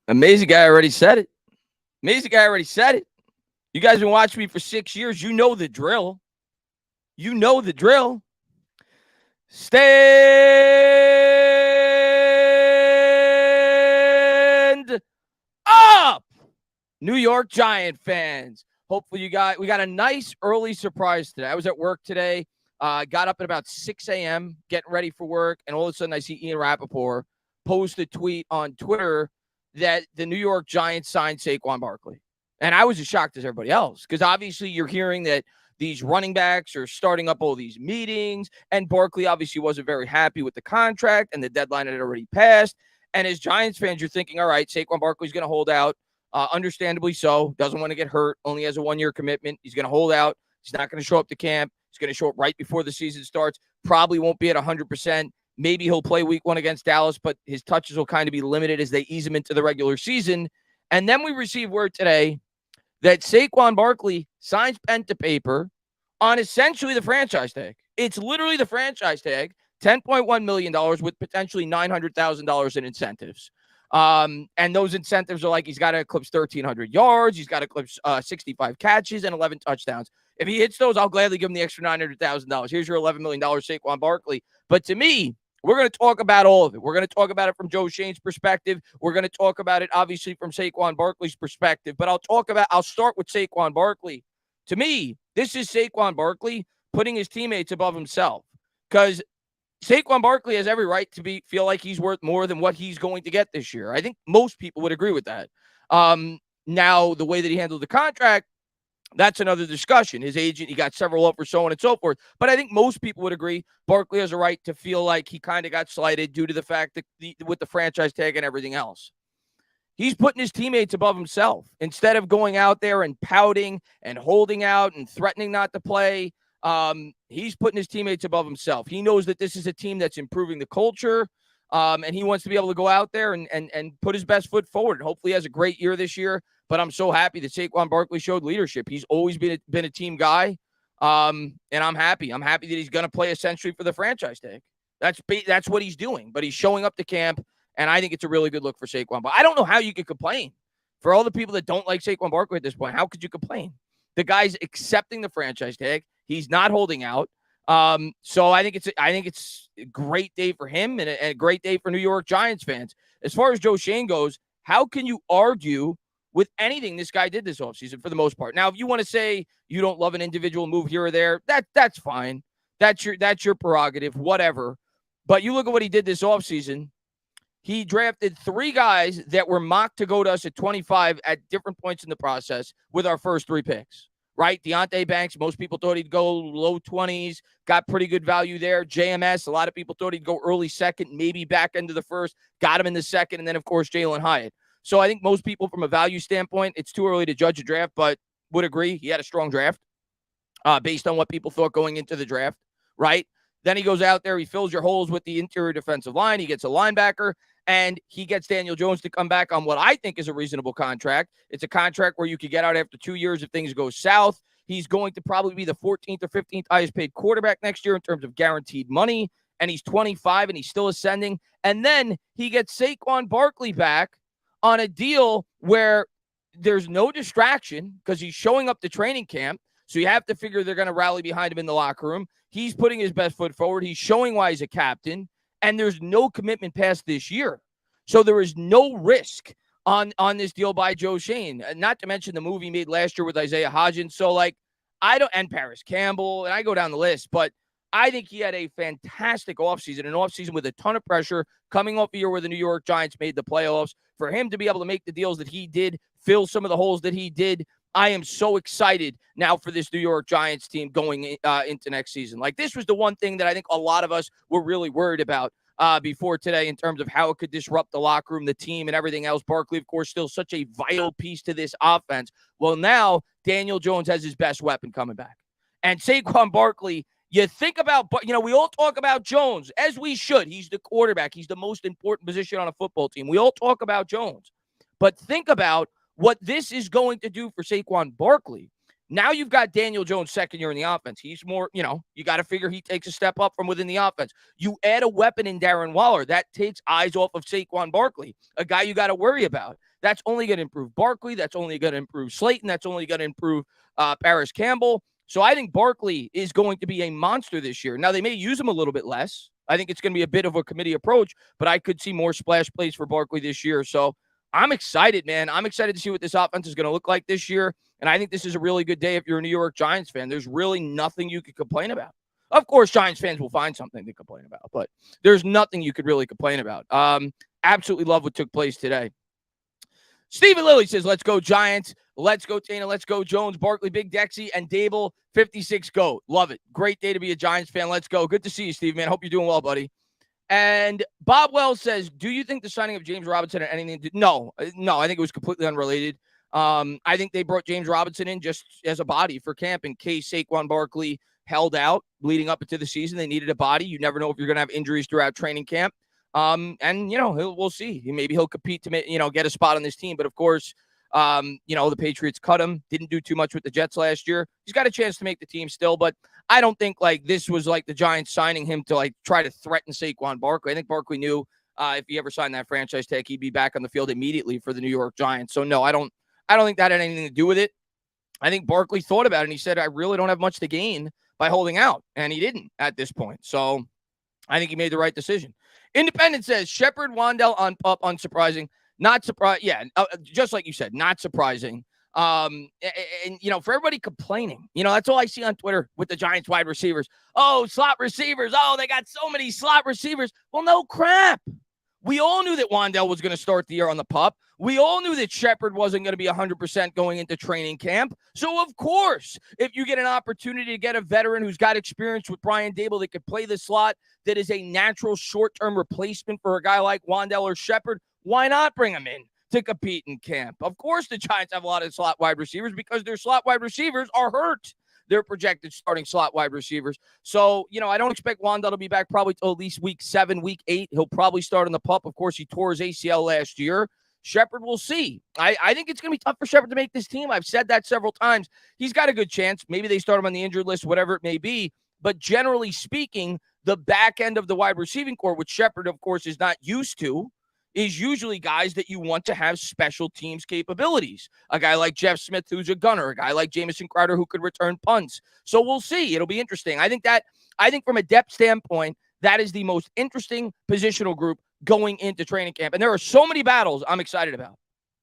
Amazing guy already said it. Amazing guy already said it. You guys been watching me for 6 years. You know the drill. You know the drill. Stand up, New York Giant fans. Hopefully we got a nice early surprise today. I was at work today. Got up at about 6 a.m. getting ready for work, and all of a sudden I see Ian Rappaport post a tweet on Twitter that the New York Giants signed Saquon Barkley. And I was as shocked as everybody else because obviously you're hearing that these running backs are starting up all these meetings, and Barkley obviously wasn't very happy with the contract, and the deadline had already passed. And as Giants fans, you're thinking, all right, Saquon Barkley's going to hold out. Understandably so. Doesn't want to get hurt. Only has a 1-year commitment. He's going to hold out. He's not going to show up to camp. He's going to show up right before the season starts. Probably won't be at 100%. Maybe he'll play week 1 against Dallas, but his touches will kind of be limited as they ease him into the regular season. And then we received word today that Saquon Barkley signs pen to paper on essentially the franchise tag. It's literally the franchise tag, $10.1 million with potentially $900,000 in incentives. And those incentives are like he's got to eclipse 1,300 yards. He's got to eclipse 65 catches and 11 touchdowns. If he hits those, I'll gladly give him the extra $900,000. Here's your $11 million Saquon Barkley. But to me, we're going to talk about all of it. We're going to talk about it from Joe Schoen's perspective. We're going to talk about it, obviously, from Saquon Barkley's perspective. But I'll start with Saquon Barkley. To me, this is Saquon Barkley putting his teammates above himself because Saquon Barkley has every right to feel like he's worth more than what he's going to get this year. I think most people would agree with that. Now, the way that he handled the contract, that's another discussion. His agent, he got several offers, so on and so forth. But I think most people would agree Barkley has a right to feel like he kind of got slighted due to the fact that with the franchise tag and everything else. He's putting his teammates above himself. Instead of going out there and pouting and holding out and threatening not to play, he's putting his teammates above himself. He knows that this is a team that's improving the culture, and he wants to be able to go out there and put his best foot forward. And hopefully he has a great year this year. But I'm so happy that Saquon Barkley showed leadership. He's always been a team guy, and I'm happy. I'm happy that he's going to play essentially for the franchise tag. That's what he's doing. But he's showing up to camp, and I think it's a really good look for Saquon. But I don't know how you could complain. For all the people that don't like Saquon Barkley at this point, how could you complain? The guy's accepting the franchise tag. He's not holding out. So I think it's a great day for him and a great day for New York Giants fans. As far as Joe Schoen goes, how can you argue with anything this guy did this offseason for the most part? Now, if you want to say you don't love an individual move here or there, that's fine. That's your prerogative, whatever. But you look at what he did this offseason. He drafted 3 guys that were mocked to go to us at 25 at different points in the process with our first 3 picks, right? Deonte Banks, most people thought he'd go low 20s, got pretty good value there. JMS, a lot of people thought he'd go early second, maybe back end of the first, got him in the second, and then, of course, Jalen Hyatt. So I think most people from a value standpoint, it's too early to judge a draft, but would agree he had a strong draft based on what people thought going into the draft, right? Then he goes out there, he fills your holes with the interior defensive line, he gets a linebacker, and he gets Daniel Jones to come back on what I think is a reasonable contract. It's a contract where you could get out after 2 years if things go south. He's going to probably be the 14th or 15th highest paid quarterback next year in terms of guaranteed money, and he's 25 and he's still ascending. And then he gets Saquon Barkley back on a deal where there's no distraction because he's showing up to training camp. So you have to figure they're going to rally behind him in the locker room. He's putting his best foot forward. He's showing why he's a captain. And there's no commitment past this year. So there is no risk on this deal by Joe Schoen. Not to mention the move he made last year with Isaiah Hodgins. So, and Paris Campbell, and I go down the list. But I think he had a fantastic offseason, an offseason with a ton of pressure coming off a year where the New York Giants made the playoffs. For him to be able to make the deals that he did, fill some of the holes that he did, I am so excited now for this New York Giants team going into next season. This was the one thing that I think a lot of us were really worried about before today in terms of how it could disrupt the locker room, the team, and everything else. Barkley, of course, still such a vital piece to this offense. Well, now Daniel Jones has his best weapon coming back. And Saquon Barkley, you think about, we all talk about Jones, as we should. He's the quarterback. He's the most important position on a football team. We all talk about Jones. But think about what this is going to do for Saquon Barkley. Now you've got Daniel Jones second year in the offense. He's more, you got to figure he takes a step up from within the offense. You add a weapon in Darren Waller. That takes eyes off of Saquon Barkley, a guy you got to worry about. That's only going to improve Barkley. That's only going to improve Slayton. That's only going to improve Paris Campbell. So I think Barkley is going to be a monster this year. Now, they may use him a little bit less. I think it's going to be a bit of a committee approach, but I could see more splash plays for Barkley this year. So I'm excited, man. I'm excited to see what this offense is going to look like this year. And I think this is a really good day if you're a New York Giants fan. There's really nothing you could complain about. Of course, Giants fans will find something to complain about, but there's nothing you could really complain about. Absolutely love what took place today. Stephen Lilly says, let's go Giants. Let's go Tana. Let's go Jones, Barkley, Big Dexy, and Dable. 56 go. Love it. Great day to be a Giants fan. Let's go. Good to see you, Steve, man. Hope you're doing well, buddy. And Bob Wells says, do you think the signing of James Robinson had anything to do? No, I think it was completely unrelated. I think they brought James Robinson in just as a body for camp in case Saquon Barkley held out leading up into the season. They needed a body. You never know if you're going to have injuries throughout training camp. And, we'll see. Maybe he'll compete to, get a spot on this team. But, of course, the Patriots cut him. Didn't do too much with the Jets last year. He's got a chance to make the team still. But I don't think, this was, the Giants signing him to, try to threaten Saquon Barkley. I think Barkley knew if he ever signed that franchise tag, he'd be back on the field immediately for the New York Giants. So, no, I don't think that had anything to do with it. I think Barkley thought about it, and he said, I really don't have much to gain by holding out. And he didn't at this point. So I think he made the right decision. Independent says, Shepard, Wan'Dale on up, unsurprising. Not surprised. Yeah, just like you said, not surprising. And for everybody complaining, that's all I see on Twitter with the Giants wide receivers. Oh, slot receivers. Oh, they got so many slot receivers. Well, no crap. We all knew that Wan'Dale was going to start the year on the pup. We all knew that Shepard wasn't going to be 100% going into training camp. So, of course, if you get an opportunity to get a veteran who's got experience with Brian Dable that could play the slot, that is a natural short-term replacement for a guy like Wan'Dale or Shepard, why not bring him in to compete in camp? Of course, the Giants have a lot of slot wide receivers because their slot wide receivers are hurt. They're projected starting slot wide receivers. So, I don't expect Wan'Dale to be back probably till at least week 7, week 8. He'll probably start on the pup. Of course, he tore his ACL last year. Shepard, we'll see. I think it's going to be tough for Shepard to make this team. I've said that several times. He's got a good chance. Maybe they start him on the injured list, whatever it may be. But generally speaking, the back end of the wide receiving core, which Shepard, of course, is not used to, is usually guys that you want to have special teams capabilities. A guy like Jeff Smith, who's a gunner, a guy like Jamison Crowder, who could return punts. So we'll see. It'll be interesting. I think from a depth standpoint, that is the most interesting positional group going into training camp. And there are so many battles I'm excited about.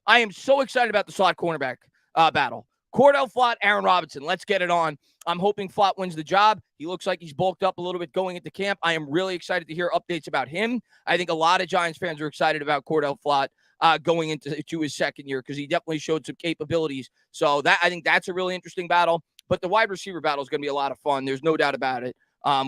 I am so excited about the slot cornerback battle. Cordell Flott, Aaron Robinson. Let's get it on. I'm hoping Flott wins the job. He looks like he's bulked up a little bit going into camp. I am really excited to hear updates about him. I think a lot of Giants fans are excited about Cordell Flott going into his second year because he definitely showed some capabilities. So I think that's a really interesting battle. But the wide receiver battle is going to be a lot of fun. There's no doubt about it.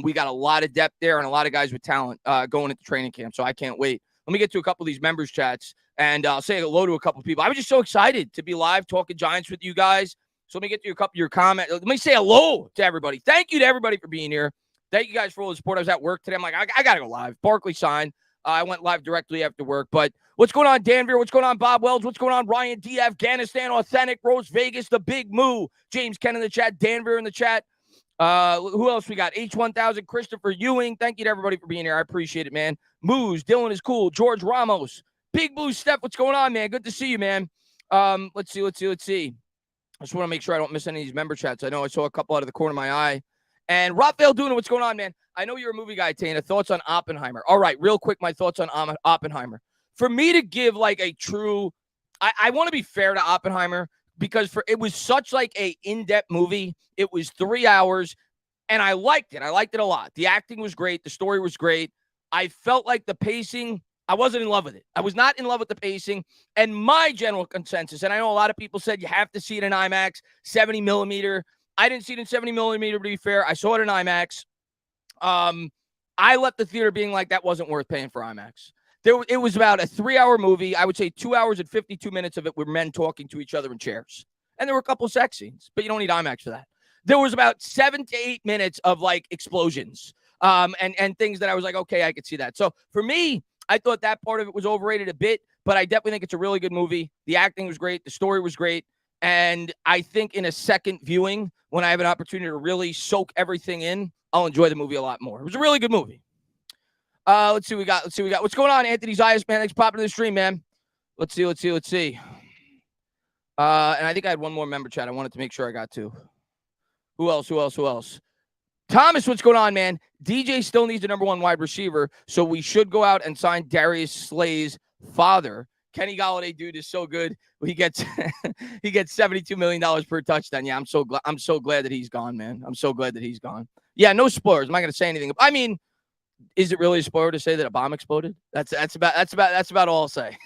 We got a lot of depth there and a lot of guys with talent going into training camp. So I can't wait. Let me get to a couple of these members chats and I'll say hello to a couple of people. I was just so excited to be live talking Giants with you guys. So let me get to a couple of your comments. Let me say hello to everybody. Thank you to everybody for being here. Thank you guys for all the support. I was at work today. I'm like, I got to go live. Barkley signed. I went live directly after work. But what's going on, Danville? What's going on, Bob Wells? What's going on, Ryan D. Afghanistan, Authentic, Rose Vegas, The Big Moo, James Ken in the chat, Danville in the chat. Who else we got? H1000, Christopher Ewing. Thank you to everybody for being here. I appreciate it, man. Moose, Dylan is cool. George Ramos, Big Blue Steph. What's going on, man? Good to see you, man. Let's see. I just want to make sure I don't miss any of these member chats. I know I saw a couple out of the corner of my eye. And Raphael Duna, what's going on, man? I know you're a movie guy, Tana. Thoughts on Oppenheimer? All right, real quick, my thoughts on Oppenheimer. For me to give a true, I want to be fair to Oppenheimer because it was such a in-depth movie. It was 3 hours, and I liked it. I liked it a lot. The acting was great. The story was great. I felt like the pacing, I wasn't in love with it. I was not in love with the pacing. And my general consensus, and I know a lot of people said you have to see it in IMAX, 70 millimeter. I didn't see it in 70 millimeter, to be fair. I saw it in IMAX. I left the theater being like, that wasn't worth paying for IMAX. It was about a 3-hour movie. I would say 2 hours and 52 minutes of it were men talking to each other in chairs. And there were a couple of sex scenes, but you don't need IMAX for that. There was about 7 to 8 minutes of explosions and things that I was like, okay, I could see that. So for me, I thought that part of it was overrated a bit, but I definitely think it's a really good movie. The acting was great. The story was great. And I think in a second viewing, when I have an opportunity to really soak everything in, I'll enjoy the movie a lot more. It was a really good movie. Let's see what we got. What's going on, Anthony Zayas, man? Thanks for popping to the stream, man. Let's see. And I think I had one more member chat I wanted to make sure I got to. Who else? Thomas, what's going on, man? DJ still needs the number one wide receiver, so we should go out and sign Darius Slay's father. Kenny Golladay, dude, is so good. He gets he gets $72 million per touchdown. Yeah, I'm so glad that he's gone, man. I'm so glad that he's gone. Yeah, no spoilers. I'm not gonna say anything. I mean, is it really a spoiler to say that a bomb exploded? That's about all I'll say.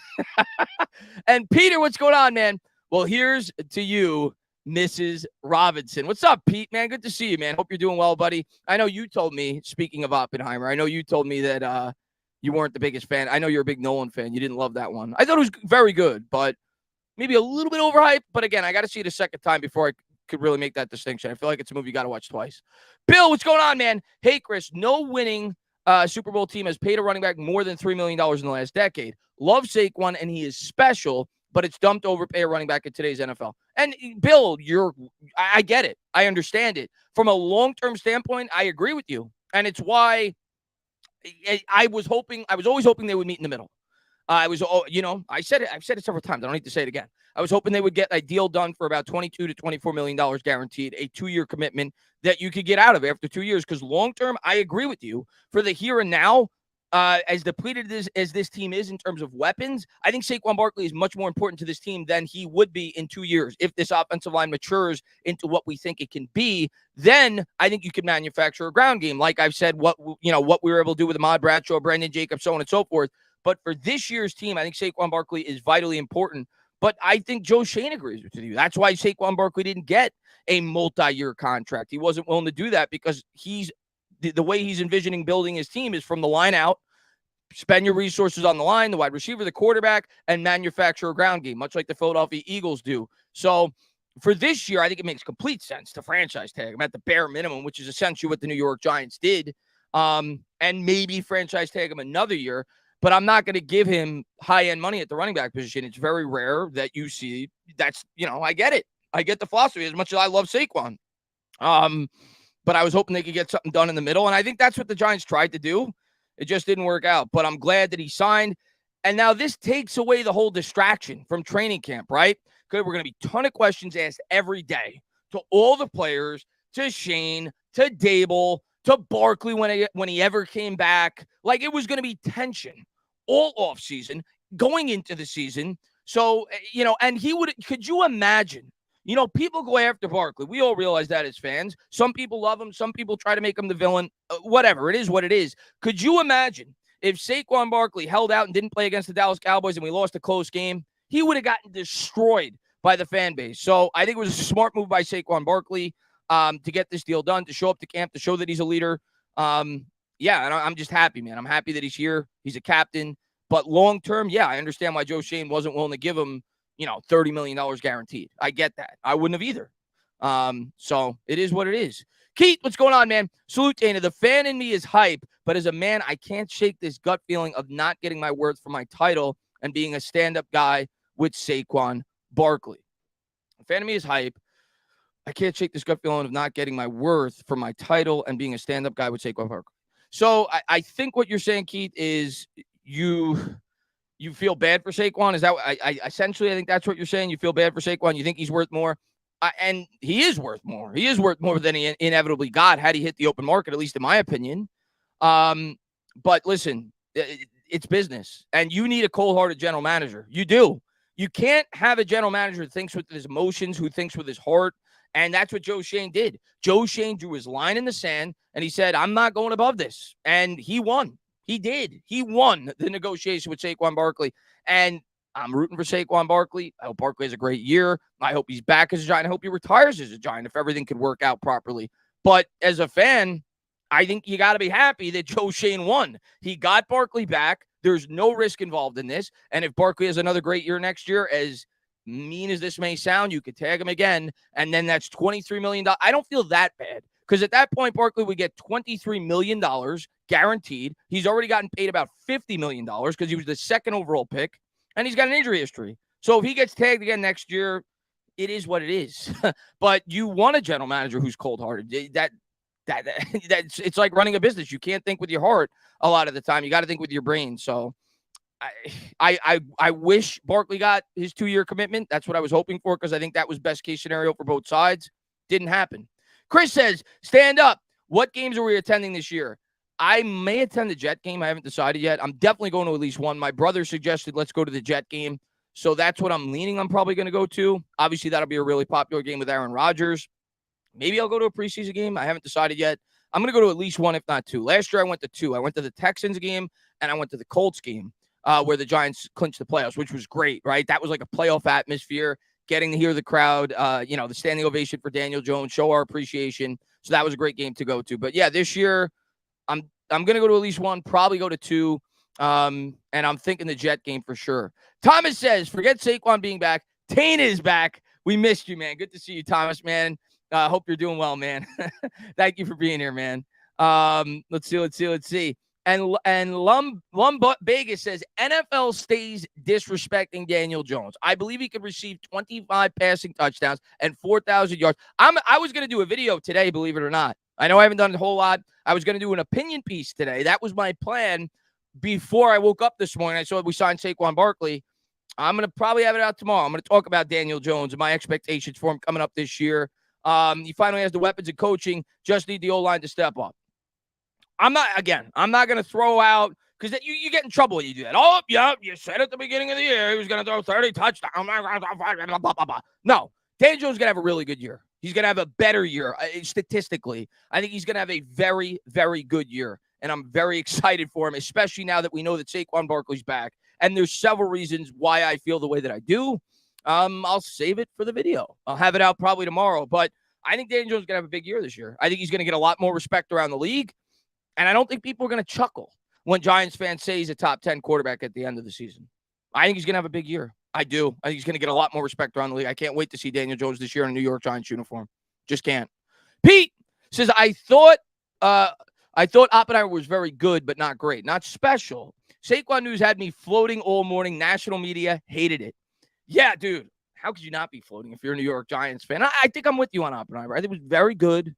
And Peter, what's going on, man? Well, here's to you, Mrs. Robinson. What's up, Pete, man? Good to see you, man. Hope you're doing well, buddy. I know you told me, speaking of Oppenheimer, I know you told me that you weren't the biggest fan. I know you're a big Nolan fan. You didn't love that one. I thought it was very good, but maybe a little bit overhyped. But again, I got to see it a second time before I could really make that distinction. I feel like it's a movie you got to watch twice. Bill, what's going on, man? Hey, Chris, no winning Super Bowl team has paid a running back more than $3 million in the last decade. Love Saquon, and he is special, but it's dumped to overpay a running back in today's NFL. And Bill, I get it. I understand it. From a long-term standpoint, I agree with you. And it's why I was always hoping they would meet in the middle. I've said it several times. I don't need to say it again. I was hoping they would get a deal done for about $22 to $24 million guaranteed, a 2-year commitment that you could get out of after 2 years. Because long-term, I agree with you. For the here and now, as depleted as this team is in terms of weapons, I think Saquon Barkley is much more important to this team than he would be in 2 years. If this offensive line matures into what we think it can be, then I think you can manufacture a ground game. Like I've said, what we were able to do with Ahmad Bradshaw, Brandon Jacobs, so on and so forth. But for this year's team, I think Saquon Barkley is vitally important. But I think Joe Schoen agrees with you. That's why Saquon Barkley didn't get a multi-year contract. He wasn't willing to do that because the way he's envisioning building his team is from the line out, spend your resources on the line, the wide receiver, the quarterback, and manufacture a ground game, much like the Philadelphia Eagles do. So for this year, I think it makes complete sense to franchise tag him at the bare minimum, which is essentially what the New York Giants did, and maybe franchise tag him another year. But I'm not going to give him high-end money at the running back position. It's very rare that you see that's, I get it. I get the philosophy as much as I love Saquon. But I was hoping they could get something done in the middle. And I think that's what the Giants tried to do. It just didn't work out. But I'm glad that he signed. And now this takes away the whole distraction from training camp, right? Because we're going to be a ton of questions asked every day to all the players, to Shane, to Dable, to Barkley when he ever came back. Like, it was going to be tension all offseason, going into the season. So, and could you imagine, people go after Barkley. We all realize that as fans. Some people love him. Some people try to make him the villain. Whatever. It is what it is. Could you imagine if Saquon Barkley held out and didn't play against the Dallas Cowboys and we lost a close game? He would have gotten destroyed by the fan base. So I think it was a smart move by Saquon Barkley to get this deal done, to show up to camp, to show that he's a leader. And I'm just happy, man. I'm happy that he's here. He's a captain. But long-term, I understand why Joe Schoen wasn't willing to give him, $30 million guaranteed. I get that. I wouldn't have either. So it is what it is. Keith, what's going on, man? Salute, Dana. The fan in me is hype, but as a man, I can't shake this gut feeling of not getting my worth for my title and being a stand-up guy with Saquon Barkley. The fan in me is hype. I can't shake this gut feeling of not getting my worth for my title and being a stand-up guy with Saquon Barkley. So I think what you're saying, Keith, is you feel bad for Saquon. Is that essentially? I think that's what you're saying. You feel bad for Saquon. You think he's worth more, and he is worth more. He is worth more than he inevitably got had he hit the open market, at least in my opinion. But listen, it's business, and you need a cold-hearted general manager. You do. You can't have a general manager who thinks with his emotions, who thinks with his heart. And that's what Joe Schoen did. Joe Schoen drew his line in the sand, and he said, I'm not going above this. And he won. He did. He won the negotiation with Saquon Barkley. And I'm rooting for Saquon Barkley. I hope Barkley has a great year. I hope he's back as a Giant. I hope he retires as a Giant if everything could work out properly. But as a fan, I think you got to be happy that Joe Schoen won. He got Barkley back. There's no risk involved in this. And if Barkley has another great year next year, as mean as this may sound, you could tag him again, and then that's $23 million. I don't feel that bad, because at that point, Barkley would get $23 million guaranteed. He's already gotten paid about $50 million because he was the second overall pick, and he's got an injury history. So if he gets tagged again next year, it is what it is. But you want a general manager who's cold-hearted. That's it's like running a business. You can't think with your heart a lot of the time. You got to think with your brain. So I wish Barkley got his 2-year commitment. That's what I was hoping for because I think that was best case scenario for both sides. Didn't happen. Chris says, stand up. What games are we attending this year? I may attend the Jet game. I haven't decided yet. I'm definitely going to at least one. My brother suggested let's go to the Jet game. So that's what I'm leaning. I'm probably going to go to. Obviously, that'll be a really popular game with Aaron Rodgers. Maybe I'll go to a preseason game. I haven't decided yet. I'm going to go to at least one, if not two. Last year, I went to two. I went to the Texans game, and I went to the Colts game where the Giants clinched the playoffs, which was great, right? That was like a playoff atmosphere, getting to hear the crowd, the standing ovation for Daniel Jones, show our appreciation. So that was a great game to go to. But, yeah, this year, I'm going to go to at least one, probably go to two, and I'm thinking the Jet game for sure. Thomas says, forget Saquon being back. Tane is back. We missed you, man. Good to see you, Thomas, man. Hope you're doing well, man. Thank you for being here, man. Let's see. And Lum Vegas says NFL stays disrespecting Daniel Jones. I believe he could receive 25 passing touchdowns and 4,000 yards. I was going to do a video today, believe it or not. I know I haven't done a whole lot. I was going to do an opinion piece today. That was my plan before I woke up this morning. I saw we signed Saquon Barkley. I'm going to probably have it out tomorrow. I'm going to talk about Daniel Jones and my expectations for him coming up this year. He finally has the weapons and coaching. Just need the O-line to step up. I'm not going to throw out because you get in trouble when you do that. Oh, yeah, you said at the beginning of the year he was going to throw 30 touchdowns. No, Daniel Jones is going to have a really good year. He's going to have a better year statistically. I think he's going to have a very, very good year, and I'm very excited for him, especially now that we know that Saquon Barkley's back. And there's several reasons why I feel the way that I do. I'll save it for the video. I'll have it out probably tomorrow. But I think Daniel Jones is going to have a big year this year. I think he's going to get a lot more respect around the league. And I don't think people are going to chuckle when Giants fans say he's a top 10 quarterback at the end of the season. I think he's going to have a big year. I do. I think he's going to get a lot more respect around the league. I can't wait to see Daniel Jones this year in a New York Giants uniform. Just can't. Pete says, I thought Oppenheimer was very good, but not great. Not special. Saquon news had me floating all morning. National media hated it. Yeah, dude. How could you not be floating if you're a New York Giants fan? I think I'm with you on Oppenheimer. I think it was very good.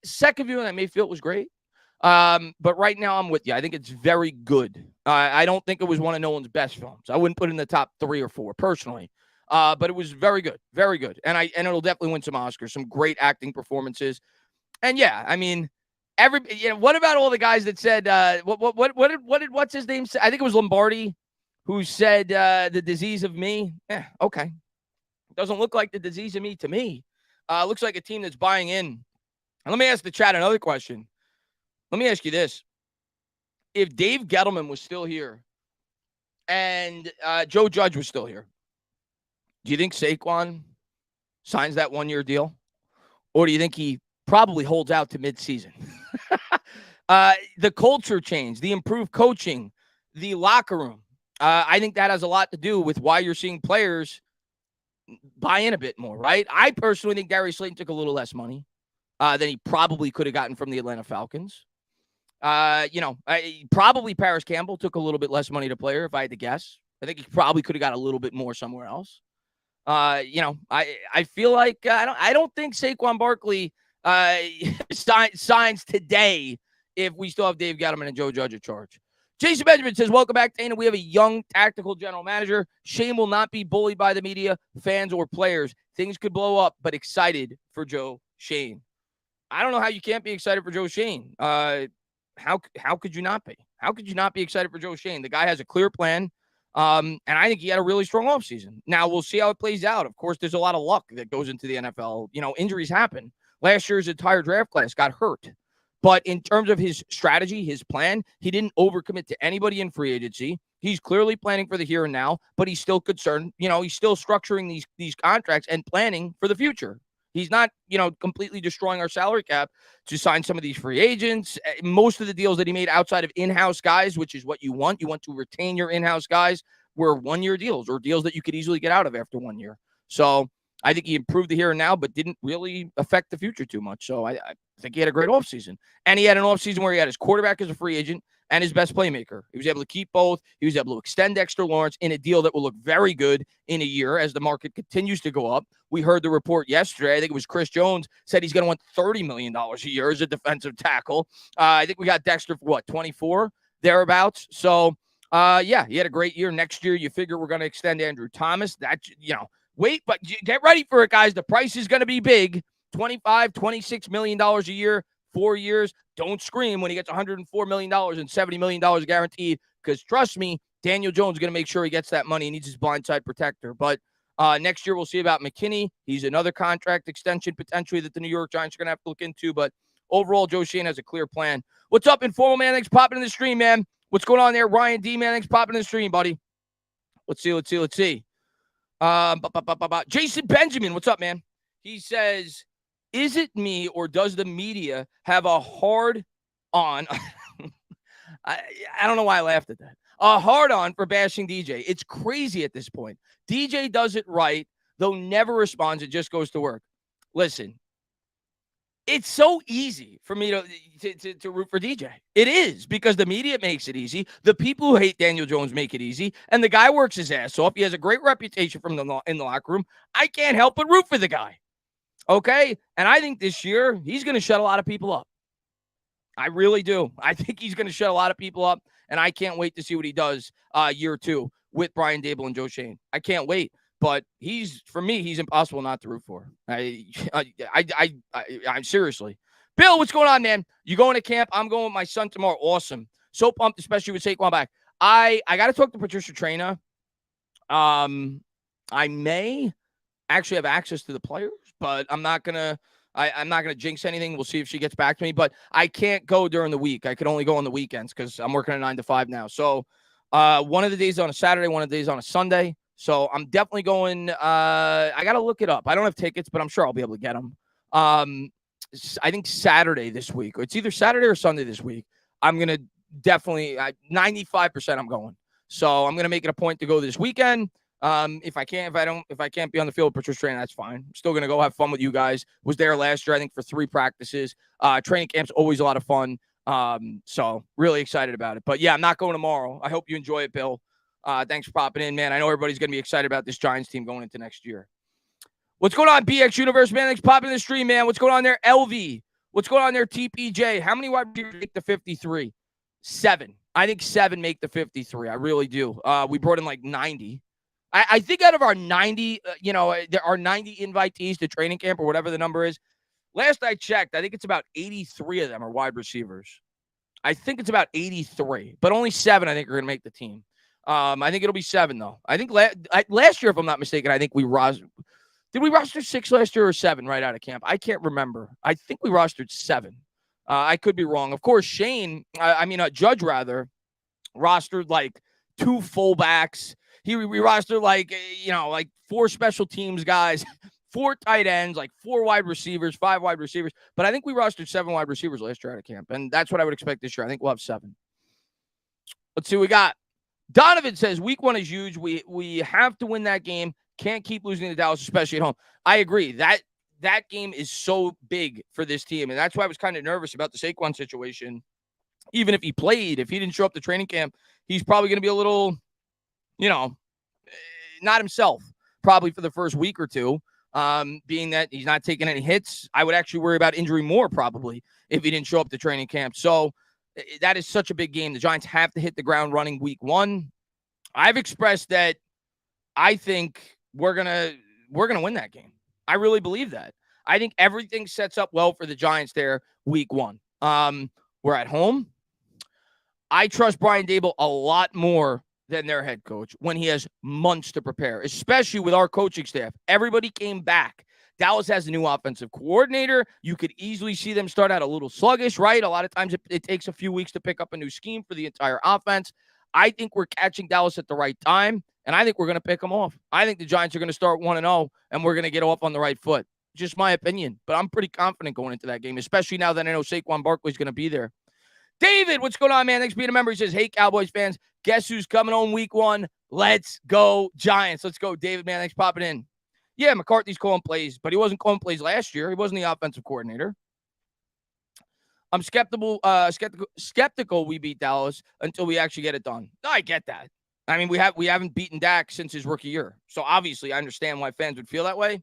Second viewing at Mayfield was great. But right now I'm with you. I think it's very good. I don't think it was one of Nolan's best films. I wouldn't put it in the top 3 or 4 personally. But it was very good. Very good. And it'll definitely win some Oscars, some great acting performances. And yeah, I mean, what about all the guys that said what's his name say? I think it was Lombardi who said the disease of me. Yeah, okay. Doesn't look like the disease of me to me. Looks like a team that's buying in. And let me ask the chat another question. Let me ask you this. If Dave Gettleman was still here and Joe Judge was still here, do you think Saquon signs that 1-year deal? Or do you think he probably holds out to midseason? The culture change, the improved coaching, the locker room. I think that has a lot to do with why you're seeing players buy in a bit more, right? I personally think Darius Slayton took a little less money than he probably could have gotten from the Atlanta Falcons. Probably Paris Campbell took a little bit less money to player, if I had to guess. I think he probably could have got a little bit more somewhere else. I feel like I don't think Saquon Barkley signs today if we still have Dave Gettleman and Joe Judge in charge. Jason Benjamin says, welcome back, Dana. We have a young tactical general manager. Shane will not be bullied by the media, fans, or players. Things could blow up, but excited for Joe Schoen. I don't know how you can't be excited for Joe Schoen. How could you not be? How could you not be excited for Joe Schoen? The guy has a clear plan, and I think he had a really strong offseason. Now, we'll see how it plays out. Of course, there's a lot of luck that goes into the NFL. Injuries happen. Last year's entire draft class got hurt. But in terms of his strategy, his plan, he didn't overcommit to anybody in free agency. He's clearly planning for the here and now, but he's still concerned. He's still structuring these contracts and planning for the future. He's not, completely destroying our salary cap to sign some of these free agents. Most of the deals that he made outside of in-house guys, which is what you want to retain your in-house guys, were 1-year deals or deals that you could easily get out of after 1 year. So I think he improved the here and now, but didn't really affect the future too much. So I think he had a great offseason. And he had an offseason where he had his quarterback as a free agent and his best playmaker. He was able to keep both. He was able to extend Dexter Lawrence in a deal that will look very good in a year as the market continues to go up. We heard the report yesterday. I think it was Chris Jones said he's going to want $30 million a year as a defensive tackle. I think we got Dexter for what, 24 thereabouts. So, yeah, he had a great year. Next year, you figure we're going to extend Andrew Thomas. That, wait, but get ready for it, guys. The price is going to be big. $25, $26 million a year, 4 years. Don't scream when he gets $104 million and $70 million guaranteed, because trust me, Daniel Jones is going to make sure he gets that money. He needs his blindside protector. But next year, we'll see about McKinney. He's another contract extension potentially that the New York Giants are going to have to look into. But overall, Joe Schoen has a clear plan. What's up, Informal Man? Thanks for popping in the stream, man. What's going on there? Ryan D, man, thanks for popping in the stream, buddy. Let's see. Jason Benjamin, what's up, man? He says, is it me or does the media have a hard on? I don't know why I laughed at that. A hard on for bashing DJ. It's crazy at this point. DJ does it right, though never responds. It just goes to work. Listen, it's so easy for me to root for DJ. It is, because the media makes it easy. The people who hate Daniel Jones make it easy. And the guy works his ass off. He has a great reputation in the locker room. I can't help but root for the guy. Okay? And I think this year, he's going to shut a lot of people up. I really do. I think he's going to shut a lot of people up. And I can't wait to see what he does year 2 with Brian Daboll and Joe Schoen. I can't wait. But for me, he's impossible not to root for. I'm seriously. Bill, what's going on, man? You going to camp? I'm going with my son tomorrow. Awesome. So pumped, especially with Saquon back. I got to talk to Patricia Traina. I may actually have access to the players, but I'm not gonna jinx anything. We'll see if she gets back to me. But I can't go during the week. I could only go on the weekends because I'm working a 9 to 5 now. So one of the days on a Saturday, one of the days on a Sunday. So I'm definitely going. I got to look it up. I don't have tickets, but I'm sure I'll be able to get them. I think Saturday this week. It's either Saturday or Sunday this week. I'm going to definitely 95% I'm going. So I'm going to make it a point to go this weekend. If I can't be on the field with Patricia Traina, that's fine. I'm still going to go have fun with you guys. Was there last year, I think, for 3 practices. Training camp's always a lot of fun. So really excited about it. But yeah, I'm not going tomorrow. I hope you enjoy it, Bill. Thanks for popping in, man. I know everybody's going to be excited about this Giants team going into next year. What's going on, BX Universe, man? Thanks for popping in the stream, man. What's going on there, LV? What's going on there, TPJ? How many wide receivers make the 53? 7. I think 7 make the 53. I really do. We brought in like 90. I think out of our 90, there are 90 invitees to training camp or whatever the number is. Last I checked, I think it's about 83 of them are wide receivers. I think it's about 83, but only 7 I think are going to make the team. I think it'll be 7 though. I think last year, if I'm not mistaken, I think did we roster 6 last year or 7 right out of camp? I can't remember. I think we rostered 7. I could be wrong. Of course, Judge rather rostered like 2 fullbacks. We rostered like 4 special teams guys, 4 tight ends, like 4 wide receivers, 5 wide receivers. But I think we rostered 7 wide receivers last year out of camp, and that's what I would expect this year. I think we'll have 7. Let's see what we got. Donovan says week 1 is huge. We have to win that game. Can't keep losing to Dallas, especially at home. I agree. That game is so big for this team, and that's why I was kind of nervous about the Saquon situation. Even if he played, if he didn't show up to training camp, he's probably going to be a little, not himself, probably for the first week or 2, being that he's not taking any hits. I would actually worry about injury more probably if he didn't show up to training camp. So that is such a big game. The Giants have to hit the ground running week 1. I've expressed that I think we're gonna win that game. I really believe that. I think everything sets up well for the Giants there week 1. We're at home. I trust Brian Daboll a lot more than their head coach when he has months to prepare, especially with our coaching staff. Everybody came back. Dallas has a new offensive coordinator. You could easily see them start out a little sluggish, right? A lot of times it takes a few weeks to pick up a new scheme for the entire offense. I think we're catching Dallas at the right time, and I think we're going to pick them off. I think the Giants are going to start 1-0, and we're going to get off on the right foot. Just my opinion, but I'm pretty confident going into that game, especially now that I know Saquon Barkley is going to be there. David, what's going on, man? Thanks for being a member. He says, hey, Cowboys fans, guess who's coming home week 1? Let's go, Giants. Let's go, David, man. Thanks for popping in. Yeah, McCarthy's calling plays, but he wasn't calling plays last year. He wasn't the offensive coordinator. I'm skeptical we beat Dallas until we actually get it done. No, I get that. I mean, we haven't beaten Dak since his rookie year. So obviously I understand why fans would feel that way.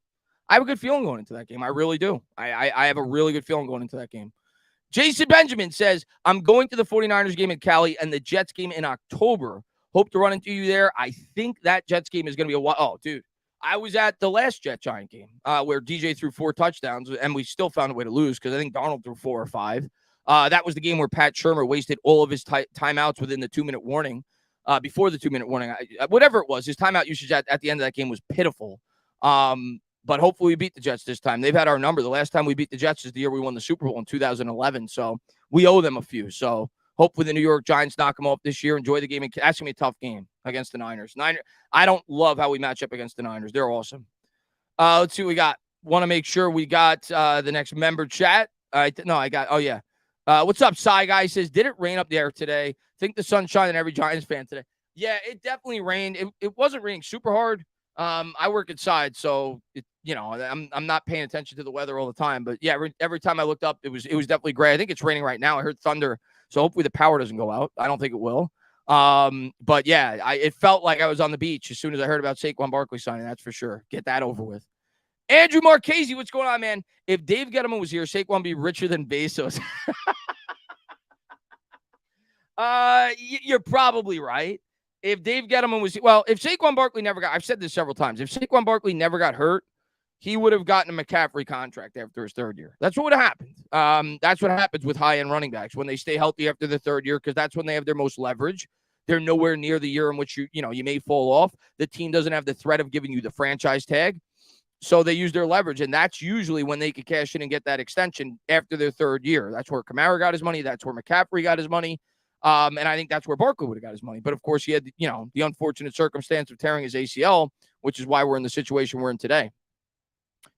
I have a good feeling going into that game. I really do. I have a really good feeling going into that game. Jason Benjamin says, I'm going to the 49ers game in Cali and the Jets game in October. Hope to run into you there. I think that Jets game is going to be a while. Oh, dude. I was at the last Jet-Giant game where DJ threw 4 touchdowns, and we still found a way to lose because I think Darnold threw 4 or 5. That was the game where Pat Shurmur wasted all of his timeouts within the 2-minute warning. Before the 2-minute warning, whatever it was, his timeout usage at the end of that game was pitiful. But hopefully we beat the Jets this time. They've had our number. The last time we beat the Jets is the year we won the Super Bowl in 2011. So we owe them a few. So hopefully the New York Giants knock them off this year. Enjoy the game. That's going to be a tough game against the Niners. I don't love how we match up against the Niners. They're awesome. Let's see what we got. Want to make sure we got the next member chat. What's up, Cy Guy? Says, did it rain up there today? Think the sun's shining every Giants fan today. Yeah, it definitely rained. It wasn't raining super hard. I work inside, so I'm not paying attention to the weather all the time. But yeah, every time I looked up, it was definitely gray. I think it's raining right now. I heard thunder, so hopefully the power doesn't go out. I don't think it will. But yeah, it felt like I was on the beach as soon as I heard about Saquon Barkley signing. That's for sure. Get that over with. Andrew Marchese, what's going on, man? If Dave Gettleman was here, Saquon would be richer than Bezos. You're probably right. If Dave Gettleman was, if Saquon Barkley I've said this several times, if Saquon Barkley never got hurt, he would have gotten a McCaffrey contract after his third year. That's what would have happened. That's what happens with high-end running backs when they stay healthy after the third year, because that's when they have their most leverage. They're nowhere near the year in which you may fall off. The team doesn't have the threat of giving you the franchise tag. So they use their leverage, and that's usually when they could cash in and get that extension after their third year. That's where Kamara got his money. That's where McCaffrey got his money. And I think that's where Barkley would have got his money. But, of course, he had, the unfortunate circumstance of tearing his ACL, which is why we're in the situation we're in today.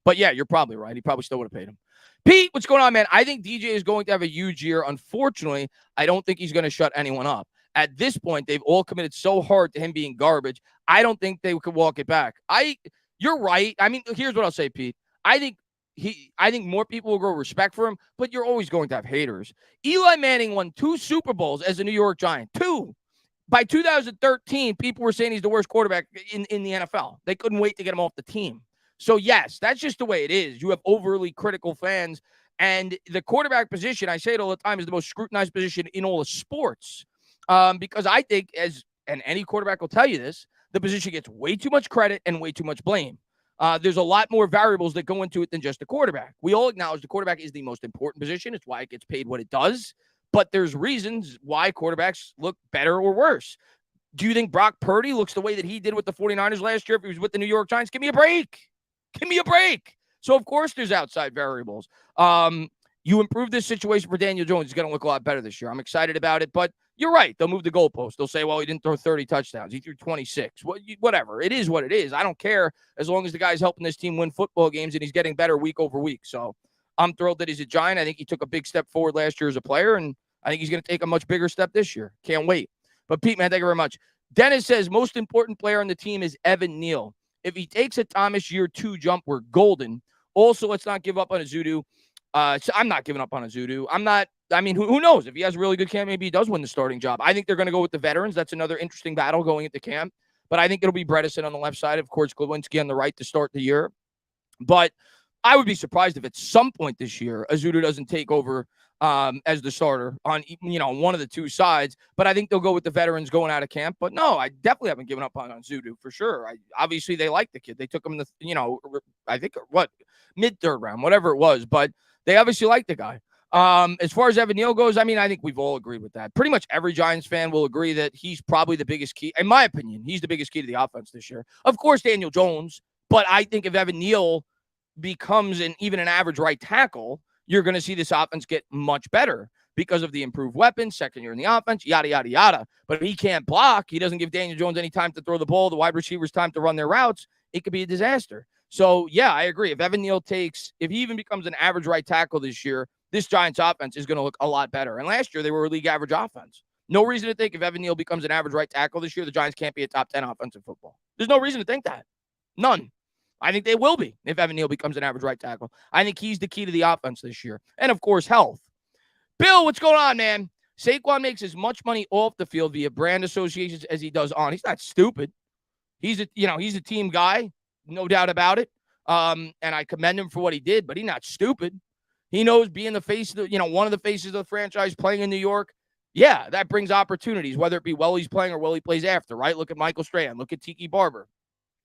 But, yeah, you're probably right. He probably still would have paid him. Pete, what's going on, man? I think DJ is going to have a huge year. Unfortunately, I don't think he's going to shut anyone up. At this point, they've all committed so hard to him being garbage. I don't think they could walk it back. You're right. I mean, here's what I'll say, Pete. I think more people will grow respect for him, but you're always going to have haters. Eli Manning won 2 Super Bowls as a New York Giant. 2. By 2013, people were saying he's the worst quarterback in the NFL. They couldn't wait to get him off the team. So, yes, that's just the way it is. You have overly critical fans. And the quarterback position, I say it all the time, is the most scrutinized position in all of sports. Because I think, and any quarterback will tell you this, the position gets way too much credit and way too much blame. There's a lot more variables that go into it than just the quarterback. We all acknowledge the quarterback is the most important position. It's why it gets paid what it does. But there's reasons why quarterbacks look better or worse. Do you think Brock Purdy looks the way that he did with the 49ers last year if he was with the New York Giants? Give me a break. Give me a break. So, of course, there's outside variables. You improve this situation for Daniel Jones. He's going to look a lot better this year. I'm excited about it. But you're right. They'll move the goalpost. They'll say, well, he didn't throw 30 touchdowns. He threw 26. Whatever. It is what it is. I don't care as long as the guy's helping this team win football games and he's getting better week over week. So I'm thrilled that he's a Giant. I think he took a big step forward last year as a player, and I think he's going to take a much bigger step this year. Can't wait. But, Pete, man, thank you very much. Dennis says, most important player on the team is Evan Neal. If he takes a Thomas year 2 jump, we're golden. Also, let's not give up on Azudu. So I'm not giving up on Azudu. Who knows? If he has a really good camp, maybe he does win the starting job. I think they're going to go with the veterans. That's another interesting battle going into camp. But I think it'll be Bredesen on the left side. Of course, Glowinski on the right to start the year. But I would be surprised if at some point this year, Azudu doesn't take over as the starter on one of the 2 sides. But I think they'll go with the veterans going out of camp. But no, I definitely haven't given up on Azudu for sure. Obviously, they like the kid. They took him in the, I think, mid-third round, whatever it was. But they obviously like the guy. As far as Evan Neal goes, I think we've all agreed with that. Pretty much every Giants fan will agree that he's probably the biggest key. In my opinion, he's the biggest key to the offense this year. Of course, Daniel Jones. But I think if Evan Neal becomes even an average right tackle, you're going to see this offense get much better because of the improved weapons, second year in the offense, yada, yada, yada. But if he can't block, he doesn't give Daniel Jones any time to throw the ball, the wide receivers time to run their routes, it could be a disaster. So, yeah, I agree. If Evan Neal if he even becomes an average right tackle this year, this Giants offense is going to look a lot better. And last year, they were a league average offense. No reason to think if Evan Neal becomes an average right tackle this year, the Giants can't be a top 10 offense in football. There's no reason to think that. None. I think they will be if Evan Neal becomes an average right tackle. I think he's the key to the offense this year. And, of course, health. Bill, what's going on, man? Saquon makes as much money off the field via brand associations as he does on. He's not stupid. He's a team guy, no doubt about it. And I commend him for what he did, but he's not stupid. He knows being the face of one of the faces of the franchise, playing in New York. Yeah, that brings opportunities, whether it be while he's playing or while he plays after, right? Look at Michael Strahan. Look at Tiki Barber.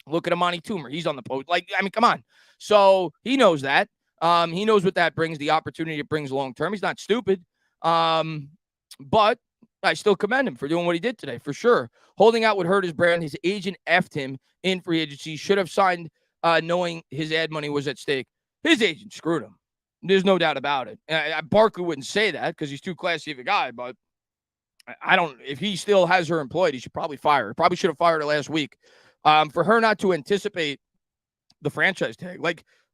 Look at Amani Toomer. He's on the post. Come on. So he knows that. He knows what that brings, the opportunity it brings long term. He's not stupid. But I still commend him for doing what he did today, for sure. Holding out would hurt his brand. His agent effed him in free agency. Should have signed knowing his ad money was at stake. His agent screwed him. There's no doubt about it. Barkley wouldn't say that because he's too classy of a guy, but if he still has her employed, he should probably fire her. Probably should have fired her last week. For her not to anticipate the franchise tag.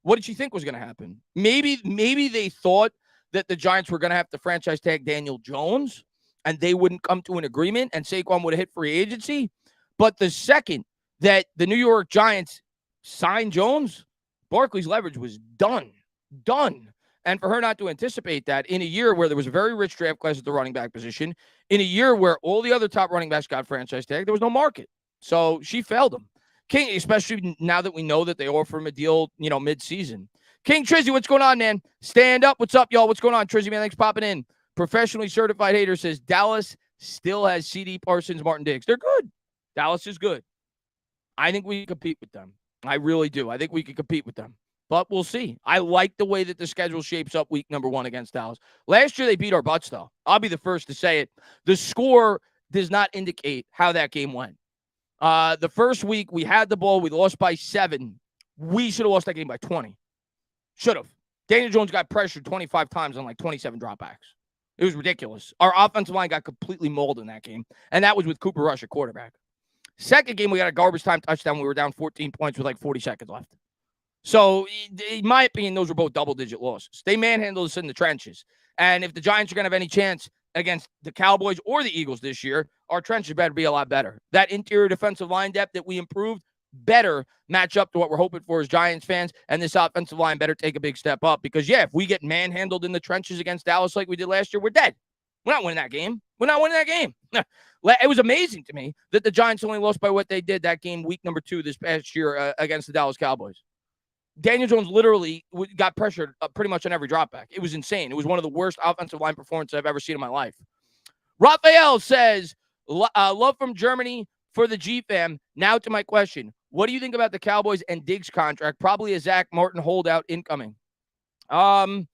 What did she think was going to happen? Maybe they thought that the Giants were going to have to franchise tag Daniel Jones and they wouldn't come to an agreement and Saquon would have hit free agency. But the second that the New York Giants signed Jones, Barkley's leverage was done. And for her not to anticipate that in a year where there was a very rich draft class at the running back position, in a year where all the other top running backs got franchise tag, there was no market. So she failed him. King, especially now that we know that they offer him a deal, mid-season. King Trizzy, what's going on, man? Stand up. What's up, y'all? What's going on, Trizzy, man? Thanks for popping in. Professionally certified hater says Dallas still has CD Parsons, Martin Diggs. They're good. Dallas is good. I think we can compete with them. I really do. I think we can compete with them. But we'll see. I like the way that the schedule shapes up week number 1 against Dallas. Last year, they beat our butts, though. I'll be the first to say it. The score does not indicate how that game went. The first week, we had the ball. We lost by 7. We should have lost that game by 20. Should have. Daniel Jones got pressured 25 times on 27 dropbacks. It was ridiculous. Our offensive line got completely mauled in that game, and that was with Cooper Rush at quarterback. Second game, we got a garbage time touchdown. We were down 14 points with 40 seconds left. So, in my opinion, those were both double-digit losses. They manhandled us in the trenches. And if the Giants are going to have any chance against the Cowboys or the Eagles this year, our trenches better be a lot better. That interior defensive line depth that we improved better match up to what we're hoping for as Giants fans, and this offensive line better take a big step up because, if we get manhandled in the trenches against Dallas like we did last year, we're dead. We're not winning that game. It was amazing to me that the Giants only lost by what they did that game week number 2 this past year against the Dallas Cowboys. Daniel Jones literally got pressured pretty much on every dropback. It was insane. It was one of the worst offensive line performances I've ever seen in my life. Raphael says, love from Germany for the G-fam. Now to my question. What do you think about the Cowboys and Diggs contract? Probably a Zach Martin holdout incoming. I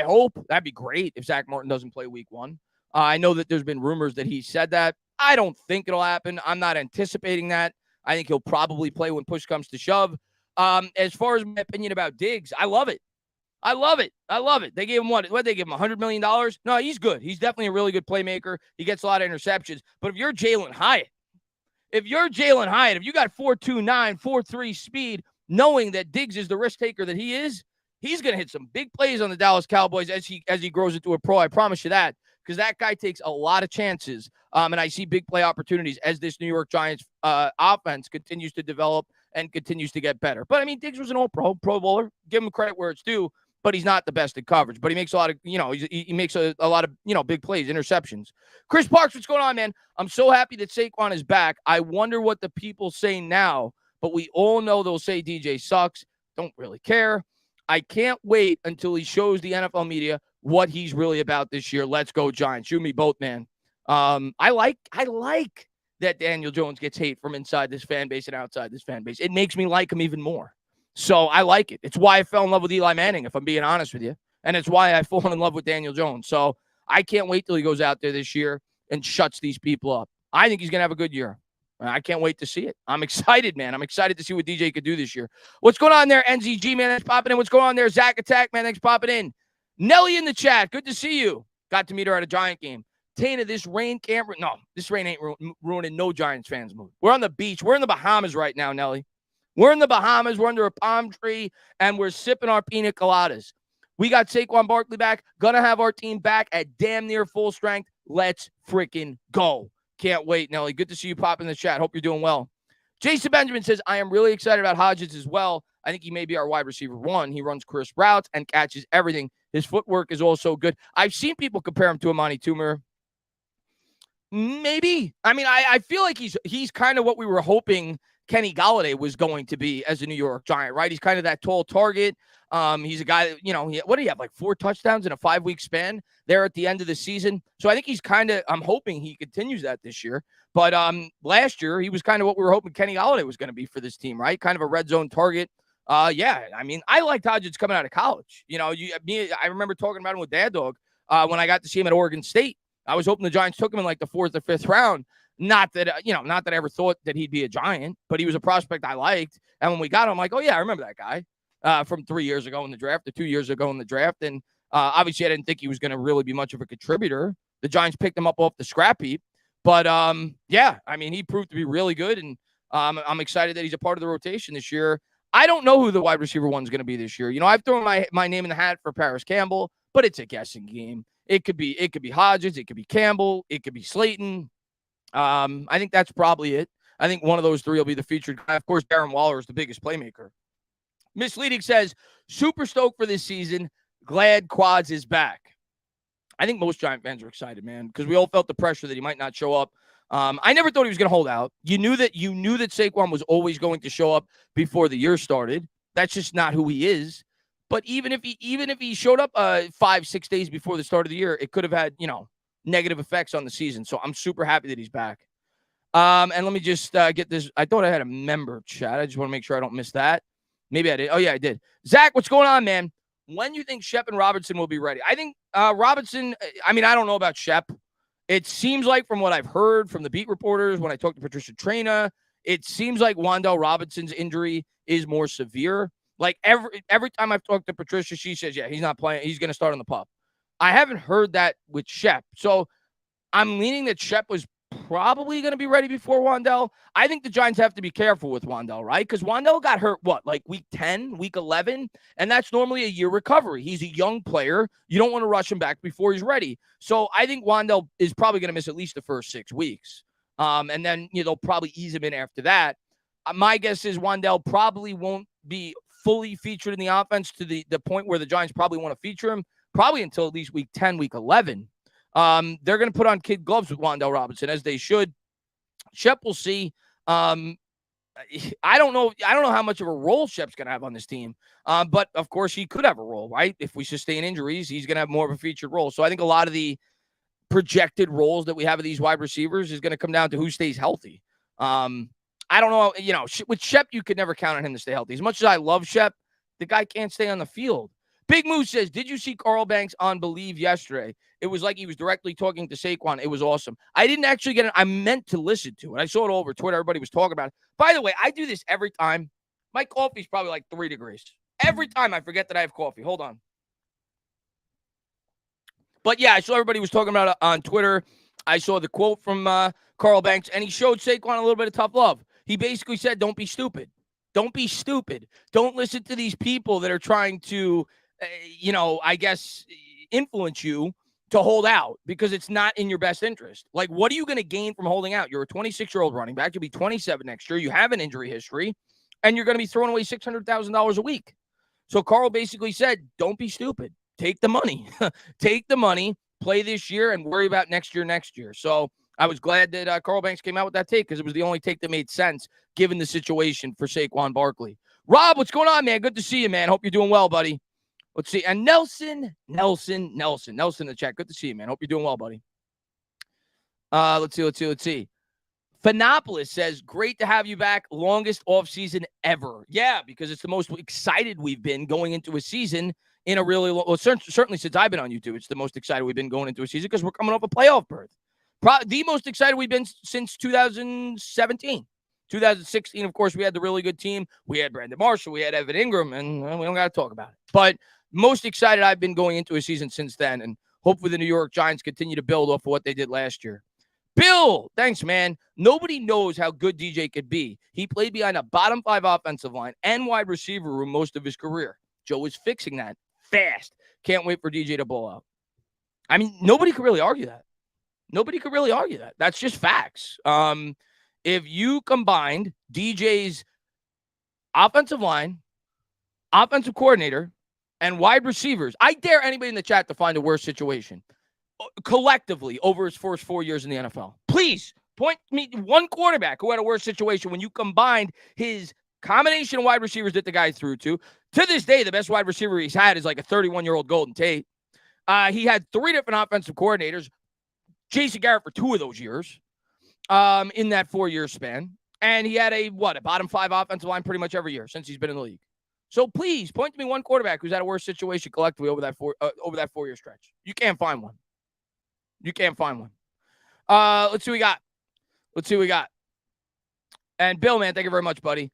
hope. That'd be great if Zach Martin doesn't play week 1. I know that there's been rumors that he said that. I don't think it'll happen. I'm not anticipating that. I think he'll probably play when push comes to shove. As far as my opinion about Diggs, I love it. They gave him what they give him, $100 million? No, he's good. He's definitely a really good playmaker. He gets a lot of interceptions. But if you're Jalen Hyatt, if you got 4.29, 4.3 speed, knowing that Diggs is the risk taker that he is, he's going to hit some big plays on the Dallas Cowboys as he grows into a pro. I promise you that, because that guy takes a lot of chances. And I see big play opportunities as this New York Giants offense continues to develop and continues to get better. But, Diggs was an all-pro bowler. Give him credit where it's due, but he's not the best at coverage. But he makes a lot of, he makes a lot of, big plays, interceptions. Chris Parks, what's going on, man? I'm so happy that Saquon is back. I wonder what the people say now, but we all know they'll say DJ sucks. Don't really care. I can't wait until he shows the NFL media what he's really about this year. Let's go, Giants. You and me both, man. I like that Daniel Jones gets hate from inside this fan base and outside this fan base. It makes me like him even more. So I like it. It's why I fell in love with Eli Manning, if I'm being honest with you. And it's why I fall in love with Daniel Jones. So I can't wait till he goes out there this year and shuts these people up. I think he's going to have a good year. I can't wait to see it. I'm excited, man. I'm excited to see what DJ could do this year. What's going on there, NZG, man? Thanks for popping in. What's going on there, Zach Attack, man? Thanks for popping in. Nelly in the chat. Good to see you. Got to meet her at a Giant game. Tana, this rain can't – no, this rain ain't ruining no Giants fans' mood. We're on the beach. We're in the Bahamas right now, Nelly. We're in the Bahamas. We're under a palm tree, and we're sipping our pina coladas. We got Saquon Barkley back. Gonna have our team back at damn near full strength. Let's freaking go. Can't wait, Nelly. Good to see you pop in the chat. Hope you're doing well. Jason Benjamin says, I am really excited about Hodges as well. I think he may be our wide receiver 1. He runs crisp routes and catches everything. His footwork is also good. I've seen people compare him to Amani Toomer. Maybe. I mean, I feel like he's kind of what we were hoping Kenny Golladay was going to be as a New York Giant, right? He's kind of that tall target. He's a guy that, what do you have, like 4 touchdowns in a 5-week span there at the end of the season? So I think he's I'm hoping he continues that this year. But last year, he was kind of what we were hoping Kenny Golladay was going to be for this team, right? Kind of a red zone target. Yeah, I mean, I liked Hodgins coming out of college. I remember talking about him with Dad Dog when I got to see him at Oregon State. I was hoping the Giants took him in like the 4th or 5th round. Not that I ever thought that he'd be a Giant, but he was a prospect I liked. And when we got him, I'm like, oh yeah, I remember that guy from 3 years ago in the draft, or 2 years ago in the draft. And obviously, I didn't think he was going to really be much of a contributor. The Giants picked him up off the scrap heap, but yeah, I mean, he proved to be really good, and I'm excited that he's a part of the rotation this year. I don't know who the wide receiver one is going to be this year. I've thrown my name in the hat for Paris Campbell, but it's a guessing game. It could be Hodgins, it could be Campbell, it could be Slayton. I think that's probably it. I think one of those 3 will be the featured guy. Of course, Darren Waller is the biggest playmaker. Misleading says, super stoked for this season. Glad Quads is back. I think most Giant fans are excited, man, because we all felt the pressure that he might not show up. I never thought he was going to hold out. You knew that Saquon was always going to show up before the year started. That's just not who he is. But even if he showed up 5-6 days before the start of the year, it could have had, negative effects on the season. So I'm super happy that he's back. And let me just get this. I thought I had a member chat. I just want to make sure I don't miss that. Maybe I did. Oh, yeah, I did. Zach, what's going on, man? When do you think Shep and Robinson will be ready? I think Robinson, I mean, I don't know about Shep. It seems like from what I've heard from the beat reporters, when I talked to Patricia Traina, it seems like Wan'Dale Robinson's injury is more severe. Like every time I've talked to Patricia, she says, yeah, he's not playing. He's going to start on the pup. I haven't heard that with Shep. So I'm leaning that Shep was probably going to be ready before Wan'Dale. I think the Giants have to be careful with Wan'Dale, right? Because Wan'Dale got hurt, like week 10, week 11? And that's normally a year recovery. He's a young player. You don't want to rush him back before he's ready. So I think Wan'Dale is probably going to miss at least the first 6 weeks. And then, they'll probably ease him in after that. My guess is Wan'Dale probably won't be fully featured in the offense to the point where the Giants probably want to feature him, probably until at least week 10, week 11. They're going to put on kid gloves with Wan'Dale Robinson, as they should. Shep will see. I don't know how much of a role Shep's going to have on this team. But, of course, he could have a role, right? If we sustain injuries, he's going to have more of a featured role. So I think a lot of the projected roles that we have of these wide receivers is going to come down to who stays healthy. I don't know. With Shep, you could never count on him to stay healthy. As much as I love Shep, the guy can't stay on the field. Big Moose says, did you see Carl Banks on Believe yesterday? It was like he was directly talking to Saquon. It was awesome. I didn't actually get it. I meant to listen to it. I saw it all over Twitter. Everybody was talking about it. By the way, I do this every time. My coffee's probably like 3 degrees. Every time I forget that I have coffee. Hold on. But yeah, I saw everybody was talking about it on Twitter. I saw the quote from Carl Banks, and he showed Saquon a little bit of tough love. He basically said, don't be stupid. Don't be stupid. Don't listen to these people that are trying to, I guess, influence you to hold out because it's not in your best interest. Like, what are you going to gain from holding out? You're a 26-year-old running back. You'll be 27 next year. You have an injury history, and you're going to be throwing away $600,000 a week. So Carl basically said, don't be stupid. Take the money. Take the money, play this year, and worry about next year. So I was glad that Carl Banks came out with that take because it was the only take that made sense given the situation for Saquon Barkley. Rob, what's going on, man? Good to see you, man. Hope you're doing well, buddy. Let's see. And Nelson in the chat. Good to see you, man. Hope you're doing well, buddy. Let's see. Phenopolis says, great to have you back. Longest offseason ever. Yeah, because it's the most excited we've been going into a season in a really long, well, certainly since I've been on YouTube, it's the most excited we've been going into a season because we're coming off a playoff berth. The most excited we've been since 2017. 2016, of course, we had the really good team. We had Brandon Marshall. We had Evan Ingram, and we don't got to talk about it. But most excited I've been going into a season since then, and hopefully the New York Giants continue to build off of what they did last year. Bill, thanks, man. Nobody knows how good DJ could be. He played behind a bottom 5 offensive line and wide receiver room most of his career. Joe is fixing that fast. Can't wait for DJ to ball out. I mean, nobody could really argue that. That's just facts. If you combined DJ's offensive line, offensive coordinator, and wide receivers. I dare anybody in the chat to find a worse situation collectively over his first 4 years in the NFL. Please point me one quarterback who had a worse situation when you combined his combination of wide receivers that the guy threw to. To this day, the best wide receiver he's had is like a 31-year-old Golden Tate. He had 3 different offensive coordinators, Jason Garrett for 2 of those years in that 4-year span. And he had a bottom 5 offensive line pretty much every year since he's been in the league. So please point to me one quarterback who's had a worse situation collectively over that 4-year stretch. You can't find one. You can't find one. Let's see what we got. And Bill, man, thank you very much, buddy.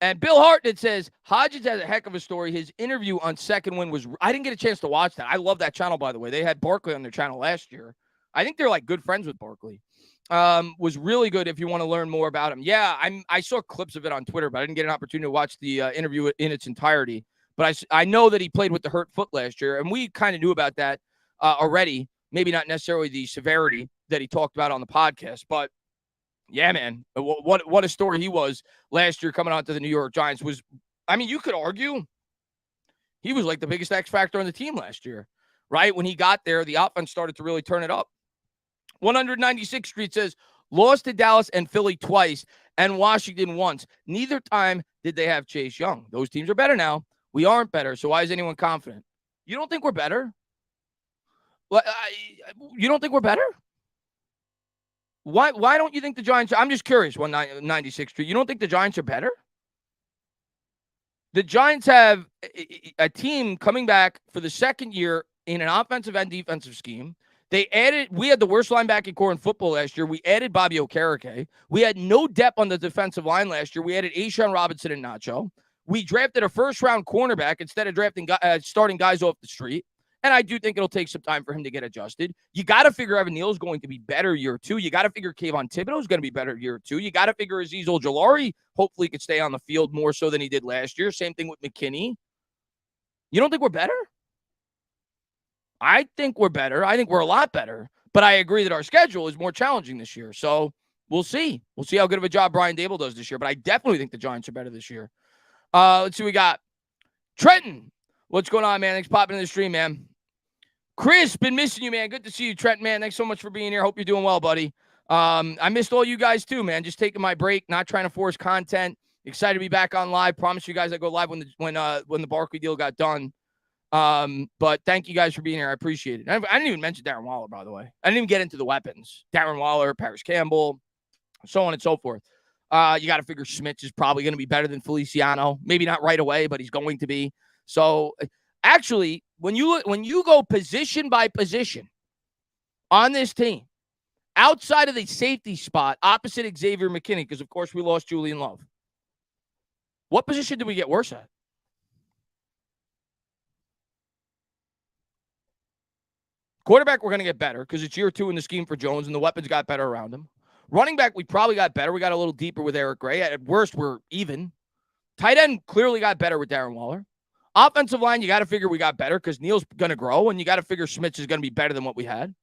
And Bill Hartnett says, Hodgins has a heck of a story. His interview on Second Win was, I didn't get a chance to watch that. I love that channel, by the way. They had Barkley on their channel last year. I think they're like good friends with Barkley. Was really good if you want to learn more about him. Yeah, I saw clips of it on Twitter, but I didn't get an opportunity to watch the interview in its entirety. But I know that he played with the hurt foot last year, and we kind of knew about that already. Maybe not necessarily the severity that he talked about on the podcast, but yeah, man, what a story he was last year coming out to the New York Giants. You could argue he was like the biggest X factor on the team last year, right? When he got there, the offense started to really turn it up. 196th Street says, lost to Dallas and Philly twice and Washington once. Neither time did they have Chase Young. Those teams are better now. We aren't better, so why is anyone confident? You don't think we're better? You don't think we're better? Why don't you think the Giants – I'm just curious, 196th Street. You don't think the Giants are better? The Giants have a team coming back for the second year in an offensive and defensive scheme. We had the worst linebacking core in football last year. We added Bobby Okereke. We had no depth on the defensive line last year. We added A'Shaun Robinson and Nacho. We drafted a first-round cornerback instead of drafting starting guys off the street. And I do think it'll take some time for him to get adjusted. You got to figure Evan Neal is going to be better year 2. You got to figure Kayvon Thibodeau is going to be better year 2. You got to figure Azeez Ojulari hopefully could stay on the field more so than he did last year. Same thing with McKinney. You don't think we're better? I think we're better. I think we're a lot better. But I agree that our schedule is more challenging this year. So we'll see. We'll see how good of a job Brian Daboll does this year. But I definitely think the Giants are better this year. Let's see what we got. Trenton. What's going on, man? Thanks for popping in the stream, man. Chris, been missing you, man. Good to see you, Trenton, man. Thanks so much for being here. Hope you're doing well, buddy. I missed all you guys, too, man. Just taking my break, not trying to force content. Excited to be back on live. Promise you guys I go live when the Barkley deal got done. But thank you guys for being here. I appreciate it. I didn't even mention Darren Waller, by the way. I didn't even get into the weapons. Darren Waller, Paris Campbell, so on and so forth. You got to figure Schmitz is probably going to be better than Feliciano. Maybe not right away, but he's going to be. So actually, when you go position by position on this team, outside of the safety spot, opposite Xavier McKinney, because of course we lost Julian Love, what position did we get worse at? Quarterback, we're going to get better because it's year 2 in the scheme for Jones, and the weapons got better around him. Running back, we probably got better. We got a little deeper with Eric Gray. At worst, we're even. Tight end clearly got better with Darren Waller. Offensive line, you got to figure we got better because Neal's going to grow, and you got to figure Schmitz is going to be better than what we had.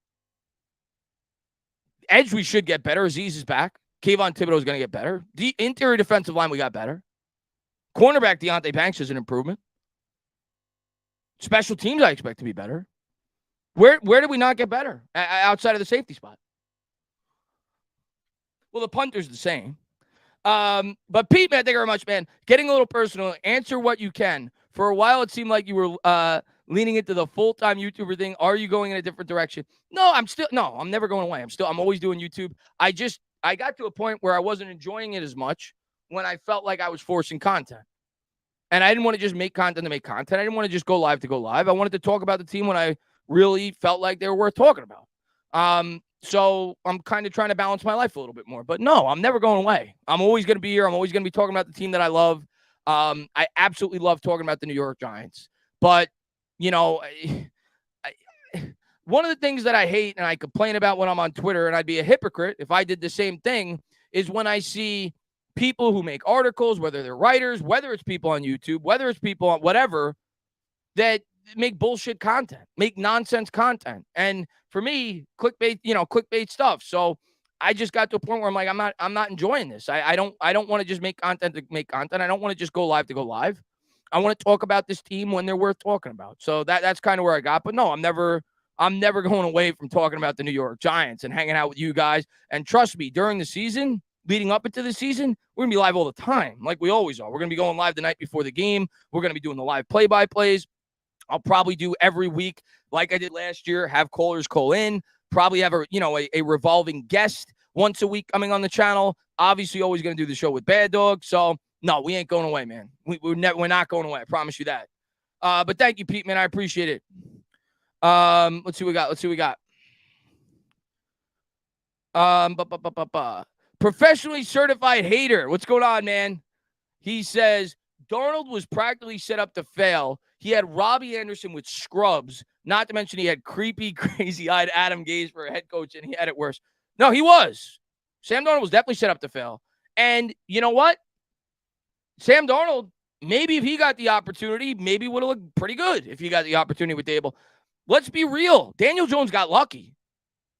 Edge, we should get better. Azeez is back. Kayvon Thibodeau is going to get better. The interior defensive line, we got better. Cornerback, Deonte Banks is an improvement. Special teams, I expect to be better. Where did we not get better outside of the safety spot? Well, the punter's the same. But Pete, man, thank you very much, man. Getting a little personal, answer what you can. For a while, it seemed like you were leaning into the full-time YouTuber thing. Are you going in a different direction? No, I'm never going away. I'm always doing YouTube. I got to a point where I wasn't enjoying it as much when I felt like I was forcing content. And I didn't want to just make content to make content. I didn't want to just go live to go live. I wanted to talk about the team when I really felt like they were worth talking about. So I'm kind of trying to balance my life a little bit more. But no, I'm never going away. I'm always going to be here. I'm always going to be talking about the team that I love. I absolutely love talking about the New York Giants. But, you know, one of the things that I hate and I complain about when I'm on Twitter, and I'd be a hypocrite if I did the same thing, is when I see people who make articles, whether they're writers, whether it's people on YouTube, whether it's people on whatever, that make bullshit content, make nonsense content. And for me, clickbait stuff. So I just got to a point where I'm like, I'm not enjoying this. I don't want to just make content to make content. I don't want to just go live to go live. I want to talk about this team when they're worth talking about. So that's kind of where I got. But no, I'm never going away from talking about the New York Giants and hanging out with you guys. And trust me, during the season, leading up into the season, we're going to be live all the time, like we always are. We're going to be going live the night before the game. We're going to be doing the live play-by-plays. I'll probably do every week, like I did last year, have callers call in, probably have a revolving guest once a week coming on the channel. Obviously, always going to do the show with Bad Dog. So, no, we ain't going away, man. We're not going away. I promise you that. But thank you, Pete, man. I appreciate it. Let's see what we got. Professionally certified hater. What's going on, man? He says, Darnold was practically set up to fail. He had Robbie Anderson with scrubs, not to mention he had creepy, crazy-eyed Adam Gase for a head coach, and he had it worse. No, he was. Sam Darnold was definitely set up to fail. And you know what? Sam Darnold, maybe if he got the opportunity, maybe would have looked pretty good if he got the opportunity with Dable. Let's be real. Daniel Jones got lucky.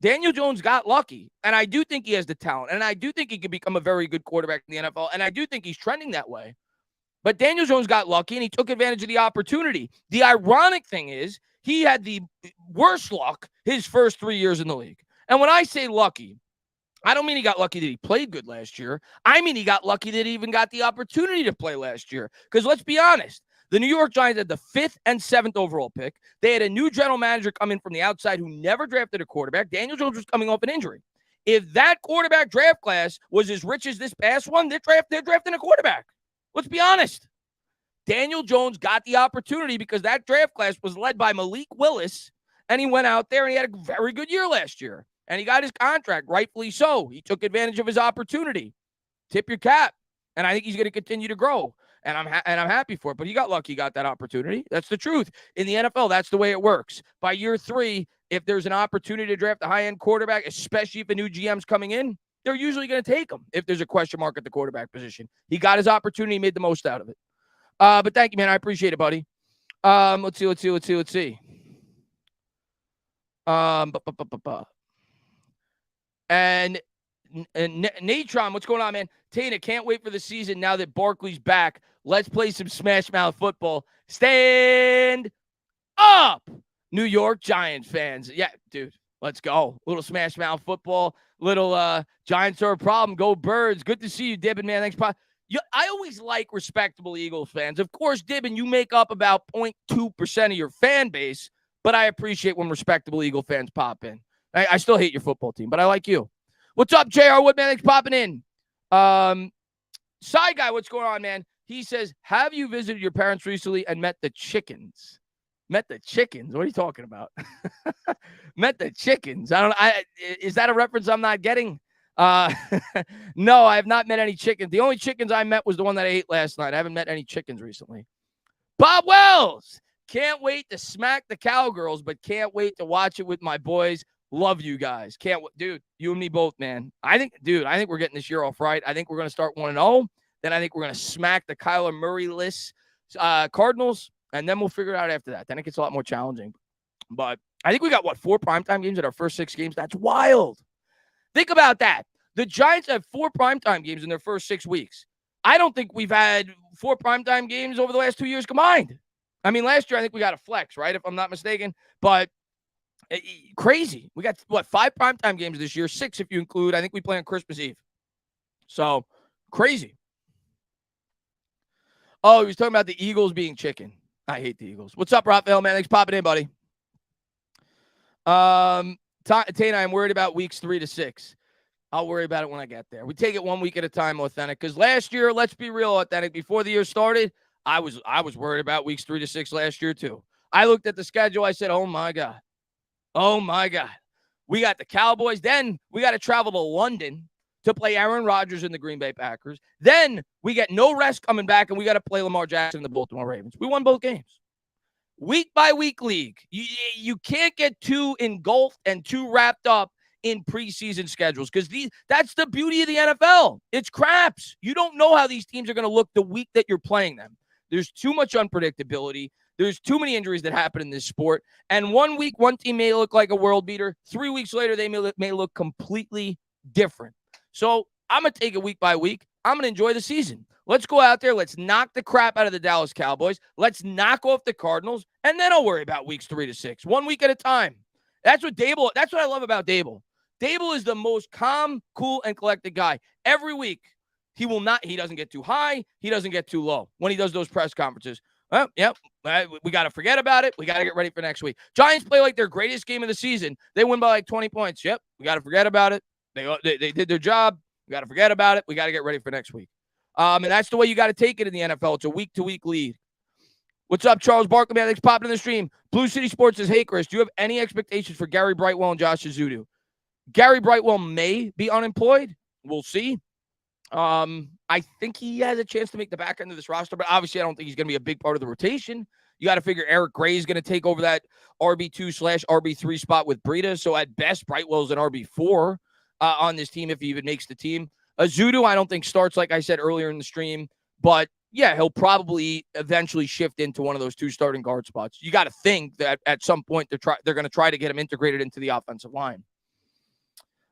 And I do think he has the talent, and I do think he could become a very good quarterback in the NFL, and I do think he's trending that way. But Daniel Jones got lucky, and he took advantage of the opportunity. The ironic thing is he had the worst luck his first 3 years in the league. And when I say lucky, I don't mean he got lucky that he played good last year. I mean he got lucky that he even got the opportunity to play last year. Because let's be honest, the New York Giants had the 5th and 7th overall pick. They had a new general manager come in from the outside who never drafted a quarterback. Daniel Jones was coming off an injury. If that quarterback draft class was as rich as this past one, they're drafting a quarterback. Let's be honest. Daniel Jones got the opportunity because that draft class was led by Malik Willis, and he went out there and he had a very good year last year. And he got his contract, rightfully so. He took advantage of his opportunity. Tip your cap. And I think he's going to continue to grow. And I'm happy for it. But he got lucky, he got that opportunity. That's the truth. In the NFL, that's the way it works. By year 3, if there's an opportunity to draft a high-end quarterback, especially if a new GM's coming in, they're usually going to take him if there's a question mark at the quarterback position. He got his opportunity, made the most out of it. But thank you, man. I appreciate it, buddy. Let's see. And Natron, what's going on, man? Tana, can't wait for the season now that Barkley's back. Let's play some Smashmouth football. Stand up, New York Giants fans. Yeah, dude, let's go. Little Smashmouth football. Little Giants are a problem. Go Birds. Good to see you, Dibbin, man. Thanks, I always like respectable Eagles fans. Of course, Dibbin, you make up about 0.2% of your fan base, but I appreciate when respectable Eagle fans pop in. I still hate your football team, but I like you. What's up, J.R. Woodman? Thanks for popping in. Side Guy, what's going on, man? He says, have you visited your parents recently and met the chickens? Met the chickens? What are you talking about? Met the chickens. Is that a reference I'm not getting? No, I have not met any chickens. The only chickens I met was the one that I ate last night. I haven't met any chickens recently. Bob Wells, can't wait to smack the Cowgirls, but can't wait to watch it with my boys. Love you guys. Dude, you and me both, man. I think we're getting this year off right. I think we're going to start 1-0. Then I think we're going to smack the Kyler Murray-less Cardinals, and then we'll figure it out after that. Then it gets a lot more challenging. But I think we got, 4 primetime games in our first 6 games? That's wild. Think about that. The Giants have 4 primetime games in their first 6 weeks. I don't think we've had 4 primetime games over the last 2 years combined. I mean, last year I think we got a flex, right, if I'm not mistaken. But crazy. We got, 5 primetime games this year, 6 if you include, I think we play on Christmas Eve. So, crazy. Oh, he was talking about the Eagles being chicken. I hate the Eagles. What's up, Raphael, man? Thanks for popping in, buddy. Tana, I'm worried about weeks 3 to 6. I'll worry about it when I get there. We take it 1 week at a time, Authentic. Because last year, let's be real, Authentic, before the year started, I was worried about weeks 3 to 6 last year, too. I looked at the schedule. I said, oh, my God. Oh, my God. We got the Cowboys. Then we got to travel to London to play Aaron Rodgers and the Green Bay Packers. Then we get no rest coming back, and we got to play Lamar Jackson and the Baltimore Ravens. We won both games. Week-by-week league. You can't get too engulfed and too wrapped up in preseason schedules because that's the beauty of the NFL. It's craps. You don't know how these teams are going to look the week that you're playing them. There's too much unpredictability. There's too many injuries that happen in this sport. And 1 week, one team may look like a world beater. 3 weeks later, they may look completely different. So I'm going to take it week by week. I'm going to enjoy the season. Let's go out there. Let's knock the crap out of the Dallas Cowboys. Let's knock off the Cardinals, and then I'll worry about weeks 3 to 6, 1 week at a time. That's what I love about Dable. Dable is the most calm, cool, and collected guy. Every week, he doesn't get too high. He doesn't get too low when he does those press conferences. Well, yep, we got to forget about it. We got to get ready for next week. Giants play like their greatest game of the season. They win by like 20 points. Yep, we got to forget about it. They did their job. We got to forget about it. We got to get ready for next week. And that's the way you got to take it in the NFL. It's a week-to-week lead. What's up, Charles Barkley? Man, thanks for popping in the stream. Blue City Sports says, hey, Chris, do you have any expectations for Gary Brightwell and Josh Azudu? Gary Brightwell may be unemployed. We'll see. I think he has a chance to make the back end of this roster, but obviously I don't think he's going to be a big part of the rotation. You got to figure Eric Gray is going to take over that RB2/RB3 spot with Breida. So at best, Brightwell's an RB4 on this team if he even makes the team. Azudu, I don't think starts, like I said earlier in the stream, but yeah, he'll probably eventually shift into one of those 2 starting guard spots. You got to think that at some point they're going to try to get him integrated into the offensive line.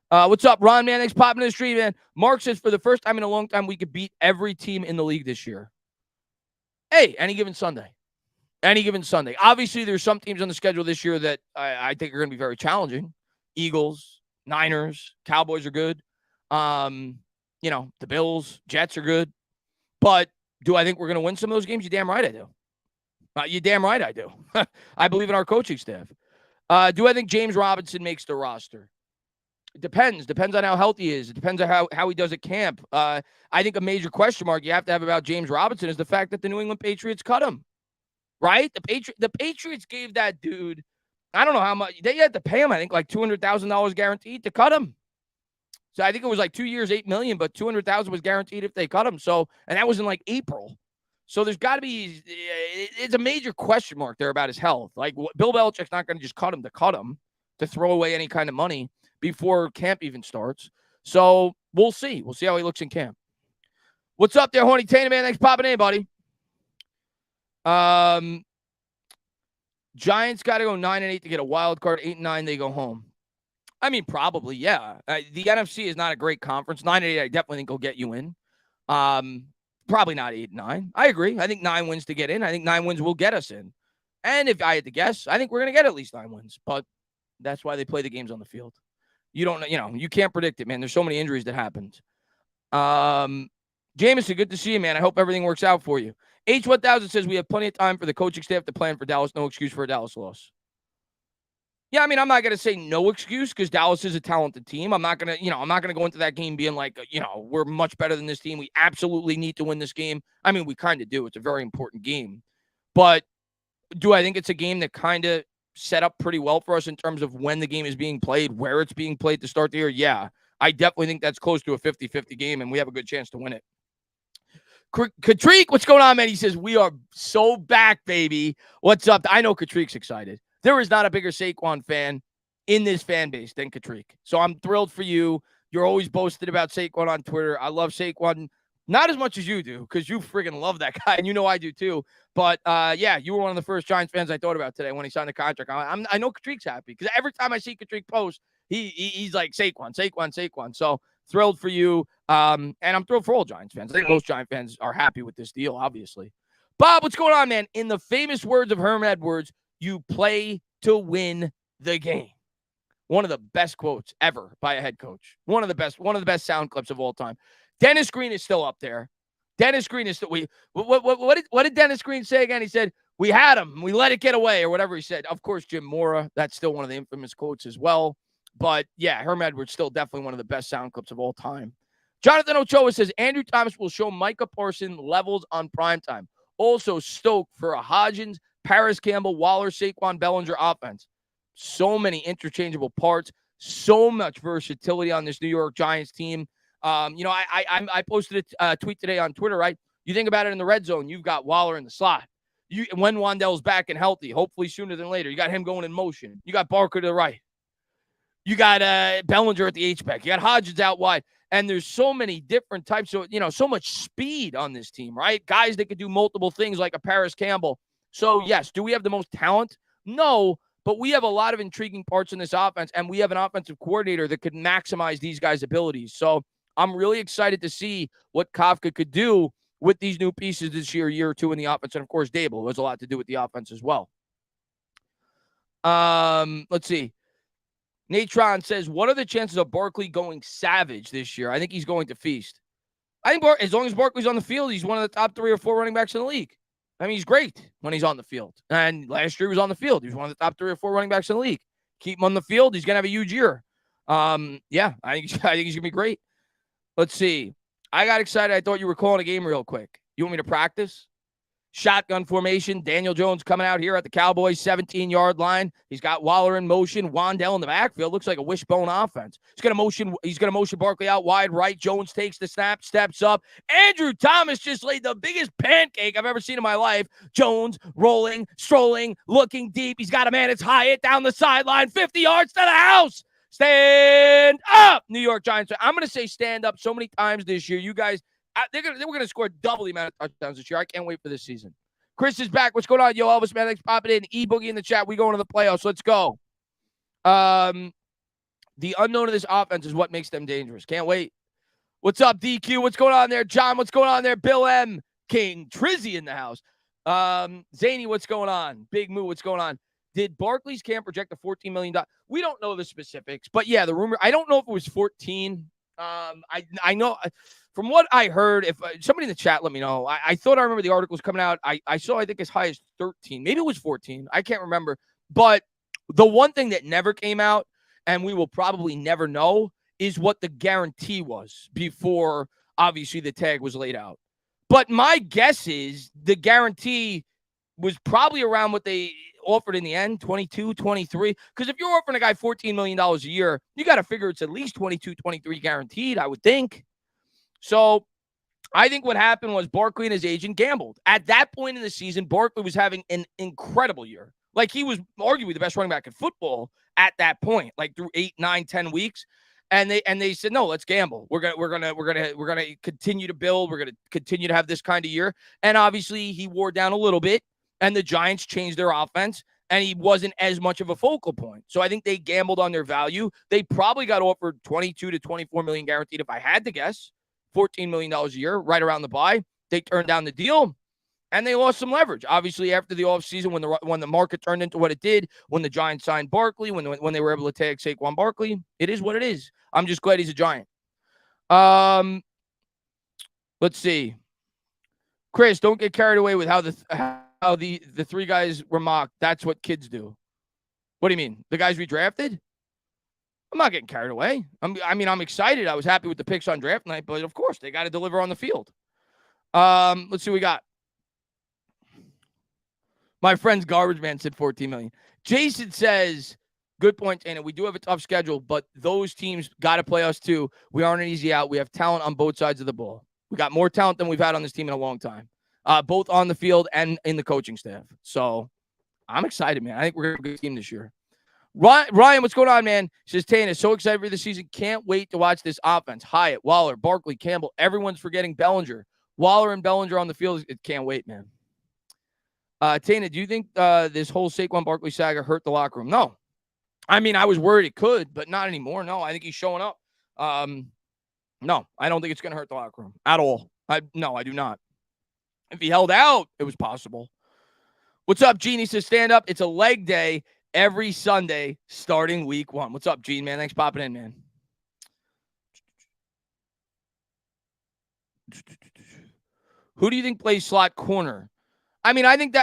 What's up, Ron, man? Thanks for popping in the stream, man. Mark says, for the first time in a long time, we could beat every team in the league this year. Hey, any given Sunday. Any given Sunday. Obviously, there's some teams on the schedule this year that I think are going to be very challenging. Eagles, Niners, Cowboys are good. The Bills, Jets are good. But do I think we're going to win some of those games? You damn right I do. You damn right I do. I believe in our coaching staff. Do I think James Robinson makes the roster? It depends. Depends on how healthy he is. It depends on how he does at camp. I think a major question mark you have to have about James Robinson is the fact that the New England Patriots cut him. Right? The Patriots gave that dude, I don't know how much. They had to pay him, I think, like $200,000 guaranteed to cut him. So I think it was like 2 years, $8 million, but $200,000 was guaranteed if they cut him. So, and that was in like April. So there's got to be, it's a major question mark there about his health. Like Bill Belichick's not going to just cut him to throw away any kind of money before camp even starts. So we'll see. We'll see how he looks in camp. What's up there, Horny Tana, man? Thanks for popping in, buddy. Giants got to go 9-8 to get a wild card. 8-9, they go home. I mean, probably, yeah. The NFC is not a great conference. 9-8, I definitely think will get you in. Probably not 8-9. I agree. I think 9 wins to get in. I think 9 wins will get us in. And if I had to guess, I think we're going to get at least 9 wins. But that's why they play the games on the field. You can't predict it, man. There's so many injuries that happened. Jameson, good to see you, man. I hope everything works out for you. H1000 says we have plenty of time for the coaching staff to plan for Dallas. No excuse for a Dallas loss. Yeah, I mean, I'm not going to say no excuse because Dallas is a talented team. I'm not going to go into that game being like, we're much better than this team. We absolutely need to win this game. I mean, we kind of do. It's a very important game. But do I think it's a game that kind of set up pretty well for us in terms of when the game is being played, where it's being played to start the year? Yeah, I definitely think that's close to a 50-50 game, and we have a good chance to win it. Katrick, what's going on, man? He says, we are so back, baby. What's up? I know Katrick's excited. There is not a bigger Saquon fan in this fan base than Katrick. So I'm thrilled for you. You're always boasted about Saquon on Twitter. I love Saquon, not as much as you do, because you friggin' love that guy, and you know I do too. But, yeah, you were one of the first Giants fans I thought about today when he signed the contract. I know Katrick's happy, because every time I see Katrick post, he's like, Saquon. So thrilled for you, and I'm thrilled for all Giants fans. I think most Giant fans are happy with this deal, obviously. Bob, what's going on, man? In the famous words of Herm Edwards, you play to win the game. One of the best quotes ever by a head coach. One of the best sound clips of all time. Dennis Green is still up there. Dennis Green is still. What did Dennis Green say again? He said, we had him. We let it get away, or whatever he said. Of course, Jim Mora. That's still one of the infamous quotes as well. But, yeah, Herm Edwards still definitely one of the best sound clips of all time. Jonathan Ochoa says, Andrew Thomas will show Micah Parsons levels on primetime. Also stoked for a Hodgins, Paris Campbell, Waller, Saquon, Bellinger offense. So many interchangeable parts. So much versatility on this New York Giants team. I posted a tweet today on Twitter, right? You think about it in the red zone, you've got Waller in the slot. When Wan'Dell's back and healthy, hopefully sooner than later, you got him going in motion. You got Barker to the right. You got Bellinger at the H-back. You got Hodgins out wide. And there's so many different types of, so much speed on this team, right? Guys that could do multiple things like a Paris Campbell. So, yes, do we have the most talent? No, but we have a lot of intriguing parts in this offense, and we have an offensive coordinator that could maximize these guys' abilities. So I'm really excited to see what Kafka could do with these new pieces this year or two in the offense. And, of course, Dable has a lot to do with the offense as well. Let's see. Natron says, what are the chances of Barkley going savage this year? I think he's going to feast. I think as long as Barkley's on the field, he's one of the top 3 or 4 running backs in the league. I mean, he's great when he's on the field. And last year he was on the field. He was one of the top 3 or 4 running backs in the league. Keep him on the field. He's going to have a huge year. Yeah, I think he's going to be great. Let's see. I got excited. I thought you were calling a game real quick. You want me to practice? Shotgun formation. Daniel Jones coming out here at the Cowboys 17-yard line. He's got Waller in motion. Wandell in the backfield. Looks like a wishbone offense. He's going to motion Barkley out wide right. Jones takes the snap, steps up. Andrew Thomas just laid the biggest pancake I've ever seen in my life. Jones rolling, strolling, looking deep. He's got a man. It's Hyatt down the sideline. 50 yards to the house. Stand up, New York Giants. I'm going to say stand up so many times this year. You guys, we're going to score double the amount of touchdowns this year. I can't wait for this season. Chris is back. What's going on? Yo, Elvis, man, thanks for popping in. E-Boogie in the chat. We going to the playoffs. Let's go. The unknown of this offense is what makes them dangerous. Can't wait. What's up, DQ? What's going on there? John, what's going on there? Bill M. King. Trizzy in the house. Zany, what's going on? Big Moo, what's going on? Did Barkley's camp project a $14 million? We don't know the specifics, but yeah, the rumor, I don't know if it was 14. I know from what I heard, if somebody in the chat let me know, I thought I remember the articles coming out. I saw, I think, as high as 13. Maybe it was 14. I can't remember. But the one thing that never came out, and we will probably never know, is what the guarantee was before, obviously, the tag was laid out. But my guess is the guarantee was probably around what they offered in the end, 22, 23. Because if you're offering a guy $14 million a year, you got to figure it's at least 22, 23 guaranteed, I would think. So I think what happened was Barkley and his agent gambled. At that point in the season, Barkley was having an incredible year. Like, he was arguably the best running back in football at that point, like through 8, 9, 10 weeks. And they said, no, let's gamble. We're gonna continue to build. We're gonna continue to have this kind of year. And obviously he wore down a little bit, and the Giants changed their offense, and he wasn't as much of a focal point. So I think they gambled on their value. They probably got offered 22 to 24 million guaranteed, if I had to guess. $14 million a year, right around the bye. They turned down the deal, and they lost some leverage. Obviously, after the offseason, when the market turned into what it did, when the Giants signed Barkley, when they were able to tag Saquon Barkley, it is what it is. I'm just glad he's a Giant. Let's see. Chris, don't get carried away with how the 3 guys were mocked. That's what kids do. What do you mean? The guys we drafted? I'm not getting carried away. I'm excited. I was happy with the picks on draft night, but of course they got to deliver on the field. Let's see what we got. My friend's garbage man said 14 million. Jason says, good point, Tana. We do have a tough schedule, but those teams got to play us too. We aren't an easy out. We have talent on both sides of the ball. We got more talent than we've had on this team in a long time, both on the field and in the coaching staff. So I'm excited, man. I think we're a good team this year. Ryan, what's going on, man? He says, Tana, so excited for the season. Can't wait to watch this offense. Hyatt, Waller, Barkley, Campbell. Everyone's forgetting Bellinger. Waller and Bellinger on the field. Can't wait, man. Tana, do you think this whole Saquon Barkley saga hurt the locker room? No. I mean, I was worried it could, but not anymore. No, I think he's showing up. No, I don't think it's going to hurt the locker room at all. No, I do not. If he held out, it was possible. What's up, Gene? He says, stand up. It's a leg day every Sunday starting week 1. What's up, Gene, man? Thanks for popping in, man. Who do you think plays slot corner? I think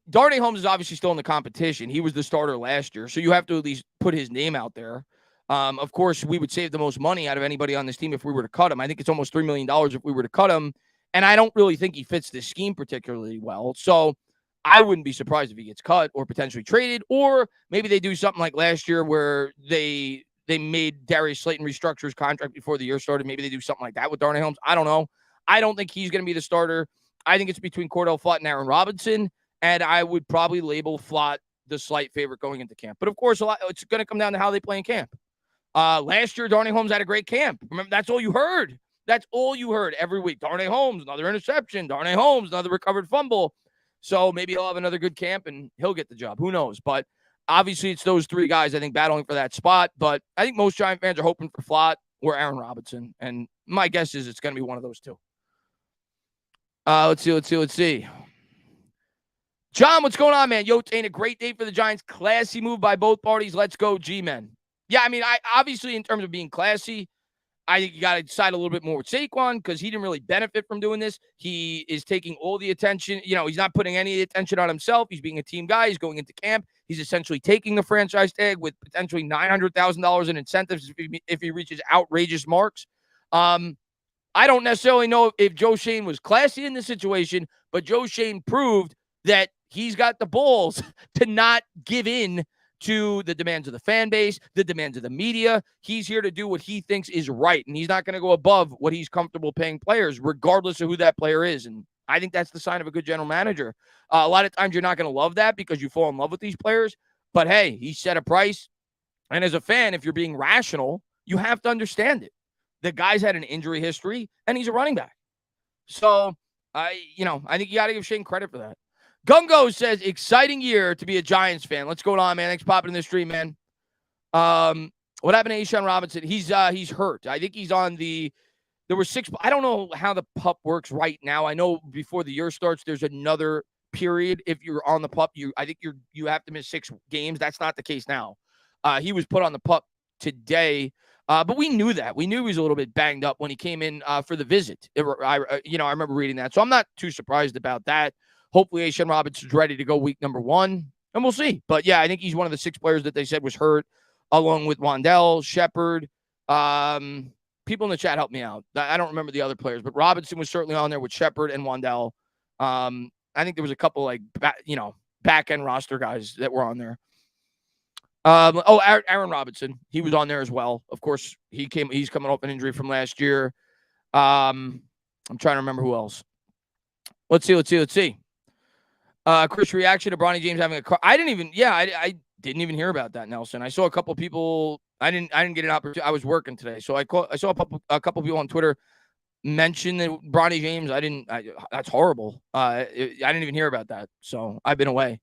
Darnay Holmes is obviously still in the competition. He was the starter last year, so you have to at least put his name out there. Of course, we would save the most money out of anybody on this team if we were to cut him. I think it's almost $3 million if we were to cut him, and I don't really think he fits this scheme particularly well. So I wouldn't be surprised if he gets cut or potentially traded, or maybe they do something like last year where they made Darius Slayton restructure his contract before the year started. Maybe they do something like that with Darnay Holmes. I don't know. I don't think he's going to be the starter. I think it's between Cordell Flott and Aaron Robinson, and I would probably label Flott the slight favorite going into camp. But, of course, it's going to come down to how they play in camp. Last year, Darnay Holmes had a great camp. Remember, that's all you heard. That's all you heard every week. Darnay Holmes, another interception. Darnay Holmes, another recovered fumble. So maybe he'll have another good camp, and he'll get the job. Who knows? But obviously it's those 3 guys, I think, battling for that spot. But I think most Giant fans are hoping for Flott or Aaron Robinson. And my guess is it's going to be one of those 2. Let's see. John, what's going on, man? Yo, ain't a great day for the Giants. Classy move by both parties. Let's go, G-men. Yeah, I mean, I obviously in terms of being classy, I think you got to side a little bit more with Saquon because he didn't really benefit from doing this. He is taking all the attention. He's not putting any attention on himself. He's being a team guy. He's going into camp. He's essentially taking the franchise tag with potentially $900,000 in incentives if he reaches outrageous marks. I don't necessarily know if Joe Schoen was classy in this situation, but Joe Schoen proved that he's got the balls to not give in to the demands of the fan base, the demands of the media. He's here to do what he thinks is right, and he's not going to go above what he's comfortable paying players, regardless of who that player is. And I think that's the sign of a good general manager. A lot of times you're not going to love that because you fall in love with these players, but hey, he set a price. And as a fan, if you're being rational, you have to understand it. The guy's had an injury history, and he's a running back. So, I think you got to give Shane credit for that. Gungo says, exciting year to be a Giants fan. Let's go on, man. Thanks for popping in the stream, man. What happened to A'Shaun Robinson? He's hurt. I think he's on there were 6. I don't know how the PUP works right now. I know before the year starts, there's another period. If you're on the PUP, I think you have to miss 6 games. That's not the case now. He was put on the PUP today. But we knew that. We knew he was a little bit banged up when he came in for the visit. I remember reading that. So I'm not too surprised about that. Hopefully, A'Shaun Robinson's ready to go week number 1, and we'll see. But, yeah, I think he's one of the 6 players that they said was hurt, along with Wandell, Shepard. People in the chat help me out. I don't remember the other players, but Robinson was certainly on there with Shepard and Wandell. I think there was a couple, back-end roster guys that were on there. Aaron Robinson. He was on there as well. Of course, he's coming off an injury from last year. I'm trying to remember who else. Let's see. Chris, reaction to Bronny James having a car. I didn't even hear about that, Nelson. I saw a couple people. I didn't get an opportunity. I was working today. So I saw a couple people on Twitter mention that Bronny James. That's horrible. I didn't even hear about that. So I've been away.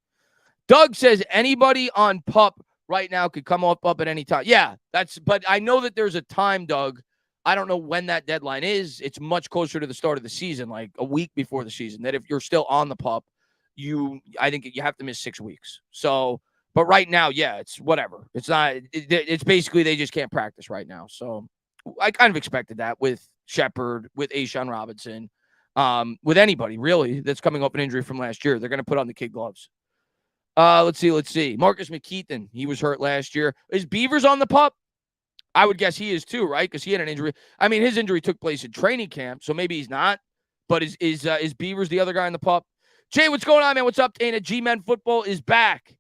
Doug says anybody on PUP right now could come up at any time. Yeah, but I know that there's a time, Doug. I don't know when that deadline is. It's much closer to the start of the season, like a week before the season, that if you're still on the PUP, I think you have to miss 6 weeks. So, but right now, yeah, it's whatever. It's not, it's basically they just can't practice right now. So I kind of expected that with Shepard, with A'Shaun Robinson, with anybody really that's coming up an injury from last year. They're going to put on the kid gloves. Let's see. Marcus McKeithen, he was hurt last year. Is Beavers on the PUP? I would guess he is too, right? Because he had an injury. I mean, his injury took place in training camp, so maybe he's not. But is Beavers the other guy on the PUP? Jay, what's going on, man? What's up, Dana? G-Men football is back.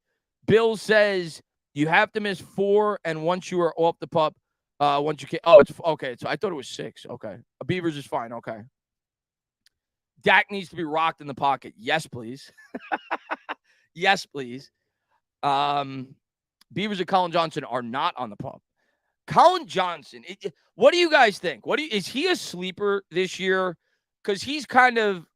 Bill says you have to miss 4, and once you are off the PUP, once you can. Oh, it's okay. So I thought it was 6. Okay, Beavers is fine. Okay. Dak needs to be rocked in the pocket. Yes, please. Yes, please. Beavers and Colin Johnson are not on the PUP. Colin Johnson, what do you guys think? Is he a sleeper this year? Because he's kind of,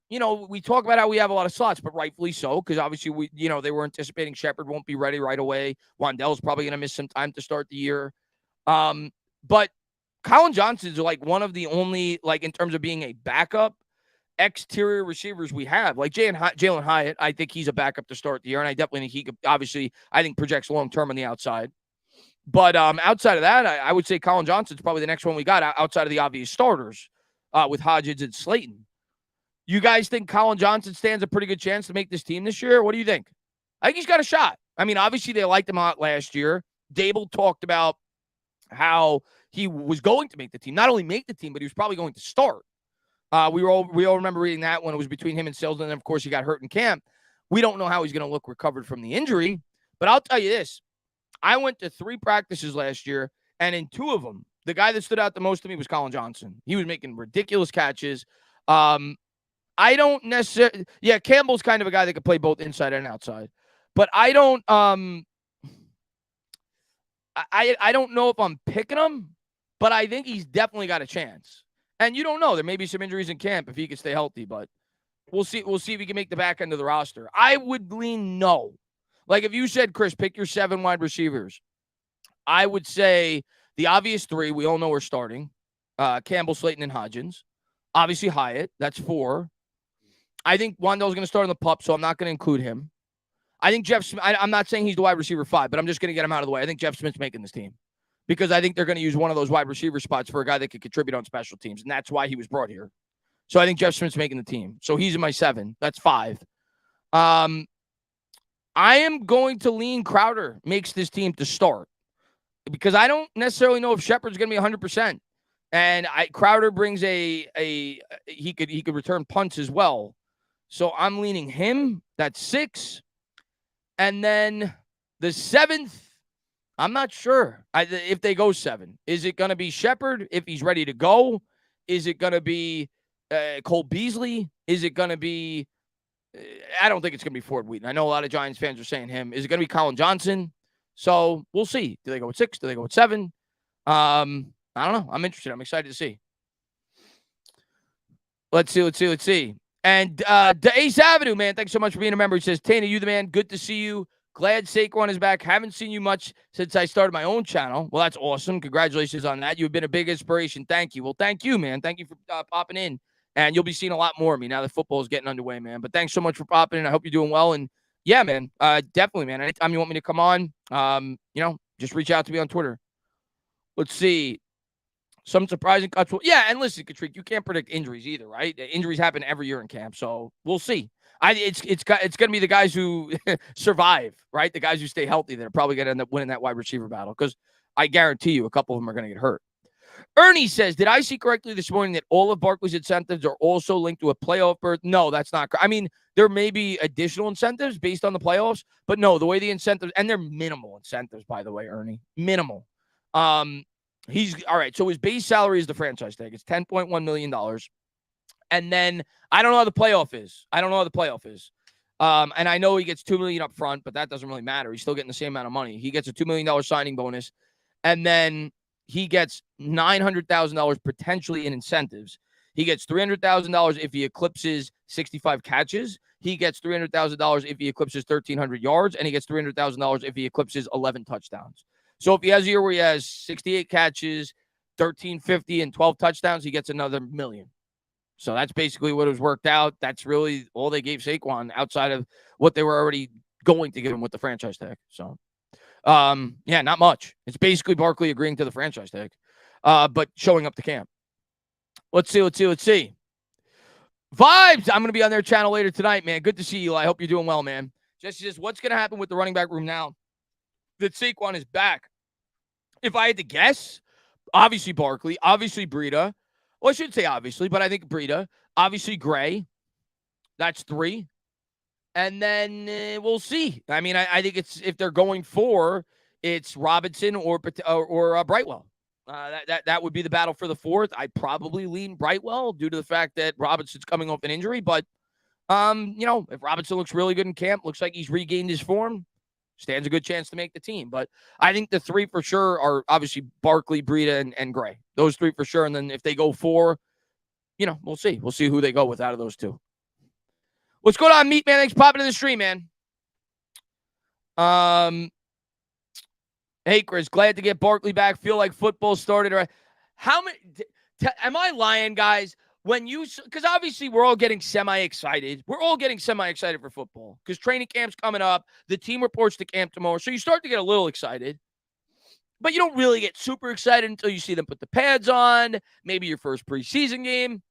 we talk about how we have a lot of slots, but rightfully so, because obviously they were anticipating Shepard won't be ready right away. Wandell's probably going to miss some time to start the year. But Colin Johnson is like one of the only, like in terms of being a backup, exterior receivers we have. Like Jalen Hyatt, I think he's a backup to start the year, and I definitely think he could, obviously, I think projects long-term on the outside. But outside of that, I would say Colin Johnson's probably the next one we got outside of the obvious starters with Hodgins and Slayton. You guys think Colin Johnson stands a pretty good chance to make this team this year? What do you think? I think he's got a shot. I mean, obviously they liked him out last year. Dable talked about how he was going to make the team. Not only make the team, but he was probably going to start. We all remember reading that when it was between him and Sills, and then, of course, he got hurt in camp. We don't know how he's going to look recovered from the injury, but I'll tell you this. I went to 3 practices last year, and in 2 of them, the guy that stood out the most to me was Colin Johnson. He was making ridiculous catches. I don't necessarily – yeah, Campbell's kind of a guy that could play both inside and outside. But I don't I don't know if I'm picking him, but I think he's definitely got a chance. And you don't know. There may be some injuries in camp if he can stay healthy, but we'll see. We'll see if he can make the back end of the roster. I would lean no. Like if you said, Chris, pick your 7 wide receivers, I would say the obvious 3, we all know are starting. Campbell, Slayton, and Hodgins. Obviously Hyatt, that's 4. I think Wan'Dale's going to start on the pup, so I'm not going to include him. I think Jeff Smith, I'm not saying he's the wide receiver 5, but I'm just going to get him out of the way. I think Jeff Smith's making this team because I think they're going to use one of those wide receiver spots for a guy that could contribute on special teams, and that's why he was brought here. So I think Jeff Smith's making the team. So he's in my 7. That's 5. I am going to lean Crowder makes this team to start because I don't necessarily know if Shepard's going to be 100%. And Crowder brings he could return punts as well. So I'm leaning him. That's 6. And then the 7th, I'm not sure if they go 7. Is it going to be Shepard if he's ready to go? Is it going to be Cole Beasley? Is it going to be I don't think it's going to be Ford Wheaton. I know a lot of Giants fans are saying him. Is it going to be Colin Johnson? So we'll see. Do they go with 6? Do they go with 7? I don't know. I'm interested. I'm excited to see. Let's see. And the Ace Avenue, man, thanks so much for being a member. He says, Tana, you the man. Good to see you. Glad Saquon is back. Haven't seen you much since I started my own channel. Well, that's awesome. Congratulations on that. You've been a big inspiration. Thank you. Well, thank you, man. Thank you for popping in. And you'll be seeing a lot more of me now that football is getting underway, man. But thanks so much for popping in. I hope you're doing well. And yeah, man, definitely, man. Anytime you want me to come on, just reach out to me on Twitter. Let's see. Some surprising cuts. Yeah, and listen, Katrick, you can't predict injuries either, right? Injuries happen every year in camp, so we'll see. It's going to be the guys who survive, right? The guys who stay healthy that are probably going to end up winning that wide receiver battle because I guarantee you a couple of them are going to get hurt. Ernie says, did I see correctly this morning that all of Barkley's incentives are also linked to a playoff berth? No, that's not correct. I mean, there may be additional incentives based on the playoffs, but no, the way the incentives, and they're minimal incentives, by the way, Ernie, minimal. He's all right. So his base salary is the franchise tag. It's $10.1 million. And then I don't know how the playoff is. And I know he gets $2 million up front, but that doesn't really matter. He's still getting the same amount of money. He gets a $2 million signing bonus. And then he gets $900,000 potentially in incentives. He gets $300,000 if he eclipses 65 catches. He gets $300,000 if he eclipses 1,300 yards. And he gets $300,000 if he eclipses 11 touchdowns. So if he has a year where he has 68 catches, 1,350, and 12 touchdowns, he gets another $1 million. So that's basically what was worked out. That's really all they gave Saquon outside of what they were already going to give him with the franchise tag. So, yeah, not much. It's basically Barkley agreeing to the franchise tag, but showing up to camp. Let's see. Vibes, I'm going to be on their channel later tonight, man. Good to see you. I hope you're doing well, man. Jesse says, what's going to happen with the running back room now that Saquon is back? If I had to guess, obviously Barkley, obviously Breida. Well, I shouldn't say obviously, but I think Breida. Obviously Gray. That's 3. And then we'll see. I mean, I think it's if they're going for, it's Robinson or Brightwell. That would be the battle for the 4th. I probably lean Brightwell due to the fact that Robinson's coming off an injury. But, if Robinson looks really good in camp, looks like he's regained his form, stands a good chance to make the team. But I think the 3 for sure are obviously Barkley, Breida, and Gray. Those 3 for sure. And then if they go 4, we'll see. We'll see who they go with out of those 2. What's going on, Meat Man? Thanks for popping in the stream, man. Hey, Chris, glad to get Barkley back. Feel like football started. How many? Am I lying, guys? Because obviously we're all getting semi-excited. We're all getting semi-excited for football because training camp's coming up. The team reports to camp tomorrow. So you start to get a little excited, but you don't really get super excited until you see them put the pads on, maybe your first preseason game.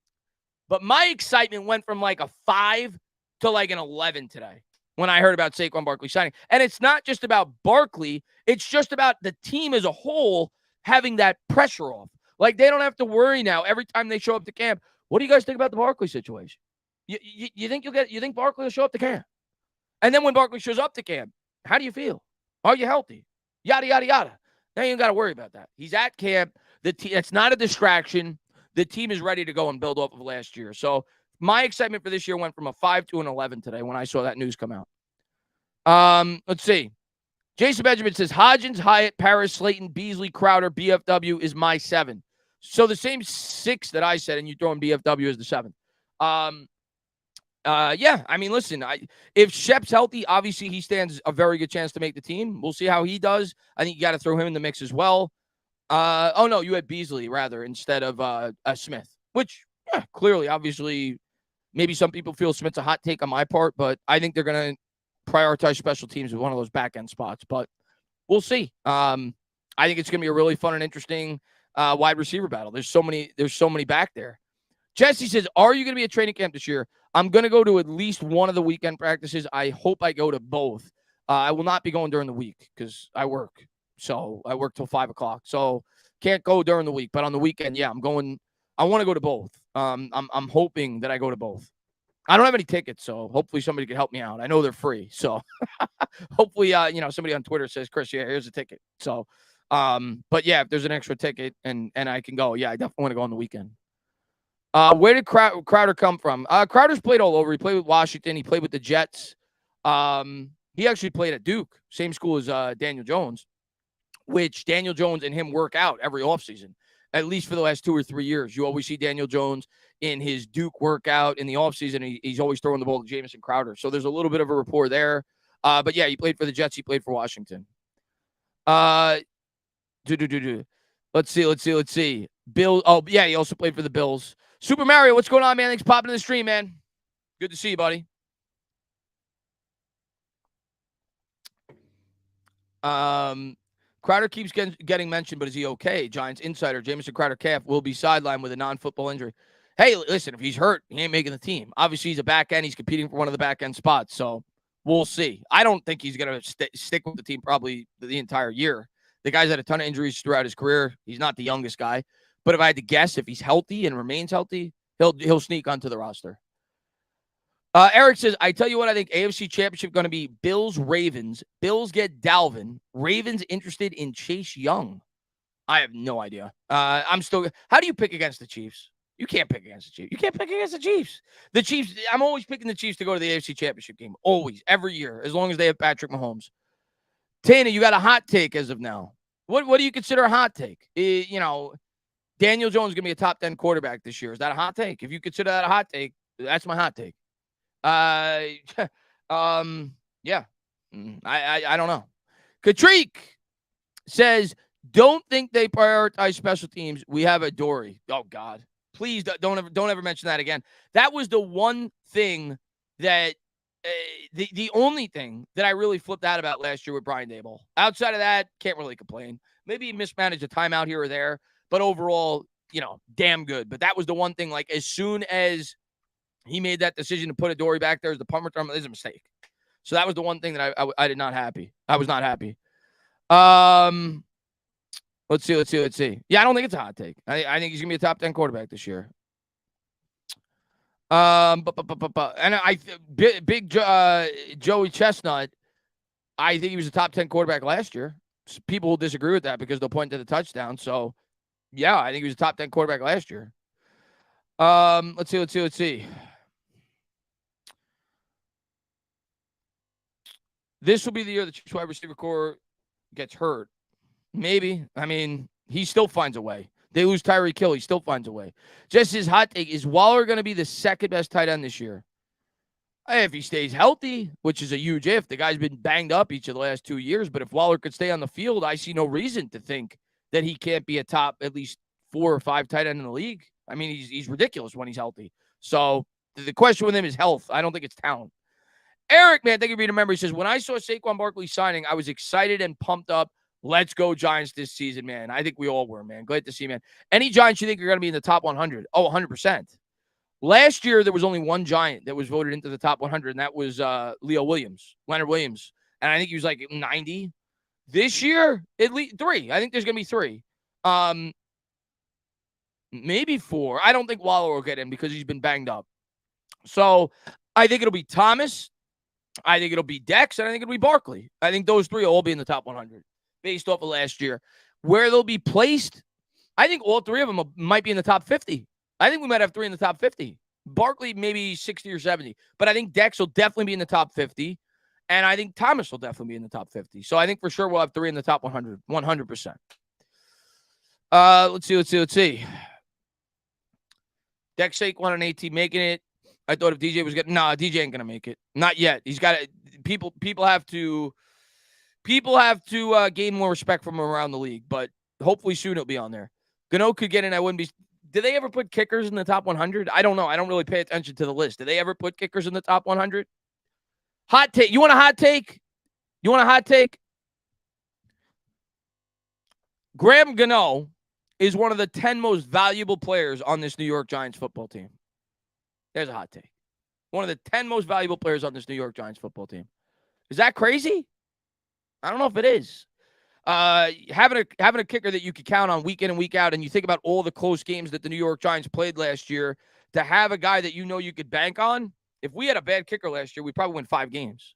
But my excitement went from like a 5 to like an 11 today when I heard about Saquon Barkley signing. And it's not just about Barkley. It's just about the team as a whole having that pressure off. Like they don't have to worry now every time they show up to camp. What do you guys think about the Barkley situation? You think Barkley will show up to camp? And then when Barkley shows up to camp, how do you feel? Are you healthy? Yada, yada, yada. Now you ain't got to worry about that. He's at camp. It's not a distraction. The team is ready to go and build off of last year. So my excitement for this year went from a 5 to an 11 today when I saw that news come out. Let's see. Jason Benjamin says, Hodgins, Hyatt, Paris, Slayton, Beasley, Crowder, BFW is my 7. So the same 6 that I said, and you throw in BFW as the 7th. Yeah, I mean, listen, if Shep's healthy, obviously he stands a very good chance to make the team. We'll see how he does. I think you got to throw him in the mix as well. Oh, no, you had Beasley, rather, instead of Smith, which clearly, obviously, Maybe some people feel Smith's a hot take on my part, but I think they're going to prioritize special teams with one of those back end spots. But we'll see. I think it's going to be a really fun and interesting wide receiver battle. There's so many back there. Jesse says, "Are you going to be at training camp this year?" I'm going to go to at least one of the weekend practices. I hope I go to both. I will not be going during the week because I work. So I work till 5 o'clock. So can't go during the week. But on the weekend, yeah, I'm going. I want to go to both. I'm hoping that I go to both. I don't have any tickets, so hopefully somebody can help me out. I know they're free, so hopefully, somebody on Twitter says, "Chris, yeah, here's a ticket." So, but yeah, if there's an extra ticket and I can go, yeah, I definitely want to go on the weekend. Where did Crowder come from? Crowder's played all over. He played with Washington. He played with the Jets. He actually played at Duke, same school as Daniel Jones, which Daniel Jones and him work out every offseason, at least for the last 2 or 3 years. You always see Daniel Jones in his Duke workout in the offseason. He's always throwing the ball to Jamison Crowder. So there's a little bit of a rapport there. But yeah, he played for the Jets. He played for Washington. Let's see. Bill. Oh, yeah, he also played for the Bills. Super Mario, what's going on, man? Thanks for popping in the stream, man. Good to see you, buddy. Crowder keeps getting mentioned, but is he okay? Giants insider Jamison Crowder calf will be sidelined with a non-football injury. Hey, listen, if he's hurt, he ain't making the team. Obviously, he's a back end. He's competing for one of the back end spots, so we'll see. I don't think he's going to stick with the team probably the entire year. The guy's had a ton of injuries throughout his career. He's not the youngest guy. But if I had to guess, if he's healthy and remains healthy, he'll sneak onto the roster. Eric says, I tell you what, I think AFC Championship going to be Bills-Ravens. Bills get Dalvin. Ravens interested in Chase Young. I have no idea. How do you pick against the Chiefs? You can't pick against the Chiefs. You can't pick against the Chiefs. The Chiefs, I'm always picking the Chiefs to go to the AFC Championship game. Always, every year, as long as they have Patrick Mahomes. Tana, you got a hot take as of now. What do you consider a hot take? Daniel Jones is going to be a top 10 quarterback this year. Is that a hot take? If you consider that a hot take, that's my hot take. Yeah. I don't know. Katriek says, don't think they prioritize special teams. We have a Dory. Oh, God. Please don't ever mention that again. That was the one thing that the only thing that I really flipped out about last year with Brian Daboll. Outside of that, can't really complain. Maybe he mismanaged a timeout here or there, but overall, damn good. But that was the one thing, like, as soon as he made that decision to put a Dory back there as the punt return, it was a mistake. So that was the one thing that I did not happy. I was not happy. Let's see. Yeah, I don't think it's a hot take. I think he's gonna be a top 10 quarterback this year. And big Joey Chestnut, I think he was a top 10 quarterback last year. People will disagree with that because they'll point to the touchdown. So, yeah, I think he was a top 10 quarterback last year. Let's see. This will be the year the Chiefs wide receiver core gets hurt. Maybe. I mean, he still finds a way. They lose Tyreek Hill. He still finds a way. Just his hot take, is Waller going to be the second best tight end this year? If he stays healthy, which is a huge if. The guy's been banged up each of the last 2 years. But if Waller could stay on the field, I see no reason to think that he can't be a top at least 4 or 5 tight end in the league. I mean, he's ridiculous when he's healthy. So the question with him is health. I don't think it's talent. Eric, man, thank you for being a member. He says, when I saw Saquon Barkley signing, I was excited and pumped up. Let's go Giants this season, man. I think we all were, man. Glad to see, man. Any Giants you think are going to be in the top 100? Oh, 100%. Last year, there was only one Giant that was voted into the top 100, and that was Leonard Williams. And I think he was like 90. This year, at least 3. I think there's going to be 3. Maybe 4. I don't think Waller will get in because he's been banged up. So I think it'll be Thomas. I think it'll be Dex, and I think it'll be Barkley. I think those 3 will all be in the top 100 based off of last year. Where they'll be placed, I think all 3 of them might be in the top 50. I think we might have 3 in the top 50. Barkley, maybe 60 or 70. But I think Dex will definitely be in the top 50. And I think Thomas will definitely be in the top 50. So I think for sure we'll have 3 in the top 100. 100%. Let's see. Dex Saquon and AT making it. I thought if DJ was getting, DJ ain't gonna make it. Not yet. He's got to. People have to gain more respect from him around the league. But hopefully soon he'll be on there. Gano could get in. I wouldn't be Did they ever put kickers in the top 100? I don't know. I don't really pay attention to the list. Did they ever put kickers in the top 100? Hot take. You want a hot take? You want a hot take? Graham Gano is one of the 10 most valuable players on this New York Giants football team. There's a hot take. One of the 10 most valuable players on this New York Giants football team. Is that crazy? I don't know if it is. Having a kicker that you could count on week in and week out, and you think about all the close games that the New York Giants played last year, to have a guy that you know you could bank on. If we had a bad kicker last year, we'd probably win 5 games.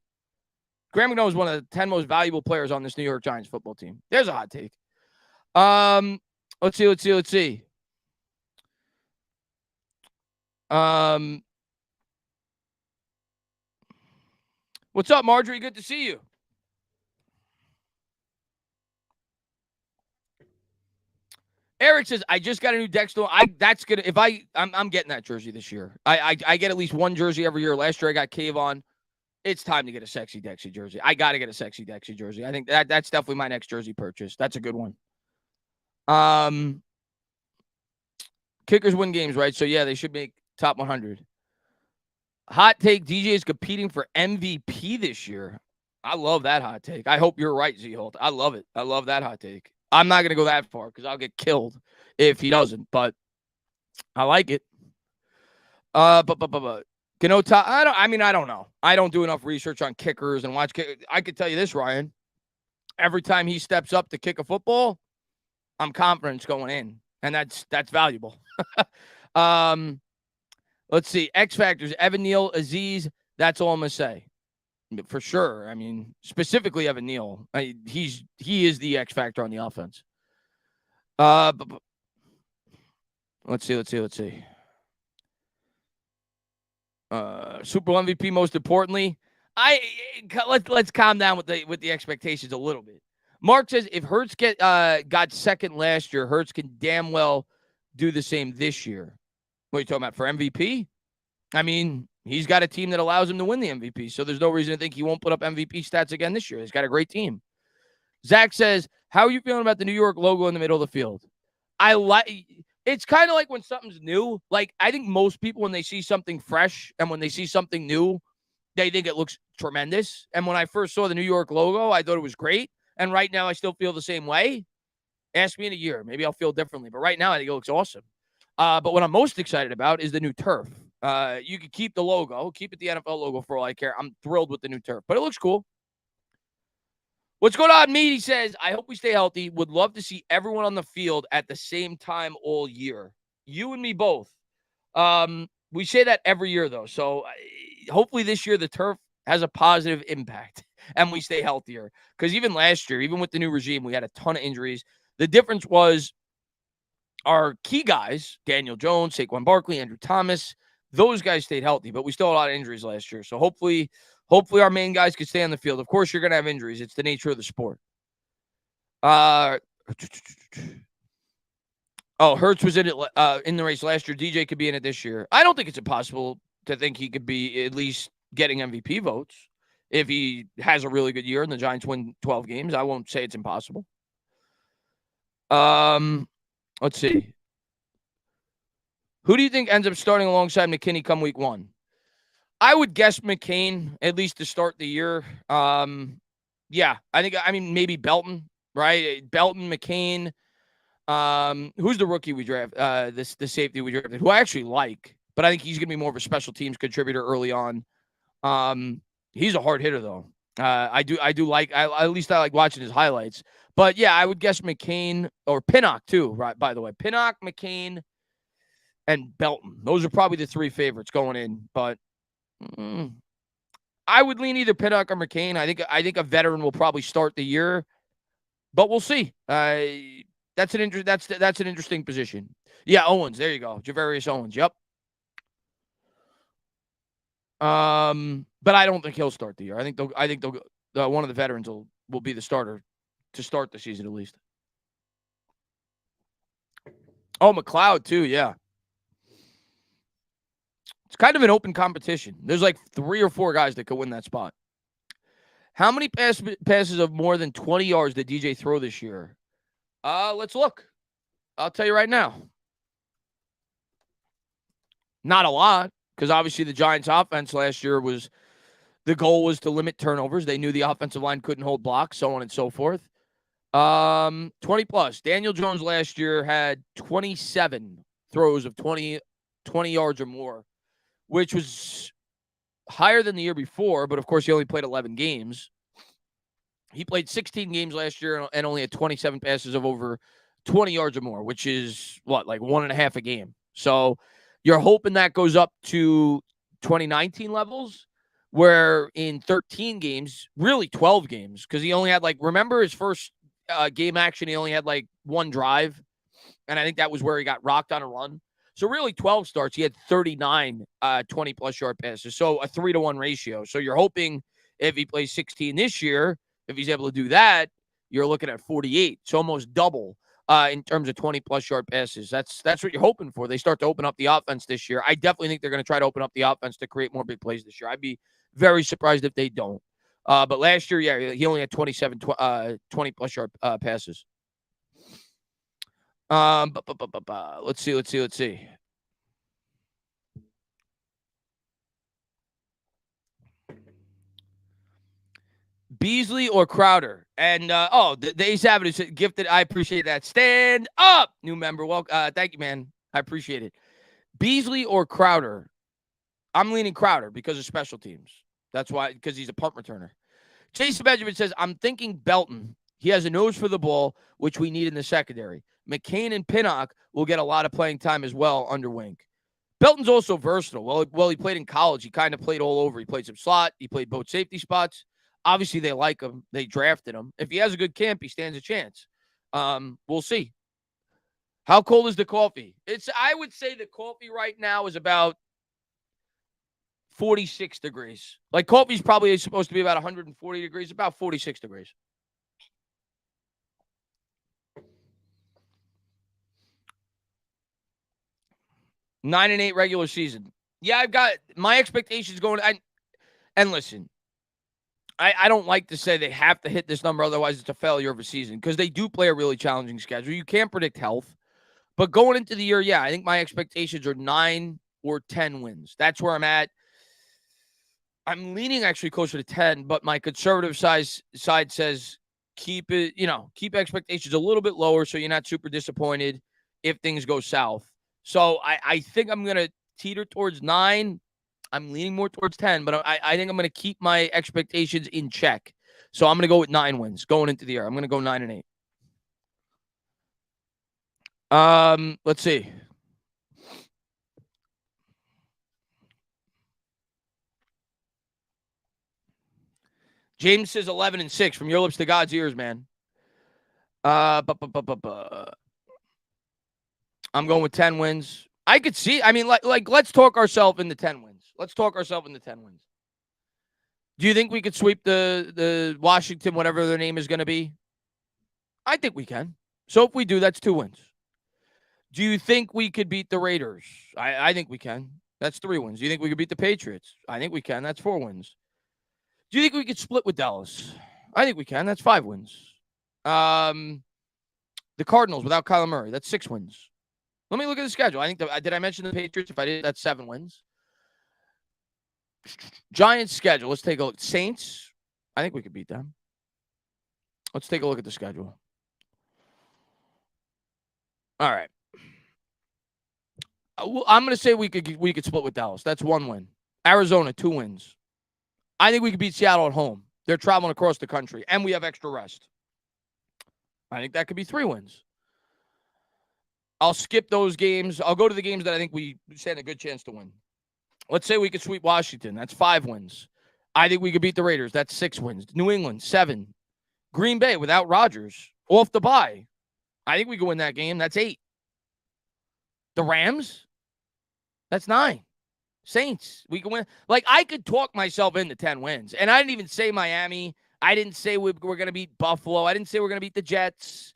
Graham Gano is one of the 10 most valuable players on this New York Giants football team. There's a hot take. Let's see. What's up, Marjorie? Good to see you. Eric says, I just got a new Dexter. I'm getting that jersey this year. I get at least one jersey every year. Last year I got Kayvon. It's time to get a sexy Dexy jersey. I got to get a sexy Dexy jersey. I think that's definitely my next jersey purchase. That's a good one. Kickers win games, right? So yeah, they should make top 100. Hot take, DJ is competing for MVP this year. I love that hot take. I hope you're right, Z-Holt. I love it. I love that hot take. I'm not going to go that far because I'll get killed if he doesn't, but I like it. I don't know. I don't do enough research on kickers and watch kickers. I could tell you this, Ryan. Every time he steps up to kick a football, I'm confident it's going in, and that's valuable. Let's see. X Factors, Evan Neal, Aziz. That's all I'm going to say. For sure. I mean, specifically Evan Neal. He is the X factor on the offense. Let's see. Super Bowl MVP, most importantly. Let's calm down with the expectations a little bit. Mark says if Hurts got second last year, Hurts can damn well do the same this year. What are you talking about for MVP? I mean, he's got a team that allows him to win the MVP, so there's no reason to think he won't put up MVP stats again this year. He's got a great team. Zach says, how are you feeling about the New York logo in the middle of the field? It's kind of like when something's new. Like, I think most people, when they see something fresh and when they see something new, they think it looks tremendous. And when I first saw the New York logo, I thought it was great. And right now, I still feel the same way. Ask me in a year. Maybe I'll feel differently. But right now, I think it looks awesome. But what I'm most excited about is the new turf. You could keep the logo, keep it the NFL logo for all I care. I'm thrilled with the new turf, but it looks cool. What's going on, Mead? He says, I hope we stay healthy. Would love to see everyone on the field at the same time all year. You and me both. We say that every year, though. So hopefully this year the turf has a positive impact and we stay healthier. Because even last year, even with the new regime, we had a ton of injuries. The difference was our key guys, Daniel Jones, Saquon Barkley, Andrew Thomas, those guys stayed healthy, but we still had a lot of injuries last year. So hopefully our main guys could stay on the field. Of course, you're going to have injuries. It's the nature of the sport. Hurts was in it in the race last year. DJ could be in it this year. I don't think it's impossible to think he could be at least getting MVP votes if he has a really good year and the Giants win 12 games. I won't say it's impossible. Let's see. Who do you think ends up starting alongside McKinney come week 1? I would guess McCain, at least to start the year. Maybe Belton, right? Belton, McCain. Who's the rookie we draft? The safety we drafted, who I actually like, but I think he's going to be more of a special teams contributor early on. He's a hard hitter, though. I like watching his highlights. But, yeah, I would guess McCain or Pinnock, too, right? By the way, Pinnock, McCain, and Belton. Those are probably the 3 favorites going in. But I would lean either Pinnock or McCain. I think a veteran will probably start the year, but we'll see. That's an interesting position. Yeah, Owens. There you go, Javarius Owens. Yep. But I don't think he'll start the year. I think one of the veterans will be the starter to start the season at least. Oh, McLeod too. Yeah. It's kind of an open competition. There's like 3 or 4 guys that could win that spot. How many passes of more than 20 yards did DJ throw this year? Let's look. I'll tell you right now. Not a lot, because obviously the Giants' offense last year the goal was to limit turnovers. They knew the offensive line couldn't hold blocks, so on and so forth. 20 plus. Daniel Jones last year had 27 throws of 20 yards or more, which was higher than the year before, but of course he only played 11 games. He played 16 games last year and only had 27 passes of over 20 yards or more, which is like 1.5 a game. So you're hoping that goes up to 2019 levels, where in 13 games, really 12 games, because he only had remember his first game action, he only had one drive, and I think that was where he got rocked on a run. So really 12 starts, he had 39 20-plus yard passes, so a 3-to-1 ratio. So you're hoping if he plays 16 this year, if he's able to do that, you're looking at 48. It's almost double in terms of 20-plus yard passes. That's what you're hoping for. They start to open up the offense this year. I definitely think they're going to try to open up the offense to create more big plays this year. I'd be very surprised if they don't. But last year, yeah, he only had 27 20-plus yard passes. Let's see. Beasley or Crowder? And the Ace Avenue gifted. I appreciate that. Stand up, new member. Well, thank you, man. I appreciate it. Beasley or Crowder? I'm leaning Crowder because of special teams. That's why, because he's a punt returner. Jason Benjamin says, I'm thinking Belton. He has a nose for the ball, which we need in the secondary. McCain and Pinnock will get a lot of playing time as well under Wink. Belton's also versatile. Well, he played in college. He kind of played all over. He played some slot. He played both safety spots. Obviously, they like him. They drafted him. If he has a good camp, he stands a chance. We'll see. How cold is the coffee? I would say the coffee right now is about 46 degrees. Like, coffee's probably supposed to be about 140 degrees, about 46 degrees. Nine and 8 regular season. Yeah, I've got my expectations going. And listen, I don't like to say they have to hit this number, otherwise it's a failure of a season, because they do play a really challenging schedule. You can't predict health. But going into the year, yeah, I think my expectations are 9 or 10 wins. That's where I'm at. I'm leaning actually closer to 10, but my conservative side says keep expectations a little bit lower so you're not super disappointed if things go south. So I think I'm going to teeter towards 9. I'm leaning more towards 10, but I think I'm going to keep my expectations in check. So I'm going to go with 9 wins going into the year. I'm going to go 9 and 8. Let's see. James says 11 and 6 from your lips to God's ears, man. I'm going with 10 wins. I could see. I mean, let's talk ourselves into 10 wins. Let's talk ourselves into 10 wins. Do you think we could sweep the Washington, whatever their name is going to be? I think we can. So if we do, that's 2 wins. Do you think we could beat the Raiders? I think we can. That's 3 wins. Do you think we could beat the Patriots? I think we can. That's 4 wins. Do you think we could split with Dallas? I think we can. That's 5 wins. The Cardinals without Kyler Murray. That's 6 wins. Let me look at the schedule. I think did I mention the Patriots? If I did, that's 7 wins. Giants schedule. Let's take a look. Saints. I think we could beat them. Let's take a look at the schedule. All right. I'm going to say we could split with Dallas. That's 1 win. Arizona, 2 wins. I think we could beat Seattle at home. They're traveling across the country, and we have extra rest. I think that could be 3 wins. I'll skip those games. I'll go to the games that I think we stand a good chance to win. Let's say we could sweep Washington. That's 5 wins. I think we could beat the Raiders. That's 6 wins. New England, 7. Green Bay without Rodgers, off the bye. I think we could win that game. That's 8. The Rams, that's 9. Saints, we can win. Like, I could talk myself into 10 wins. And I didn't even say Miami. I didn't say we're going to beat Buffalo. I didn't say we're going to beat the Jets.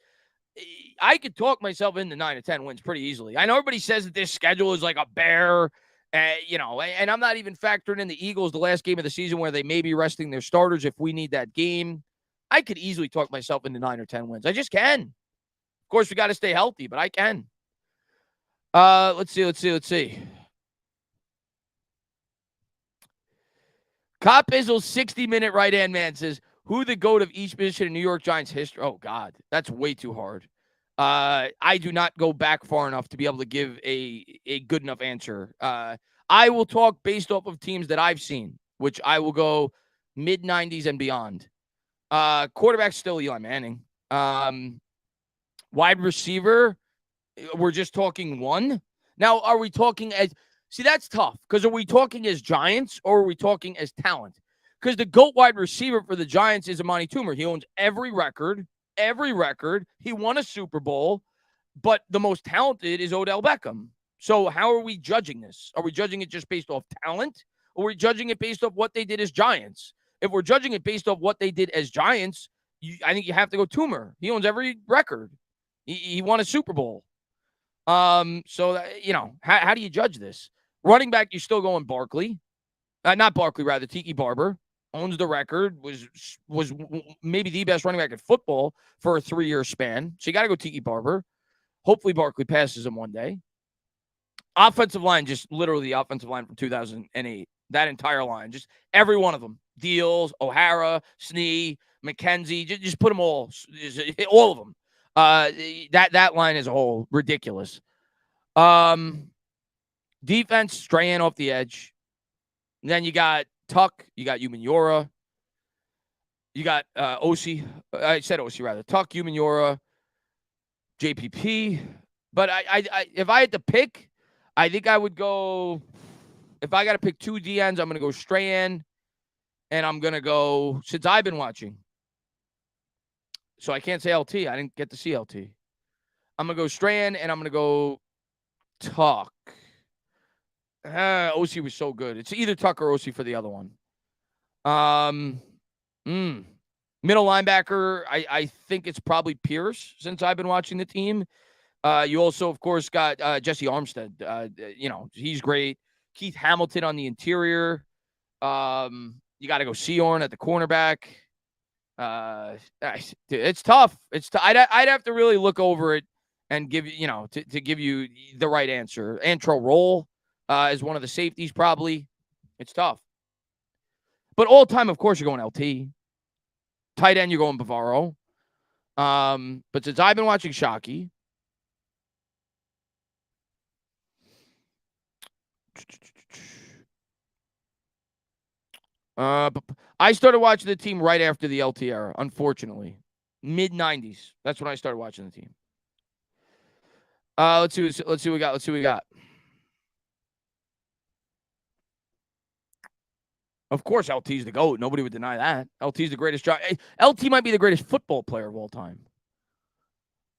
I could talk myself into 9 or 10 wins pretty easily. I know everybody says that this schedule is like a bear, and I'm not even factoring in the Eagles, the last game of the season, where they may be resting their starters if we need that game. I could easily talk myself into 9 or 10 wins. I just can. Of course, we got to stay healthy, but I can. Let's see. Cop Izzle, 60-minute right-hand man says, who the GOAT of each position in New York Giants history? Oh, God, that's way too hard. I do not go back far enough to be able to give a good enough answer. I will talk based off of teams that I've seen, which I will go mid-90s and beyond. Quarterback still Eli Manning. Wide receiver, we're just talking one. Now, are we talking as – see, that's tough because are we talking as Giants or are we talking as talent? Because the GOAT wide receiver for the Giants is Amani Toomer. He owns every record. He won a Super Bowl, but the most talented is Odell Beckham. So how are we judging this? Are we judging it just based off talent or are we judging it based off what they did as Giants? If we're judging it based off what they did as Giants, I think you have to go Toomer. He owns every record. He won a Super Bowl. So how do you judge this? Running back, you're still going Barkley. Not Barkley, rather, Tiki Barber. Owns the record, was maybe the best running back in football for a 3-year span. So you got to go Tiki Barber. Hopefully Barkley passes him one day. Offensive line, just literally the offensive line from 2008. That entire line, just every one of them. Deals, O'Hara, Snee, McKenzie, just put them all of them. That line as a whole, ridiculous. Defense, Strahan off the edge. And then you got Tuck, you got Umenyiora, you got Osi. I said Osi rather. Tuck, Umenyiora, JPP. But I if I had to pick, I think I would go. If I got to pick two DNs, I'm going to go Strahan, and I'm going to go since I've been watching. So I can't say LT. I didn't get to see LT. I'm going to go Strahan, and I'm going to go Tuck. OC was so good. It's either Tuck or OC for the other one. Middle linebacker, I think it's probably Pierce since I've been watching the team. You also, of course, got Jesse Armstead. He's great. Keith Hamilton on the interior. You got to go Seorn at the cornerback. It's tough. I'd have to really look over it and give to give you the right answer. Antro Roll is one of the safeties probably. It's tough. But all time, of course, you're going LT. Tight end, you're going Bavaro. But since I've been watching Shockey, I started watching the team right after the LT era, unfortunately. Mid-90s. That's when I started watching the team. Let's see what we got. Of course, LT's the GOAT. Nobody would deny that. LT's the greatest. LT might be the greatest football player of all time.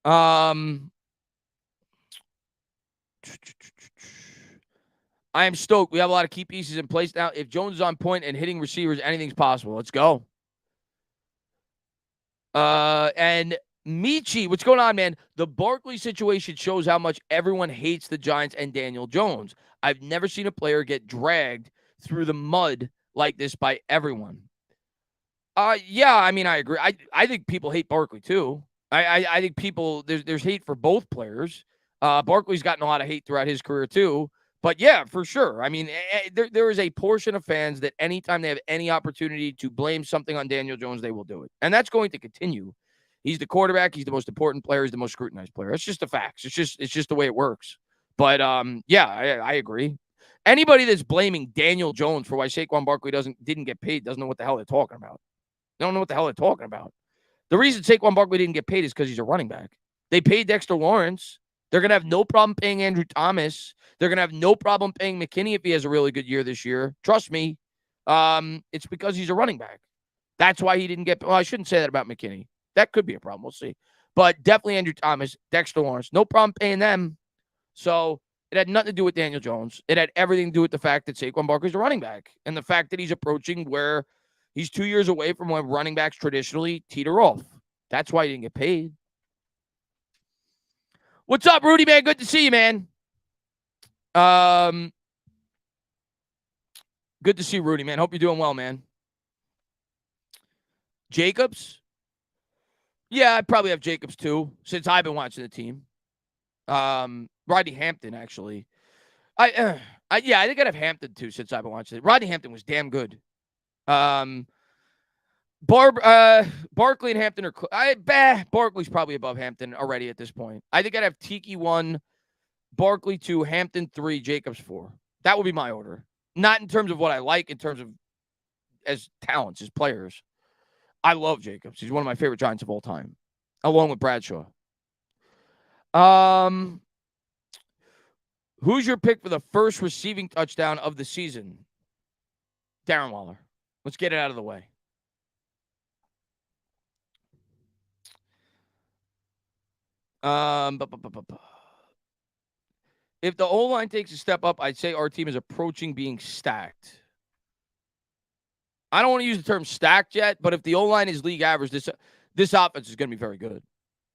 I am stoked. We have a lot of key pieces in place now. If Jones is on point and hitting receivers, anything's possible. Let's go. And Michi, what's going on, man? The Barkley situation shows how much everyone hates the Giants and Daniel Jones. I've never seen a player get dragged through the mud like this by everyone. Yeah, I mean, I agree. I think people hate Barkley too. I think people there's hate for both players. Barkley's gotten a lot of hate throughout his career too. But yeah, for sure. I mean, there is a portion of fans that anytime they have any opportunity to blame something on Daniel Jones, they will do it. And that's going to continue. He's the quarterback. He's the most important player. He's the most scrutinized player. It's just the facts. It's just the way it works. But yeah, I agree. Anybody that's blaming Daniel Jones for why Saquon Barkley didn't get paid doesn't know what the hell they're talking about. They don't know what the hell they're talking about. The reason Saquon Barkley didn't get paid is because he's a running back. They paid Dexter Lawrence. They're going to have no problem paying Andrew Thomas. They're going to have no problem paying McKinney if he has a really good year this year. Trust me. It's because he's a running back. That's why he didn't get – well, I shouldn't say that about McKinney. That could be a problem. We'll see. But definitely Andrew Thomas, Dexter Lawrence. No problem paying them. So it had nothing to do with Daniel Jones. It had everything to do with the fact that Saquon Barkley's a running back and the fact that he's approaching where he's 2 years away from when running backs traditionally teeter off. That's why he didn't get paid. What's up, Rudy, man? Good to see you, man. Good to see you, Rudy, man. Hope you're doing well, man. Jacobs? Yeah, I'd probably have Jacobs, too, since I've been watching the team. Rodney Hampton, actually. I think I'd have Hampton, too, since I've been watching it. Rodney Hampton was damn good. Um, Barkley and Hampton are Barkley's probably above Hampton already at this point. I think I'd have Tiki 1, Barkley 2, Hampton 3, Jacobs 4. That would be my order. Not in terms of what I like, in terms of as talents, as players. I love Jacobs. He's one of my favorite Giants of all time, along with Bradshaw. Who's your pick for the first receiving touchdown of the season? Darren Waller. Let's get it out of the way. If the O-line takes a step up, I'd say our team is approaching being stacked. I don't want to use the term stacked yet, but if the O-line is league average, this offense is going to be very good.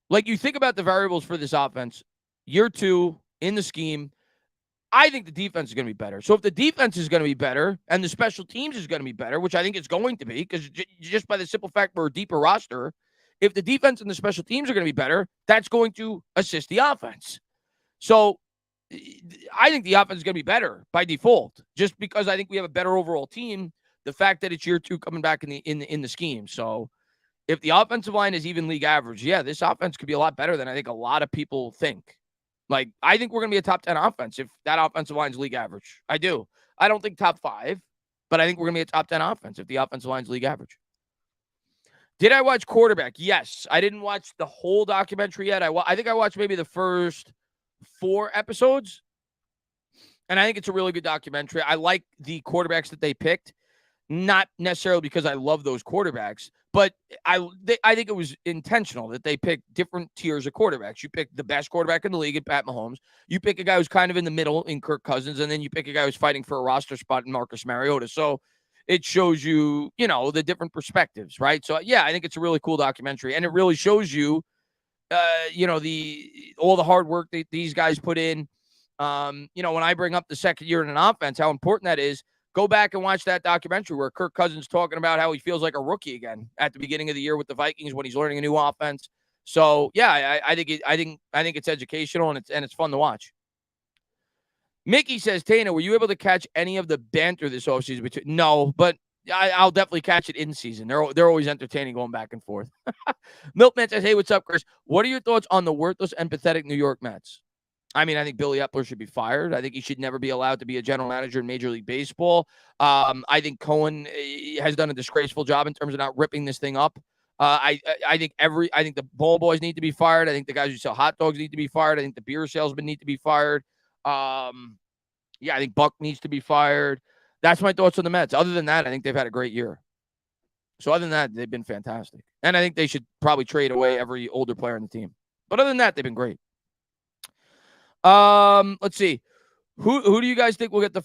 Like, you think about the variables for this offense, year 2 in the scheme, I think the defense is going to be better. So if the defense is going to be better and the special teams is going to be better, which I think it's going to be, because just by the simple fact we're a deeper roster, if the defense and the special teams are going to be better, that's going to assist the offense. So I think the offense is going to be better by default, just because I think we have a better overall team. The fact that it's year 2 coming back in the scheme. So if the offensive line is even league average, yeah, this offense could be a lot better than I think a lot of people think. Like, I think we're going to be a top 10 offense if that offensive line is league average. I do. I don't think top 5, but I think we're going to be a top 10 offense if the offensive line is league average. Did I watch Quarterback? Yes. I didn't watch the whole documentary yet. I think I watched maybe the first 4 episodes, and I think it's a really good documentary. I like the quarterbacks that they picked, not necessarily because I love those quarterbacks, but I think it was intentional that they picked different tiers of quarterbacks. You pick the best quarterback in the league in Pat Mahomes. You pick a guy who's kind of in the middle in Kirk Cousins, and then you pick a guy who's fighting for a roster spot in Marcus Mariota. So it shows you, the different perspectives, right? So, yeah, I think it's a really cool documentary, and it really shows you, all the hard work that these guys put in. When I bring up the second year in an offense, how important that is. Go back and watch that documentary where Kirk Cousins talking about how he feels like a rookie again at the beginning of the year with the Vikings when he's learning a new offense. So yeah, I think it's educational and it's fun to watch. Mickey says, Tana, were you able to catch any of the banter this offseason? No, but I'll definitely catch it in season. They're always entertaining going back and forth. Milkman says, hey, what's up, Chris? What are your thoughts on the worthless and pathetic New York Mets? I mean, I think Billy Epler should be fired. I think he should never be allowed to be a general manager in Major League Baseball. I think Schoen has done a disgraceful job in terms of not ripping this thing up. I think the ball boys need to be fired. I think the guys who sell hot dogs need to be fired. I think the beer salesmen need to be fired. I think Buck needs to be fired. That's my thoughts on the Mets. Other than that, I think they've had a great year. So other than that, they've been fantastic. And I think they should probably trade away every older player on the team. But other than that, they've been great. Let's see. Who do you guys think will get the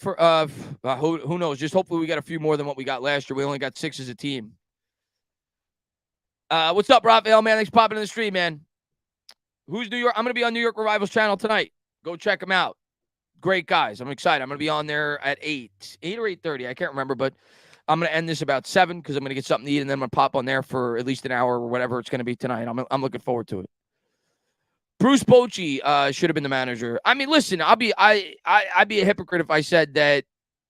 who knows? Just hopefully we got a few more than what we got last year. We only got 6 as a team. What's up, Raphael, man? Thanks for popping in the stream, man. Who's New York? I'm going to be on New York Revival's channel tonight. Go check them out. Great guys. I'm excited. I'm going to be on there at 8 or 8:30. I can't remember, but I'm going to end this about 7 because I'm going to get something to eat, and then I'm going to pop on there for at least an hour or whatever it's going to be tonight. I'm looking forward to it. Bruce Bochy should have been the manager. I mean, listen, I'd be a hypocrite if I said that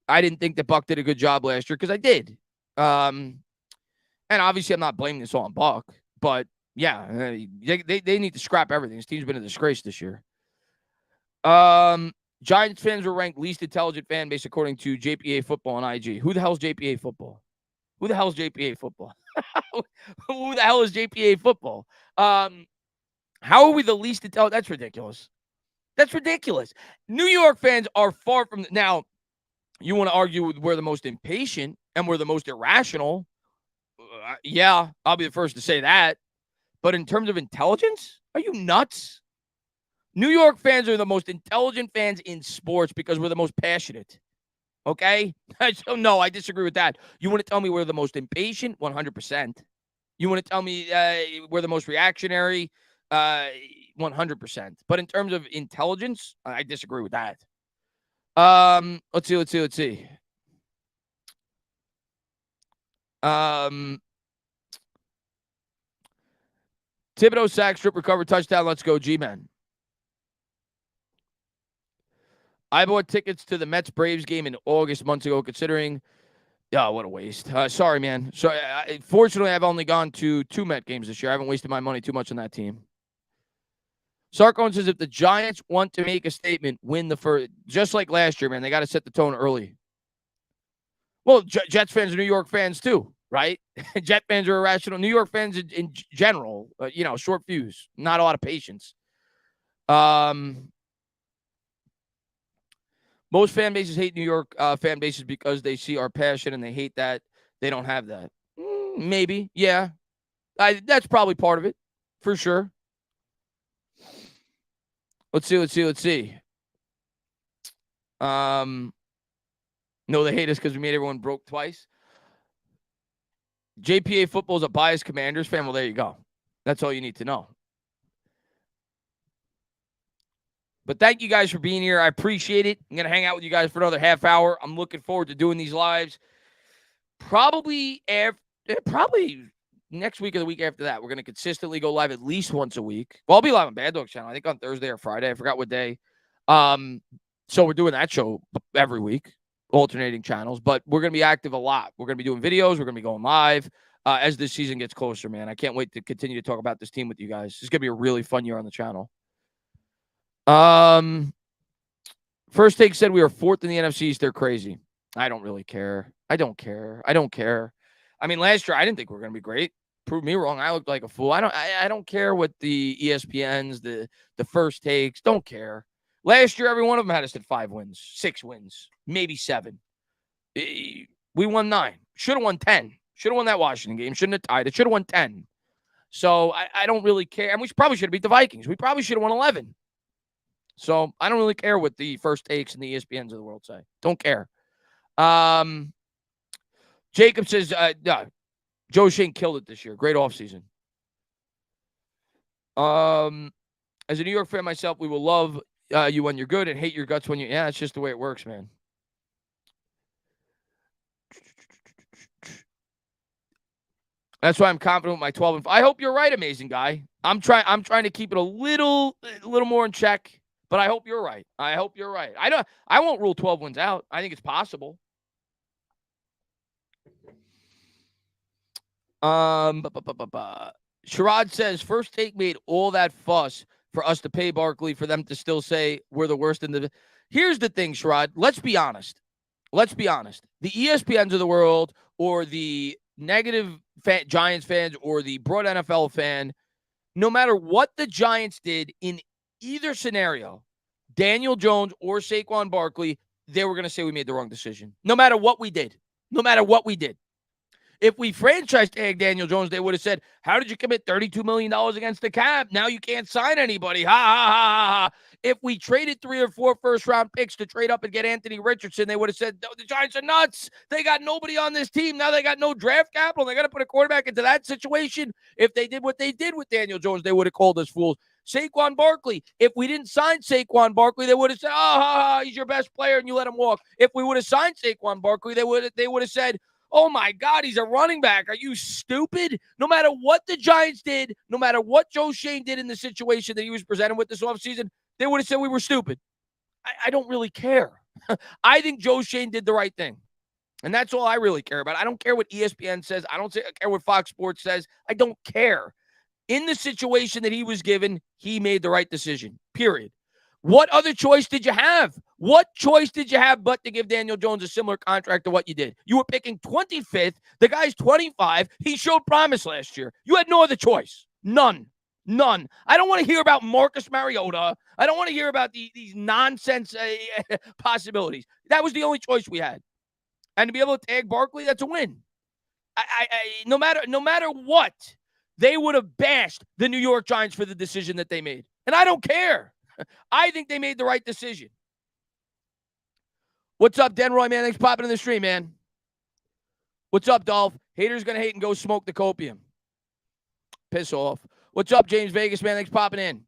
I didn't think that Buck did a good job last year, because I did. And obviously I'm not blaming this all on Buck, but yeah, they need to scrap everything. This team's been a disgrace this year. Giants fans were ranked least intelligent fan base according to JPA Football and IG. Who the hell is JPA Football? Who the hell is JPA Football? Who the hell is JPA Football? How are we the least intelligent? That's ridiculous. That's ridiculous. New York fans are far from... Now, you want to argue we're the most impatient and we're the most irrational. Yeah, I'll be the first to say that. But in terms of intelligence, are you nuts? New York fans are the most intelligent fans in sports because we're the most passionate. Okay? So, no, I disagree with that. You want to tell me we're the most impatient? 100%. You want to tell me we're the most reactionary? 100%. But in terms of intelligence, I disagree with that. Let's see. Thibodeau sack, strip, recover, touchdown. Let's go, G-Men. I bought tickets to the Mets-Braves game in August months ago, considering Yeah, what a waste. Sorry, man. So, fortunately, I've only gone to 2 Met games this year. I haven't wasted my money too much on that team. Sarkon says if the Giants want to make a statement, win the first, just like last year, man, they got to set the tone early. Well, Jets fans are New York fans too, right? Jet fans are irrational. New York fans in general, short fuse, not a lot of patience. Most fan bases hate New York fan bases because they see our passion and they hate that they don't have that. Maybe, yeah. That's probably part of it, for sure. Let's see. No, they hate us because we made everyone broke twice. JPA football is a biased Commanders fan. Well, there you go. That's all you need to know. But thank you guys for being here. I appreciate it. I'm going to hang out with you guys for another half hour. I'm looking forward to doing these lives. Probably next week or the week after that. We're going to consistently go live at least once a week. Well, I'll be live on Bad Dogs channel, I think on Thursday or Friday. I forgot what day. So we're doing that show every week, alternating channels. But we're going to be active a lot. We're going to be doing videos. We're going to be going live as this season gets closer, man. I can't wait to continue to talk about this team with you guys. It's going to be a really fun year on the channel. First Take said we were 4th in the NFC East. They're crazy. I don't really care. I don't care. I mean, last year I didn't think we were going to be great. Prove me wrong. I looked like a fool. I don't care what the ESPNs, the First Takes, don't care. Last year, every one of them had us at 5 wins, 6 wins, maybe 7. We won 9. Should have won 10. Should have won that Washington game. Shouldn't have tied it. Should have won 10. So I don't really care. And we probably should have beat the Vikings. We probably should have won 11. So I don't really care what the First Takes and the ESPNs of the world say. Don't care. Jacob says, Joe Schoen killed it this year. Great offseason. As a New York fan myself, we will love you when you're good and hate your guts when you... Yeah, it's just the way it works, man. That's why I'm confident with my 12 and 5. I hope you're right, amazing guy. I'm trying to keep it a little more in check, but I hope you're right. I won't rule 12 wins out. I think it's possible. Sherrod says First Take made all that fuss for us to pay Barkley for them to still say we're the worst in the... Here's the thing, Sherrod. Let's be honest. The ESPNs of the world or the negative Giants fans or the broad NFL fan, no matter what the Giants did in either scenario, Daniel Jones or Saquon Barkley, they were going to say we made the wrong decision. No matter what we did. If we franchise tag Daniel Jones, they would have said, how did you commit $32 million against the cap? Now you can't sign anybody. Ha, ha, ha, ha. If we traded 3 or 4 first-round picks to trade up and get Anthony Richardson, they would have said, the Giants are nuts. They got nobody on this team. Now they got no draft capital. They got to put a quarterback into that situation. If they did what they did with Daniel Jones, they would have called us fools. Saquon Barkley, if we didn't sign Saquon Barkley, they would have said, he's your best player, and you let him walk. If we would have signed Saquon Barkley, they would have said, oh, my God, he's a running back. Are you stupid? No matter what the Giants did, no matter what Joe Schoen did in the situation that he was presented with this offseason, they would have said we were stupid. I don't really care. I think Joe Schoen did the right thing. And that's all I really care about. I don't care what ESPN says. I don't care what Fox Sports says. I don't care. In the situation that he was given, he made the right decision, period. What other choice did you have? What choice did you have but to give Daniel Jones a similar contract to what you did? You were picking 25th. The guy's 25. He showed promise last year. You had no other choice. None. I don't want to hear about Marcus Mariota. I don't want to hear about these nonsense possibilities. That was the only choice we had. And to be able to tag Barkley, that's a win. No matter what, they would have bashed the New York Giants for the decision that they made. And I don't care. I think they made the right decision. What's up, Denroy, man? Thanks for popping in the stream, man. What's up, Dolph? Haters going to hate and go smoke the copium. Piss off. What's up, James Vegas, man? Thanks for popping in.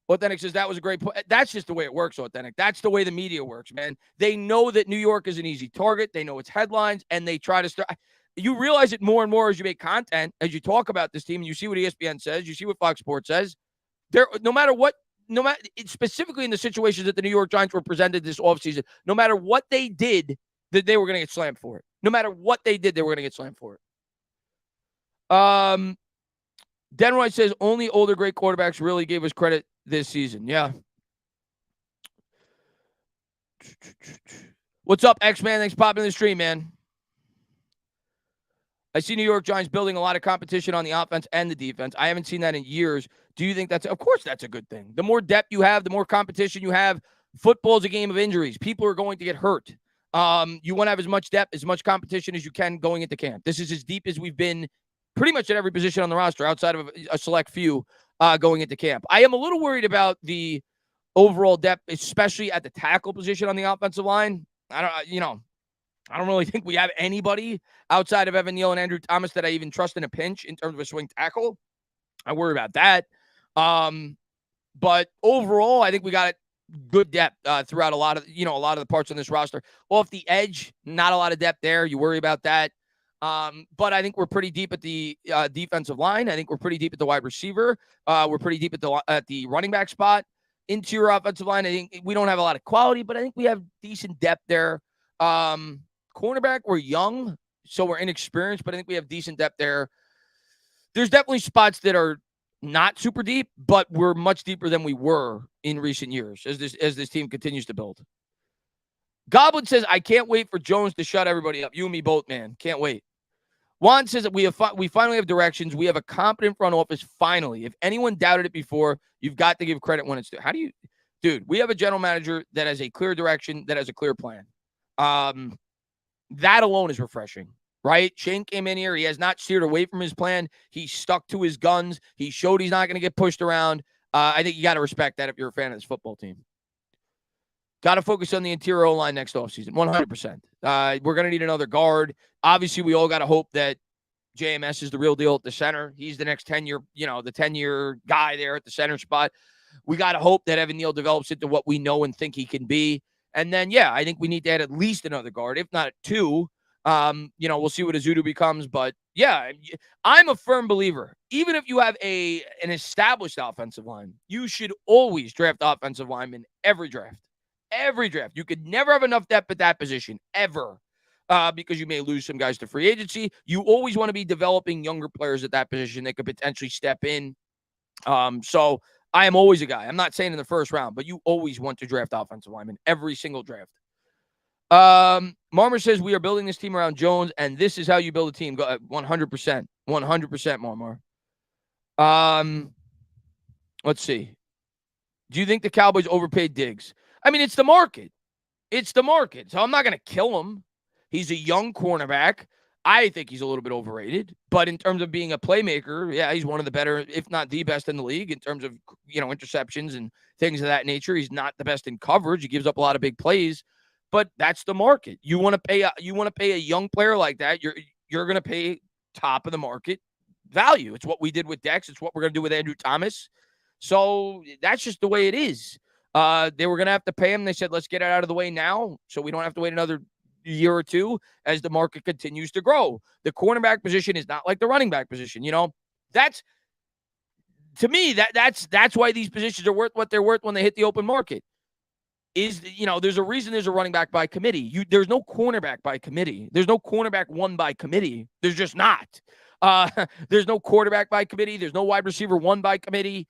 Authentic says that was a great point. That's just the way it works, Authentic. That's the way the media works, man. They know that New York is an easy target. They know it's headlines, and they try to start. You realize it more and more as you make content, as you talk about this team, and you see what ESPN says, you see what Fox Sports says. No matter specifically in the situations that the New York Giants were presented this offseason, no matter what they did, that they were going to get slammed for it. No matter what they did, they were going to get slammed for it. Denroy says only older great quarterbacks really gave us credit this season. Yeah. What's up, X-Man? Thanks for popping in the stream, man. I see New York Giants building a lot of competition on the offense and the defense. I haven't seen that in years. Do you think that's – of course that's a good thing. The more depth you have, the more competition you have. Football is a game of injuries. People are going to get hurt. You want to have as much depth, as much competition as you can going into camp. This is as deep as we've been pretty much at every position on the roster outside of a select few going into camp. I am a little worried about the overall depth, especially at the tackle position on the offensive line. I don't really think we have anybody outside of Evan Neal and Andrew Thomas that I even trust in a pinch in terms of a swing tackle. I worry about that. But overall, I think we got good depth throughout a lot of the parts on this roster. Off the edge, not a lot of depth there. You worry about that. But I think we're pretty deep at the defensive line. I think we're pretty deep at the wide receiver. We're pretty deep at the running back spot. Interior offensive line, I think we don't have a lot of quality, but I think we have decent depth there. Cornerback, we're young, so we're inexperienced, but I think we have decent depth there. There's definitely spots that are not super deep, but we're much deeper than we were in recent years as this team continues to build. Goblin says, I can't wait for Jones to shut everybody up. You and me both, man. Can't wait. Juan says that we finally have directions. We have a competent front office finally. If anyone doubted it before, you've got to give credit when it's due. Dude, we have a general manager that has a clear direction, that has a clear plan. That alone is refreshing, right? Shane came in here. He has not steered away from his plan. He stuck to his guns. He showed he's not going to get pushed around. I think you got to respect that if you're a fan of this football team. Got to focus on the interior O-line next offseason, 100%. We're going to need another guard. Obviously, we all got to hope that JMS is the real deal at the center. He's the next 10-year, the 10-year guy there at the center spot. We got to hope that Evan Neal develops into what we know and think he can be. And then, I think we need to add at least another guard, if not two. We'll see what Azudu becomes. But, I'm a firm believer. Even if you have an established offensive line, you should always draft offensive linemen every draft. Every draft. You could never have enough depth at that position, ever, because you may lose some guys to free agency. You always want to be developing younger players at that position that could potentially step in. So I am always a guy. I'm not saying in the first round, but you always want to draft offensive linemen every single draft. Marmar says we are building this team around Jones, and this is how you build a team. 100%. 100%, Marmar. Let's see. Do you think the Cowboys overpaid Diggs? I mean, it's the market. It's the market. So I'm not going to kill him. He's a young cornerback. I think he's a little bit overrated. But in terms of being a playmaker, he's one of the better, if not the best in the league in terms of, interceptions and things of that nature. He's not the best in coverage. He gives up a lot of big plays. But that's the market. You want to pay a young player like that, you're going to pay top of the market value. It's what we did with Dex. It's what we're going to do with Andrew Thomas. So that's just the way it is. They were going to have to pay him. They said, let's get it out of the way now so we don't have to wait another year or two as the market continues to grow. The cornerback position is not like the running back position. That's, to me, that's why these positions are worth what they're worth when they hit the open market. There's a reason there's a running back by committee. There's no cornerback by committee. There's no cornerback one by committee. There's just not. There's no quarterback by committee. There's no wide receiver one by committee.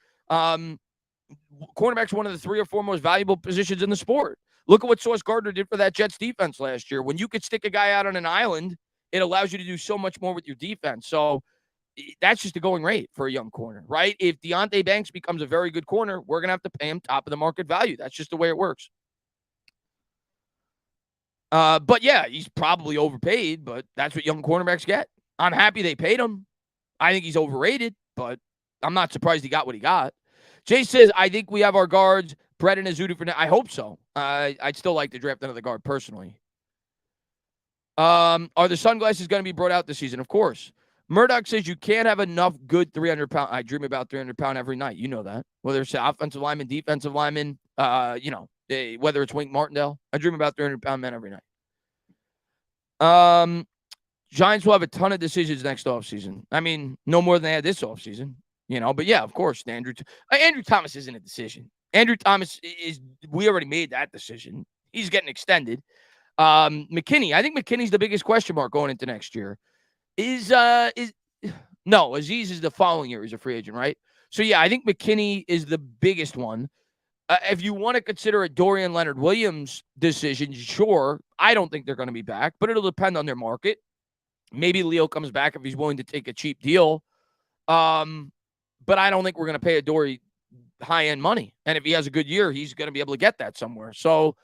Cornerback's one of the 3 or 4 most valuable positions in the sport. Look at what Sauce Gardner did for that Jets defense last year. When you could stick a guy out on an island, it allows you to do so much more with your defense. So that's just the going rate for a young corner, right? If Deonte Banks becomes a very good corner, we're going to have to pay him top of the market value. That's just the way it works. But he's probably overpaid, but that's what young cornerbacks get. I'm happy they paid him. I think he's overrated, but I'm not surprised he got what he got. Jay says, I think we have our guards, Brett and Azudu for now. I hope so. I'd still like to draft another guard personally. Are the sunglasses going to be brought out this season? Of course. Murdoch says you can't have enough good 300-pound. I dream about 300-pound every night. You know that. Whether it's offensive lineman, defensive lineman, whether it's Wink Martindale. I dream about 300-pound men every night. Giants will have a ton of decisions next offseason. I mean, no more than they had this offseason. But of course, Andrew Thomas isn't a decision. Andrew Thomas we already made that decision. He's getting extended. McKinney, I think McKinney's the biggest question mark going into next year. No, Aziz is the following year. He's a free agent, right? So yeah, I think McKinney is the biggest one. If you want to consider a Dorian Leonard-Williams decision, sure. I don't think they're going to be back, but it'll depend on their market. Maybe Leo comes back if he's willing to take a cheap deal. But I don't think we're going to pay a Dory high-end money. And if he has a good year, he's going to be able to get that somewhere. So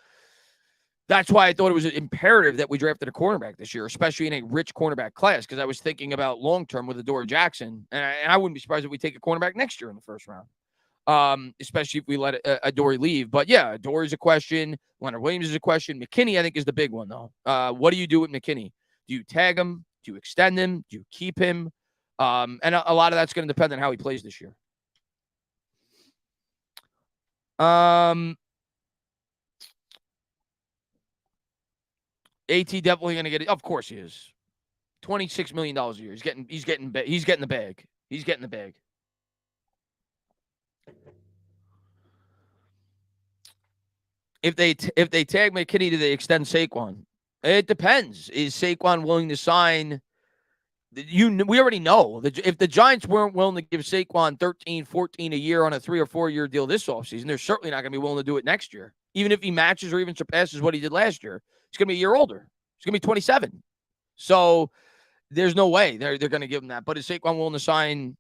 that's why I thought it was imperative that we drafted a cornerback this year, especially in a rich cornerback class, because I was thinking about long-term with Adoree Jackson. And I wouldn't be surprised if we take a cornerback next year in the first round, especially if we let Adoree leave. But, yeah, Adoree's a question. Leonard Williams is a question. McKinney, I think, is the big one, though. What do you do with McKinney? Do you tag him? Do you extend him? Do you keep him? And a lot of that's going to depend on how he plays this year. AT definitely going to get it. Of course he is. $26 million a year. He's getting the bag. He's getting the bag. If they tag McKinney, do they extend Saquon? It depends. Is Saquon willing to sign? We already know that if the Giants weren't willing to give Saquon 13, 14 a year on a 3 or 4 year deal this offseason, they're certainly not going to be willing to do it next year. Even if he matches or even surpasses what he did last year, he's going to be a year older. He's going to be 27. So there's no way they're going to give him that. But is Saquon willing to sign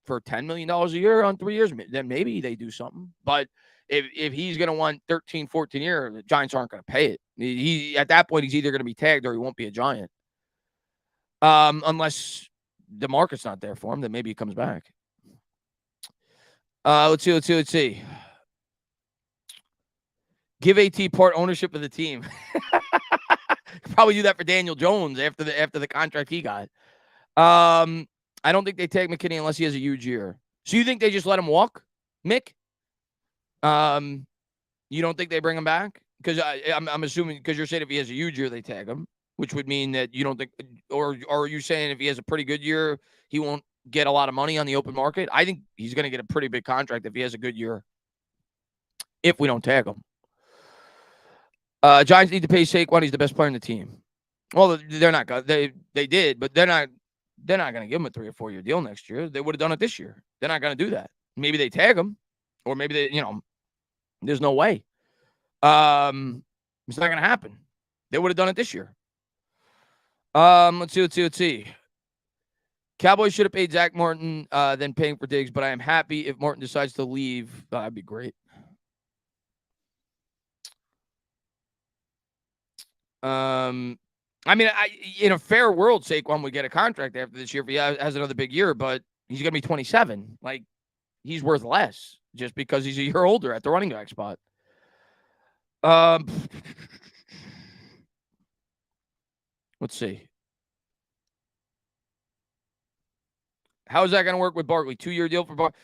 for $10 million a year on 3 years? Then maybe they do something. But if he's going to want 13, 14 a year, the Giants aren't going to pay it. He at that point, he's either going to be tagged or he won't be a Giant. Unless the market's not there for him, then maybe he comes back. Let's see. Give AT part ownership of the team. Probably do that for Daniel Jones after the contract he got. I don't think they tag McKinney unless he has a huge year. So you think they just let him walk, Mick? You don't think they bring him back? Because I'm assuming, because you're saying if he has a huge year, they tag him, which would mean that you don't think, or are you saying if he has a pretty good year, he won't get a lot of money on the open market? I think he's going to get a pretty big contract if he has a good year, if we don't tag him. Giants need to pay Saquon. He's the best player in the team. Well, they're not. They did, but they're not going to give him a 3 or 4 year deal next year. They would have done it this year. They're not going to do that. Maybe they tag him, or maybe they, there's no way. It's not going to happen. They would have done it this year. Let's see. Cowboys should have paid Zach Martin than paying for Diggs, but I am happy if Martin decides to leave. That'd be great. I mean, in a fair world, Saquon would get a contract after this year if he has another big year, but he's going to be 27. Like, he's worth less just because he's a year older at the running back spot. Let's see. How is that going to work with Barkley? 2 year deal for Barkley?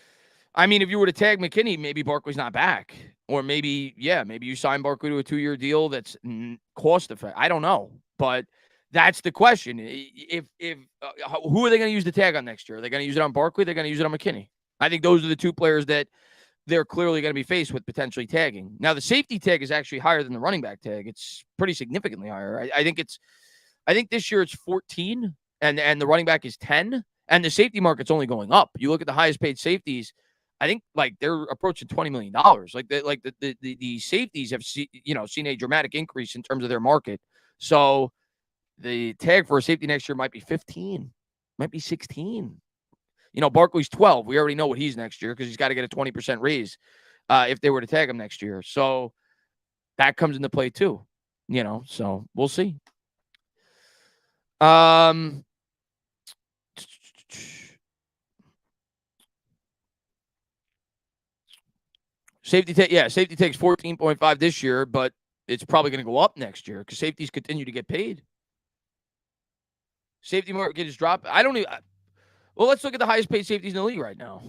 I mean, if you were to tag McKinney, maybe Barkley's not back. Or maybe you sign Barkley to a 2 year deal that's cost effective. I don't know. But that's the question. If who are they going to use the tag on next year? Are they going to use it on Barkley? They're going to use it on McKinney. I think those are the two players that they're clearly going to be faced with potentially tagging. Now, the safety tag is actually higher than the running back tag. It's pretty significantly higher. I think this year it's 14 and the running back is 10. And the safety market's only going up. You look at the highest paid safeties, I think like they're approaching $20 million. The safeties have seen a dramatic increase in terms of their market. So the tag for a safety next year might be 15, might be 16. Barkley's 12. We already know what he's next year because he's got to get a 20% raise if they were to tag him next year. So that comes into play too. So we'll see. Safety takes 14.5 this year, but it's probably going to go up next year because safeties continue to get paid. Safety market is dropping. Well, let's look at the highest paid safeties in the league right now.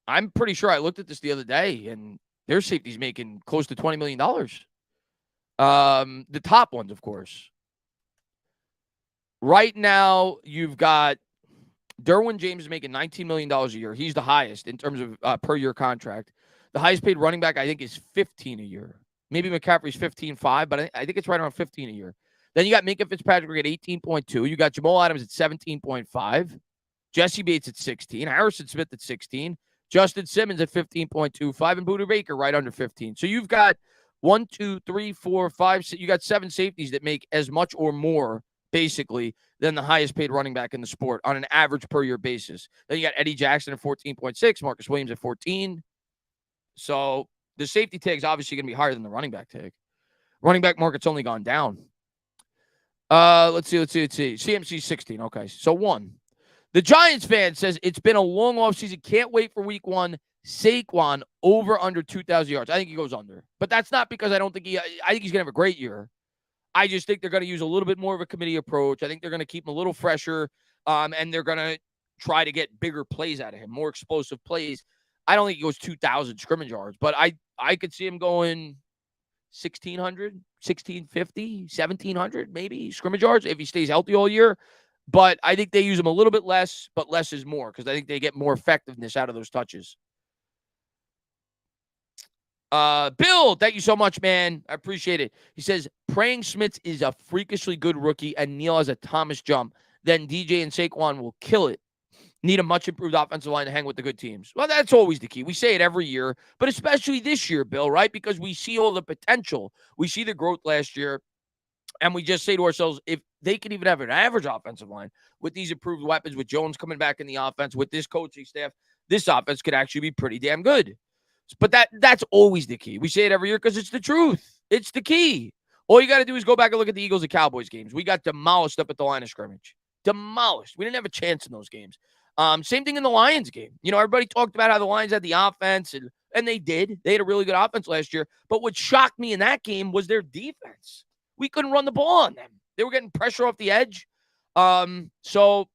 I'm pretty sure I looked at this the other day, and their safety's making close to $20 million. The top ones, of course. Right now, you've got Derwin James is making $19 million a year. He's the highest in terms of per year contract. The highest paid running back, I think, is $15 a year. Maybe McCaffrey's 15.5, but I think it's right around 15 a year. Then you got Minka Fitzpatrick at 18.2. You got Jamal Adams at 17.5. Jesse Bates at 16. Harrison Smith at 16. Justin Simmons at 15.25. And Budda Baker right under 15. So you've got 1, 2, 3, 4, 5. You got 7 safeties that make as much or more, basically, than the highest paid running back in the sport on an average per year basis. Then you got Eddie Jackson at 14.6. Marcus Williams at 14. So the safety tag is obviously going to be higher than the running back tag. Running back market's only gone down. Let's see. CMC 16. Okay. So 1. The Giants fan says it's been a long offseason. Can't wait for week 1. Saquon over under 2,000 yards. I think he goes under. But that's not because I think he's going to have a great year. I just think they're going to use a little bit more of a committee approach. I think they're going to keep him a little fresher, and they're going to try to get bigger plays out of him, more explosive plays. I don't think he goes 2,000 scrimmage yards, but I could see him going 1,600, 1,650, 1,700 maybe scrimmage yards if he stays healthy all year. But I think they use him a little bit less, but less is more because I think they get more effectiveness out of those touches. Bill, thank you so much, man. I appreciate it. He says, praying Smith is a freakishly good rookie and Neal has a Thomas jump. Then DJ and Saquon will kill it. Need a much improved offensive line to hang with the good teams. Well, that's always the key. We say it every year, but especially this year, Bill, right? Because we see all the potential. We see the growth last year, and we just say to ourselves, if they can even have an average offensive line with these improved weapons, with Jones coming back in the offense, with this coaching staff, this offense could actually be pretty damn good. But that's always the key. We say it every year because it's the truth. It's the key. All you got to do is go back and look at the Eagles and Cowboys games. We got demolished up at the line of scrimmage. Demolished. We didn't have a chance in those games. Same thing in the Lions game. You know, everybody talked about how the Lions had the offense, and they did. They had a really good offense last year. But what shocked me in that game was their defense. We couldn't run the ball on them. They were getting pressure off the edge. So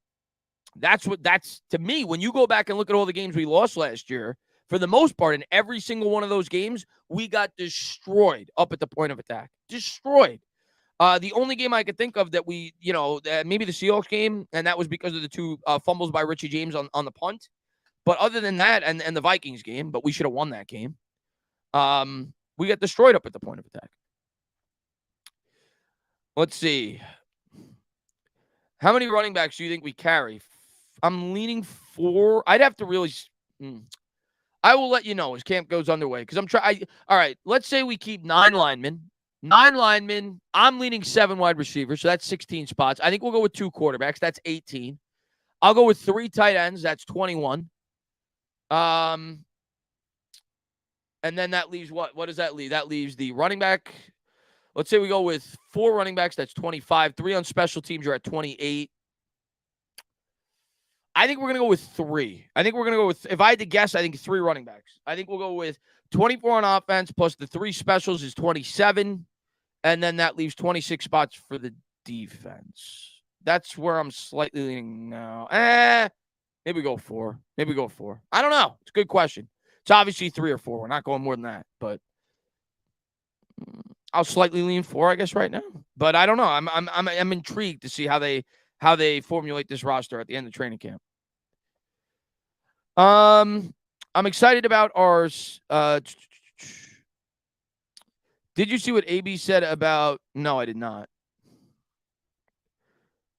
that's to me, when you go back and look at all the games we lost last year, for the most part, in every single one of those games, we got destroyed up at the point of attack. Destroyed. The only game I could think of that we, maybe the Seahawks game, and that was because of the 2 fumbles by Richie James on the punt. But other than that, and the Vikings game, but we should have won that game. We got destroyed up at the point of attack. Let's see. How many running backs do you think we carry? I'm leaning 4. I'd have to really. I will let you know as camp goes underway because I'm trying. All right, let's say we keep 9 linemen. 9 linemen. I'm leaning 7 wide receivers, so that's 16 spots. I think we'll go with 2 quarterbacks. That's 18. I'll go with 3 tight ends. That's 21. And then that leaves what? What does that leave? That leaves the running back. Let's say we go with 4 running backs. That's 25. 3 on special teams. You're at 28. I think we're going to go with 3. I think we're going to go with, if I had to guess, I think 3 running backs. I think we'll go with 24 on offense plus the 3 specials is 27. And then that leaves 26 spots for the defense. That's where I'm slightly leaning now. Maybe go 4. Maybe go 4. I don't know. It's a good question. It's obviously 3 or 4. We're not going more than that, but I'll slightly lean 4, I guess, right now. But I don't know. I'm intrigued to see how they formulate this roster at the end of training camp. I'm excited about ours. Did you see what AB said about? No, I did not.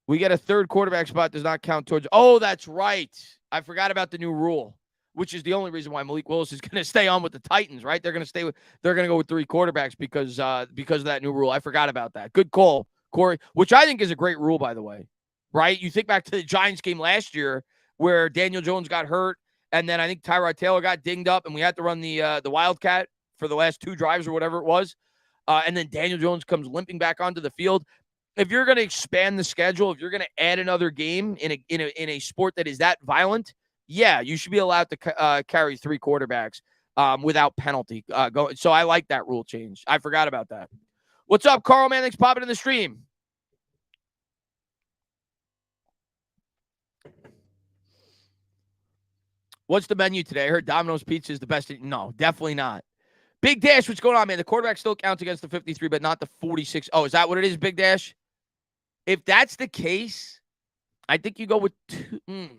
We get a 3rd quarterback spot does not count towards. Oh, that's right. I forgot about the new rule, which is the only reason why Malik Willis is going to stay on with the Titans, right? They're going to go with 3 quarterbacks because of that new rule. I forgot about that. Good call, Corey, which I think is a great rule, by the way, right? You think back to the Giants game last year where Daniel Jones got hurt, and then I think Tyrod Taylor got dinged up, and we had to run the Wildcat for the last 2 drives or whatever it was. And then Daniel Jones comes limping back onto the field. If you're going to expand the schedule, if you're going to add another game in a sport that is that violent, yeah, you should be allowed to carry 3 quarterbacks without penalty. So I like that rule change. I forgot about that. What's up, Carl, man? Thanks for popping in the stream. What's the menu today? I heard Domino's Pizza is the best. No, definitely not. Big Dash, what's going on, man? The quarterback still counts against the 53, but not the 46. Oh, is that what it is, Big Dash? If that's the case, I think you go with 2.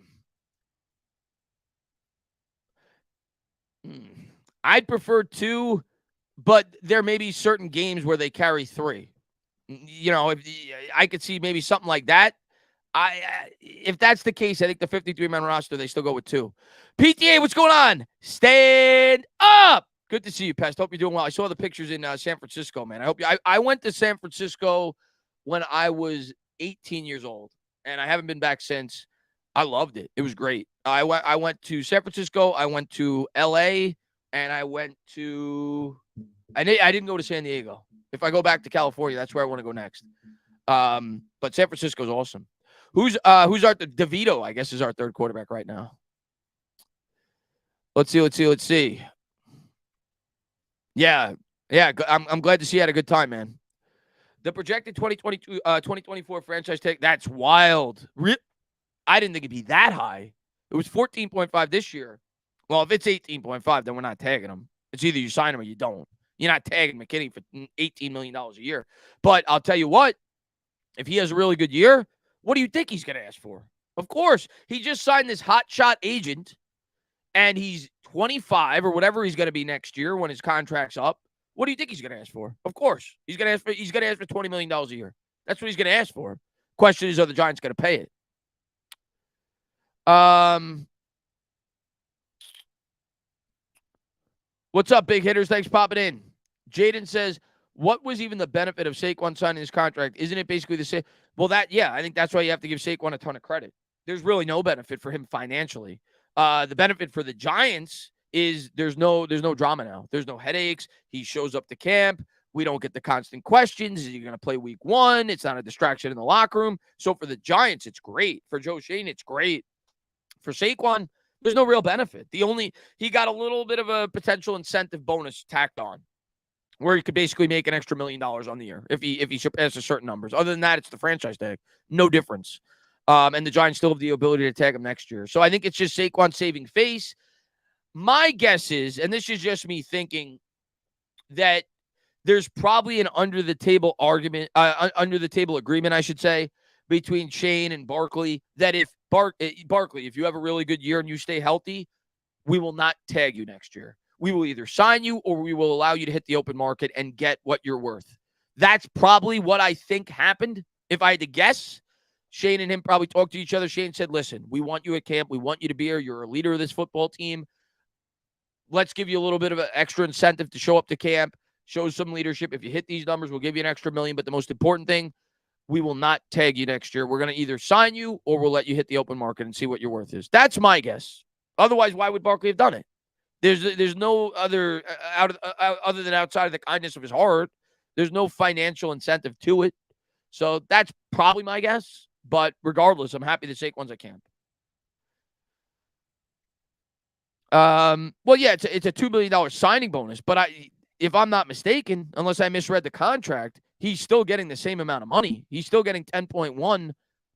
I'd prefer 2. but there may be certain games where they carry 3. If I could see maybe something like that. If that's the case, I think the 53-man roster, they still go with 2. PTA, what's going on? Stand up. Good to see you, Pest. Hope you're doing well. I saw the pictures in San Francisco, man. I went to San Francisco when I was 18 years old, and I haven't been back since. I loved it. It was great. I went to San Francisco. I went to LA, and I went to. I didn't go to San Diego. If I go back to California, that's where I want to go next. But San Francisco's awesome. Who's our DeVito? I guess is our third quarterback right now. Let's see. Yeah. I'm glad to see you had a good time, man. The projected 2024 franchise tag, that's wild. I didn't think it'd be that high. It was 14.5 this year. Well, if it's 18.5, then we're not tagging him. It's either you sign him or you don't. You're not tagging McKinney for $18 million a year. But I'll tell you what, if he has a really good year, what do you think he's going to ask for? Of course, he just signed this hotshot agent, and he's 25 or whatever he's going to be next year when his contract's up. What do you think he's going to ask for? Of course, he's going to ask for $20 million a year. That's what he's going to ask for. Question is, are the Giants going to pay it? What's up, big hitters? Thanks for popping in. Jaden says, what was even the benefit of Saquon signing his contract? Isn't it basically the same? Well, I think that's why you have to give Saquon a ton of credit. There's really no benefit for him financially. The benefit for the Giants is there's no drama now. There's no headaches. He shows up to camp. We don't get the constant questions. Is he going to play week 1? It's not a distraction in the locker room. So for the Giants, it's great. For Joe Schoen, it's great. For Saquon, there's no real benefit. He got a little bit of a potential incentive bonus tacked on, where he could basically make an extra $1 million on the year if he surpasses certain numbers. Other than that, it's the franchise tag. No difference. And the Giants still have the ability to tag him next year. So I think it's just Saquon saving face. My guess is, and this is just me thinking, that there's probably an under-the-table agreement, I should say, between Schoen and Barkley, that if Barkley, if you have a really good year and you stay healthy, we will not tag you next year. We will either sign you or we will allow you to hit the open market and get what you're worth. That's probably what I think happened. If I had to guess, Schoen and him probably talked to each other. Schoen said, listen, we want you at camp. We want you to be here. You're a leader of this football team. Let's give you a little bit of an extra incentive to show up to camp, show some leadership. If you hit these numbers, we'll give you an extra $1 million. But the most important thing, we will not tag you next year. We're going to either sign you or we'll let you hit the open market and see what your worth is. That's my guess. Otherwise, why would Barkley have done it? There's no other other than outside of the kindness of his heart. There's no financial incentive to it. So that's probably my guess. But regardless, I'm happy that Saquon's at camp. Well, yeah, it's a $2 million signing bonus. But if I'm not mistaken, unless I misread the contract, he's still getting the same amount of money. He's still getting 10.1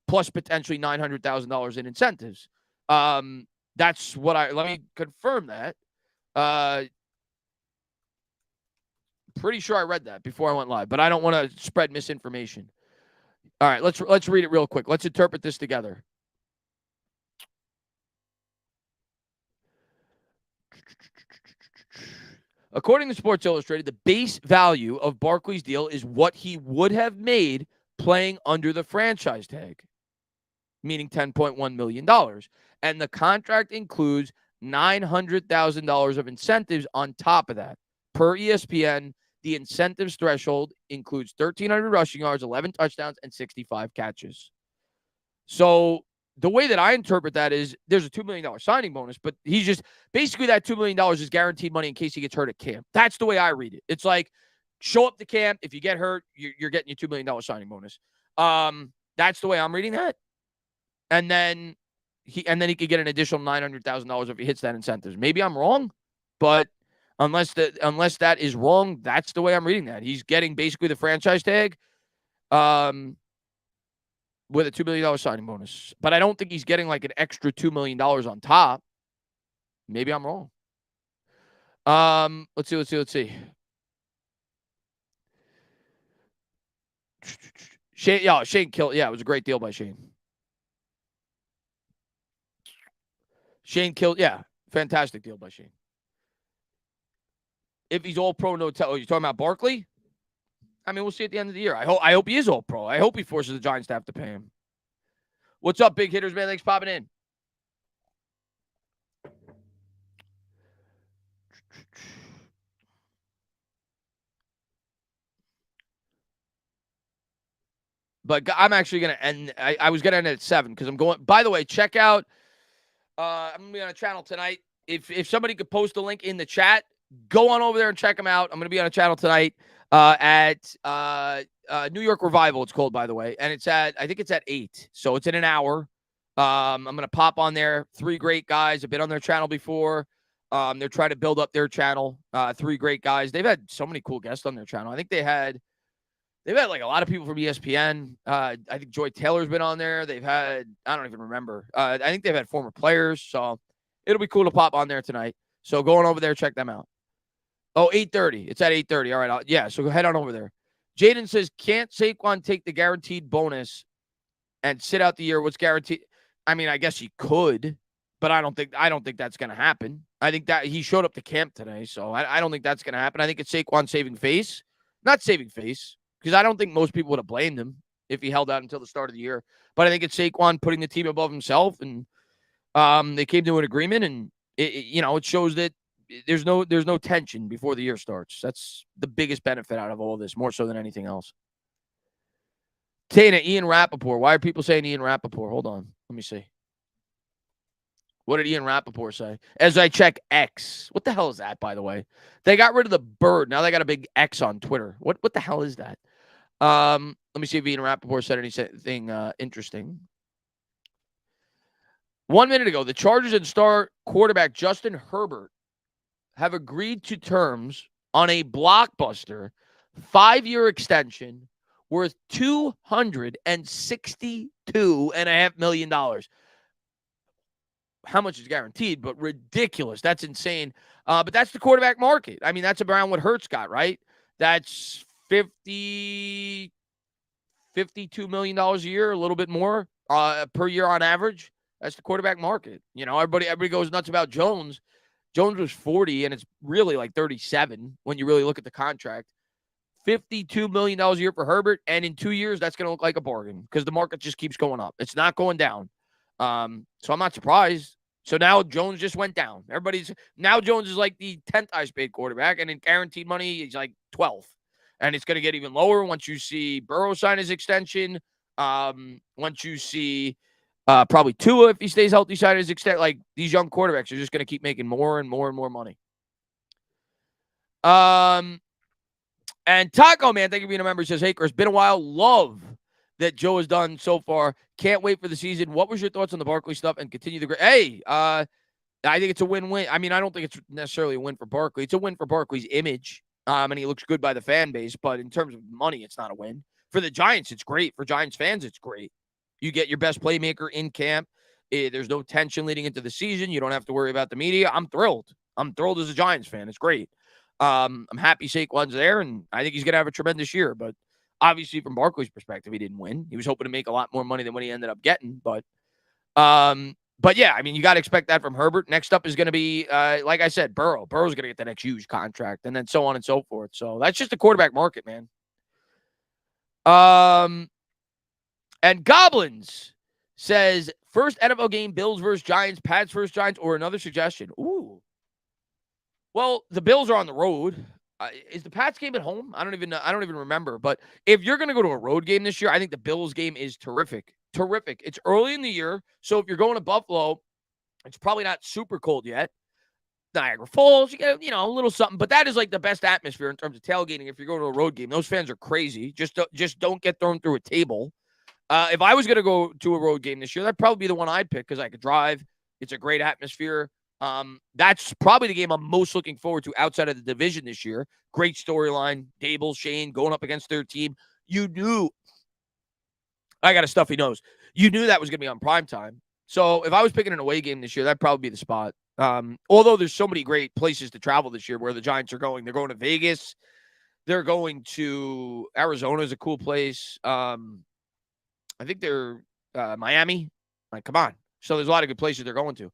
plus potentially $900,000 in incentives. That's what let me confirm that. Pretty sure I read that before I went live, but I don't want to spread misinformation. All right, let's read it real quick. Let's interpret this together. According to Sports Illustrated, the base value of Barkley's deal is what he would have made playing under the franchise tag, meaning $10.1 million. And the contract includes $900,000 of incentives on top of that. Per ESPN, the incentives threshold includes 1,300 rushing yards, 11 touchdowns, and 65 catches. So the way that I interpret that is there's a $2 million signing bonus, but he's just basically that $2 million is guaranteed money in case he gets hurt at camp. That's the way I read it. It's like, show up to camp. If you get hurt, you're getting your $2 million signing bonus. That's the way I'm reading that. And then he could get an additional $900,000 if he hits that incentives. Maybe I'm wrong, but unless that is wrong, that's the way I'm reading that. He's getting basically the franchise tag. With a $2 million signing bonus. But I don't think he's getting like an extra $2 million on top. Maybe I'm wrong. Let's see. Schoen killed. Yeah, it was a great deal by Schoen. Schoen killed. Yeah, fantastic deal by Schoen. If he's all pro, no tell. You're talking about Barkley? I mean, we'll see at the end of the year. I hope he is all pro. I hope he forces the Giants to have to pay him. What's up, big hitters, man? Thanks for popping in. But I'm actually going to end. I was going to end at 7 because I'm going. By the way, check out. I'm going to be on a channel tonight. If somebody could post a link in the chat, go on over there and check them out. I'm going to be on a channel tonight at New York Revival, it's called, by the way. And I think it's at 8. So it's in an hour. I'm going to pop on there. 3 great guys. I've been on their channel before. They're trying to build up their channel. 3 great guys. They've had so many cool guests on their channel. I think they've had like a lot of people from ESPN. I think Joy Taylor's been on there. They've had, I don't even remember. I think they've had former players. So it'll be cool to pop on there tonight. So go on over there, check them out. Oh, 8:30. It's at 8:30. All right. Yeah. So go head on over there. Jaden says, can't Saquon take the guaranteed bonus and sit out the year? What's guaranteed? I mean, I guess he could, but I don't think that's going to happen. I think that he showed up to camp today. So I don't think that's going to happen. I think it's Saquon saving face, not saving face. Because I don't think most people would have blamed him if he held out until the start of the year. But I think it's Saquon putting the team above himself, and they came to an agreement, and it shows that there's no tension before the year starts. That's the biggest benefit out of all of this, more so than anything else. Tana, Ian Rappaport. Why are people saying Ian Rappaport? Hold on. Let me see. What did Ian Rappaport say? As I check X. What the hell is that, by the way? They got rid of the bird. Now they got a big X on Twitter. What the hell is that? Let me see if Ian Rappaport said anything interesting. 1 minute ago, the Chargers and star quarterback Justin Herbert have agreed to terms on a blockbuster 5-year extension worth $262.5 million. How much is guaranteed, but ridiculous. That's insane. But that's the quarterback market. I mean, that's around what Hurts got, right? That's $52 million a year, a little bit more per year on average. That's the quarterback market. Everybody goes nuts about Jones. Jones was 40, and it's really like 37 when you really look at the contract. $52 million a year for Herbert, and in 2 years, that's going to look like a bargain because the market just keeps going up. It's not going down. So I'm not surprised. So now Jones just went down. Now Jones is like the 10th highest paid quarterback, and in guaranteed money, he's like 12th. And it's going to get even lower once you see Burrow sign his extension. Once you see probably Tua, if he stays healthy, sign his extension. Like, these young quarterbacks are just going to keep making more and more and more money. And Taco, man, thank you for being a member. He says, hey, Chris, been a while. Love that Joe has done so far. Can't wait for the season. What was your thoughts on the Barkley stuff and continue the great? Hey, I think it's a win-win. I mean, I don't think it's necessarily a win for Barkley. It's a win for Barkley's image, and he looks good by the fan base. But in terms of money, it's not a win. For the Giants, it's great. For Giants fans, it's great. You get your best playmaker in camp. There's no tension leading into the season. You don't have to worry about the media. I'm thrilled. I'm thrilled as a Giants fan. It's great. I'm happy Saquon's there, and I think he's going to have a tremendous year. But obviously, from Barkley's perspective, he didn't win. He was hoping to make a lot more money than what he ended up getting. But yeah, I mean, you got to expect that from Herbert. Next up is going to be, like I said, Burrow. Burrow's going to get the next huge contract, and then so on and so forth. So that's just the quarterback market, man. And Goblins says, first NFL game, Bills versus Giants, Pats versus Giants, or another suggestion. Ooh. Well, the Bills are on the road. Is the Pats game at home? I don't even remember. But if you're going to go to a road game this year, I think the Bills game is terrific. Terrific. It's early in the year. So if you're going to Buffalo, it's probably not super cold yet. Niagara Falls, you get, a little something. But that is like the best atmosphere in terms of tailgating if you're going to a road game. Those fans are crazy. Just don't get thrown through a table. If I was going to go to a road game this year, that'd probably be the one I'd pick because I could drive. It's a great atmosphere. That's probably the game I'm most looking forward to outside of the division this year. Great storyline. Dable, Shane going up against their team. You knew. I got a stuffy nose. You knew that was going to be on primetime. So if I was picking an away game this year, that'd probably be the spot. Although there's so many great places to travel this year where the Giants are going. They're going to Vegas. They're going to Arizona is a cool place. I think they're Miami. Like, come on. So there's a lot of good places they're going to.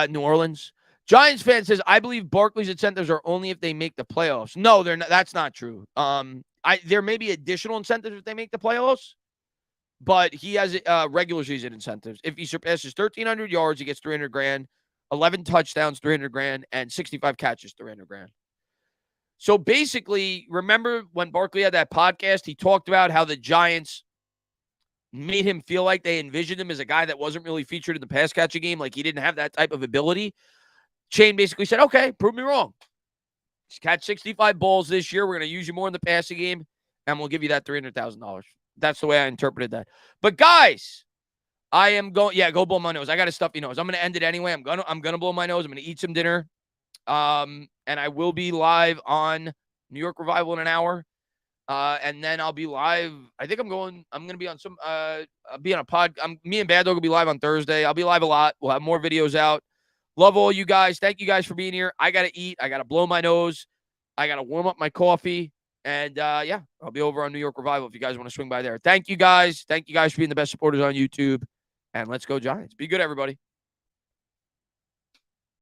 New Orleans. Giants fan says, I believe Barkley's incentives are only if they make the playoffs. No, they're not. That's not true. There may be additional incentives if they make the playoffs, but he has regular season incentives. If he surpasses 1,300 yards, he gets 300 grand, 11 touchdowns, 300 grand, and 65 catches, 300 grand. So basically, remember when Barkley had that podcast, he talked about how the Giants made him feel like they envisioned him as a guy that wasn't really featured in the pass catching game, like he didn't have that type of ability. Shane basically said, okay, prove me wrong. Just catch 65 balls this year. We're going to use you more in the passing game, and we'll give you that $300,000. That's the way I interpreted that. But guys, I am going, go blow my nose. I got a stuffy nose. I'm going to end it anyway. I'm going to blow my nose. I'm going to eat some dinner. And I will be live on New York Revival in an hour. And then I'll be live. I think I'm going to be on some, I'll be on a pod. Me and Bad Dog will be live on Thursday. I'll be live a lot. We'll have more videos out. Love all you guys. Thank you guys for being here. I got to eat. I got to blow my nose. I got to warm up my coffee. And, I'll be over on New York Revival if you guys want to swing by there. Thank you guys. Thank you guys for being the best supporters on YouTube. And let's go Giants. Be good, everybody.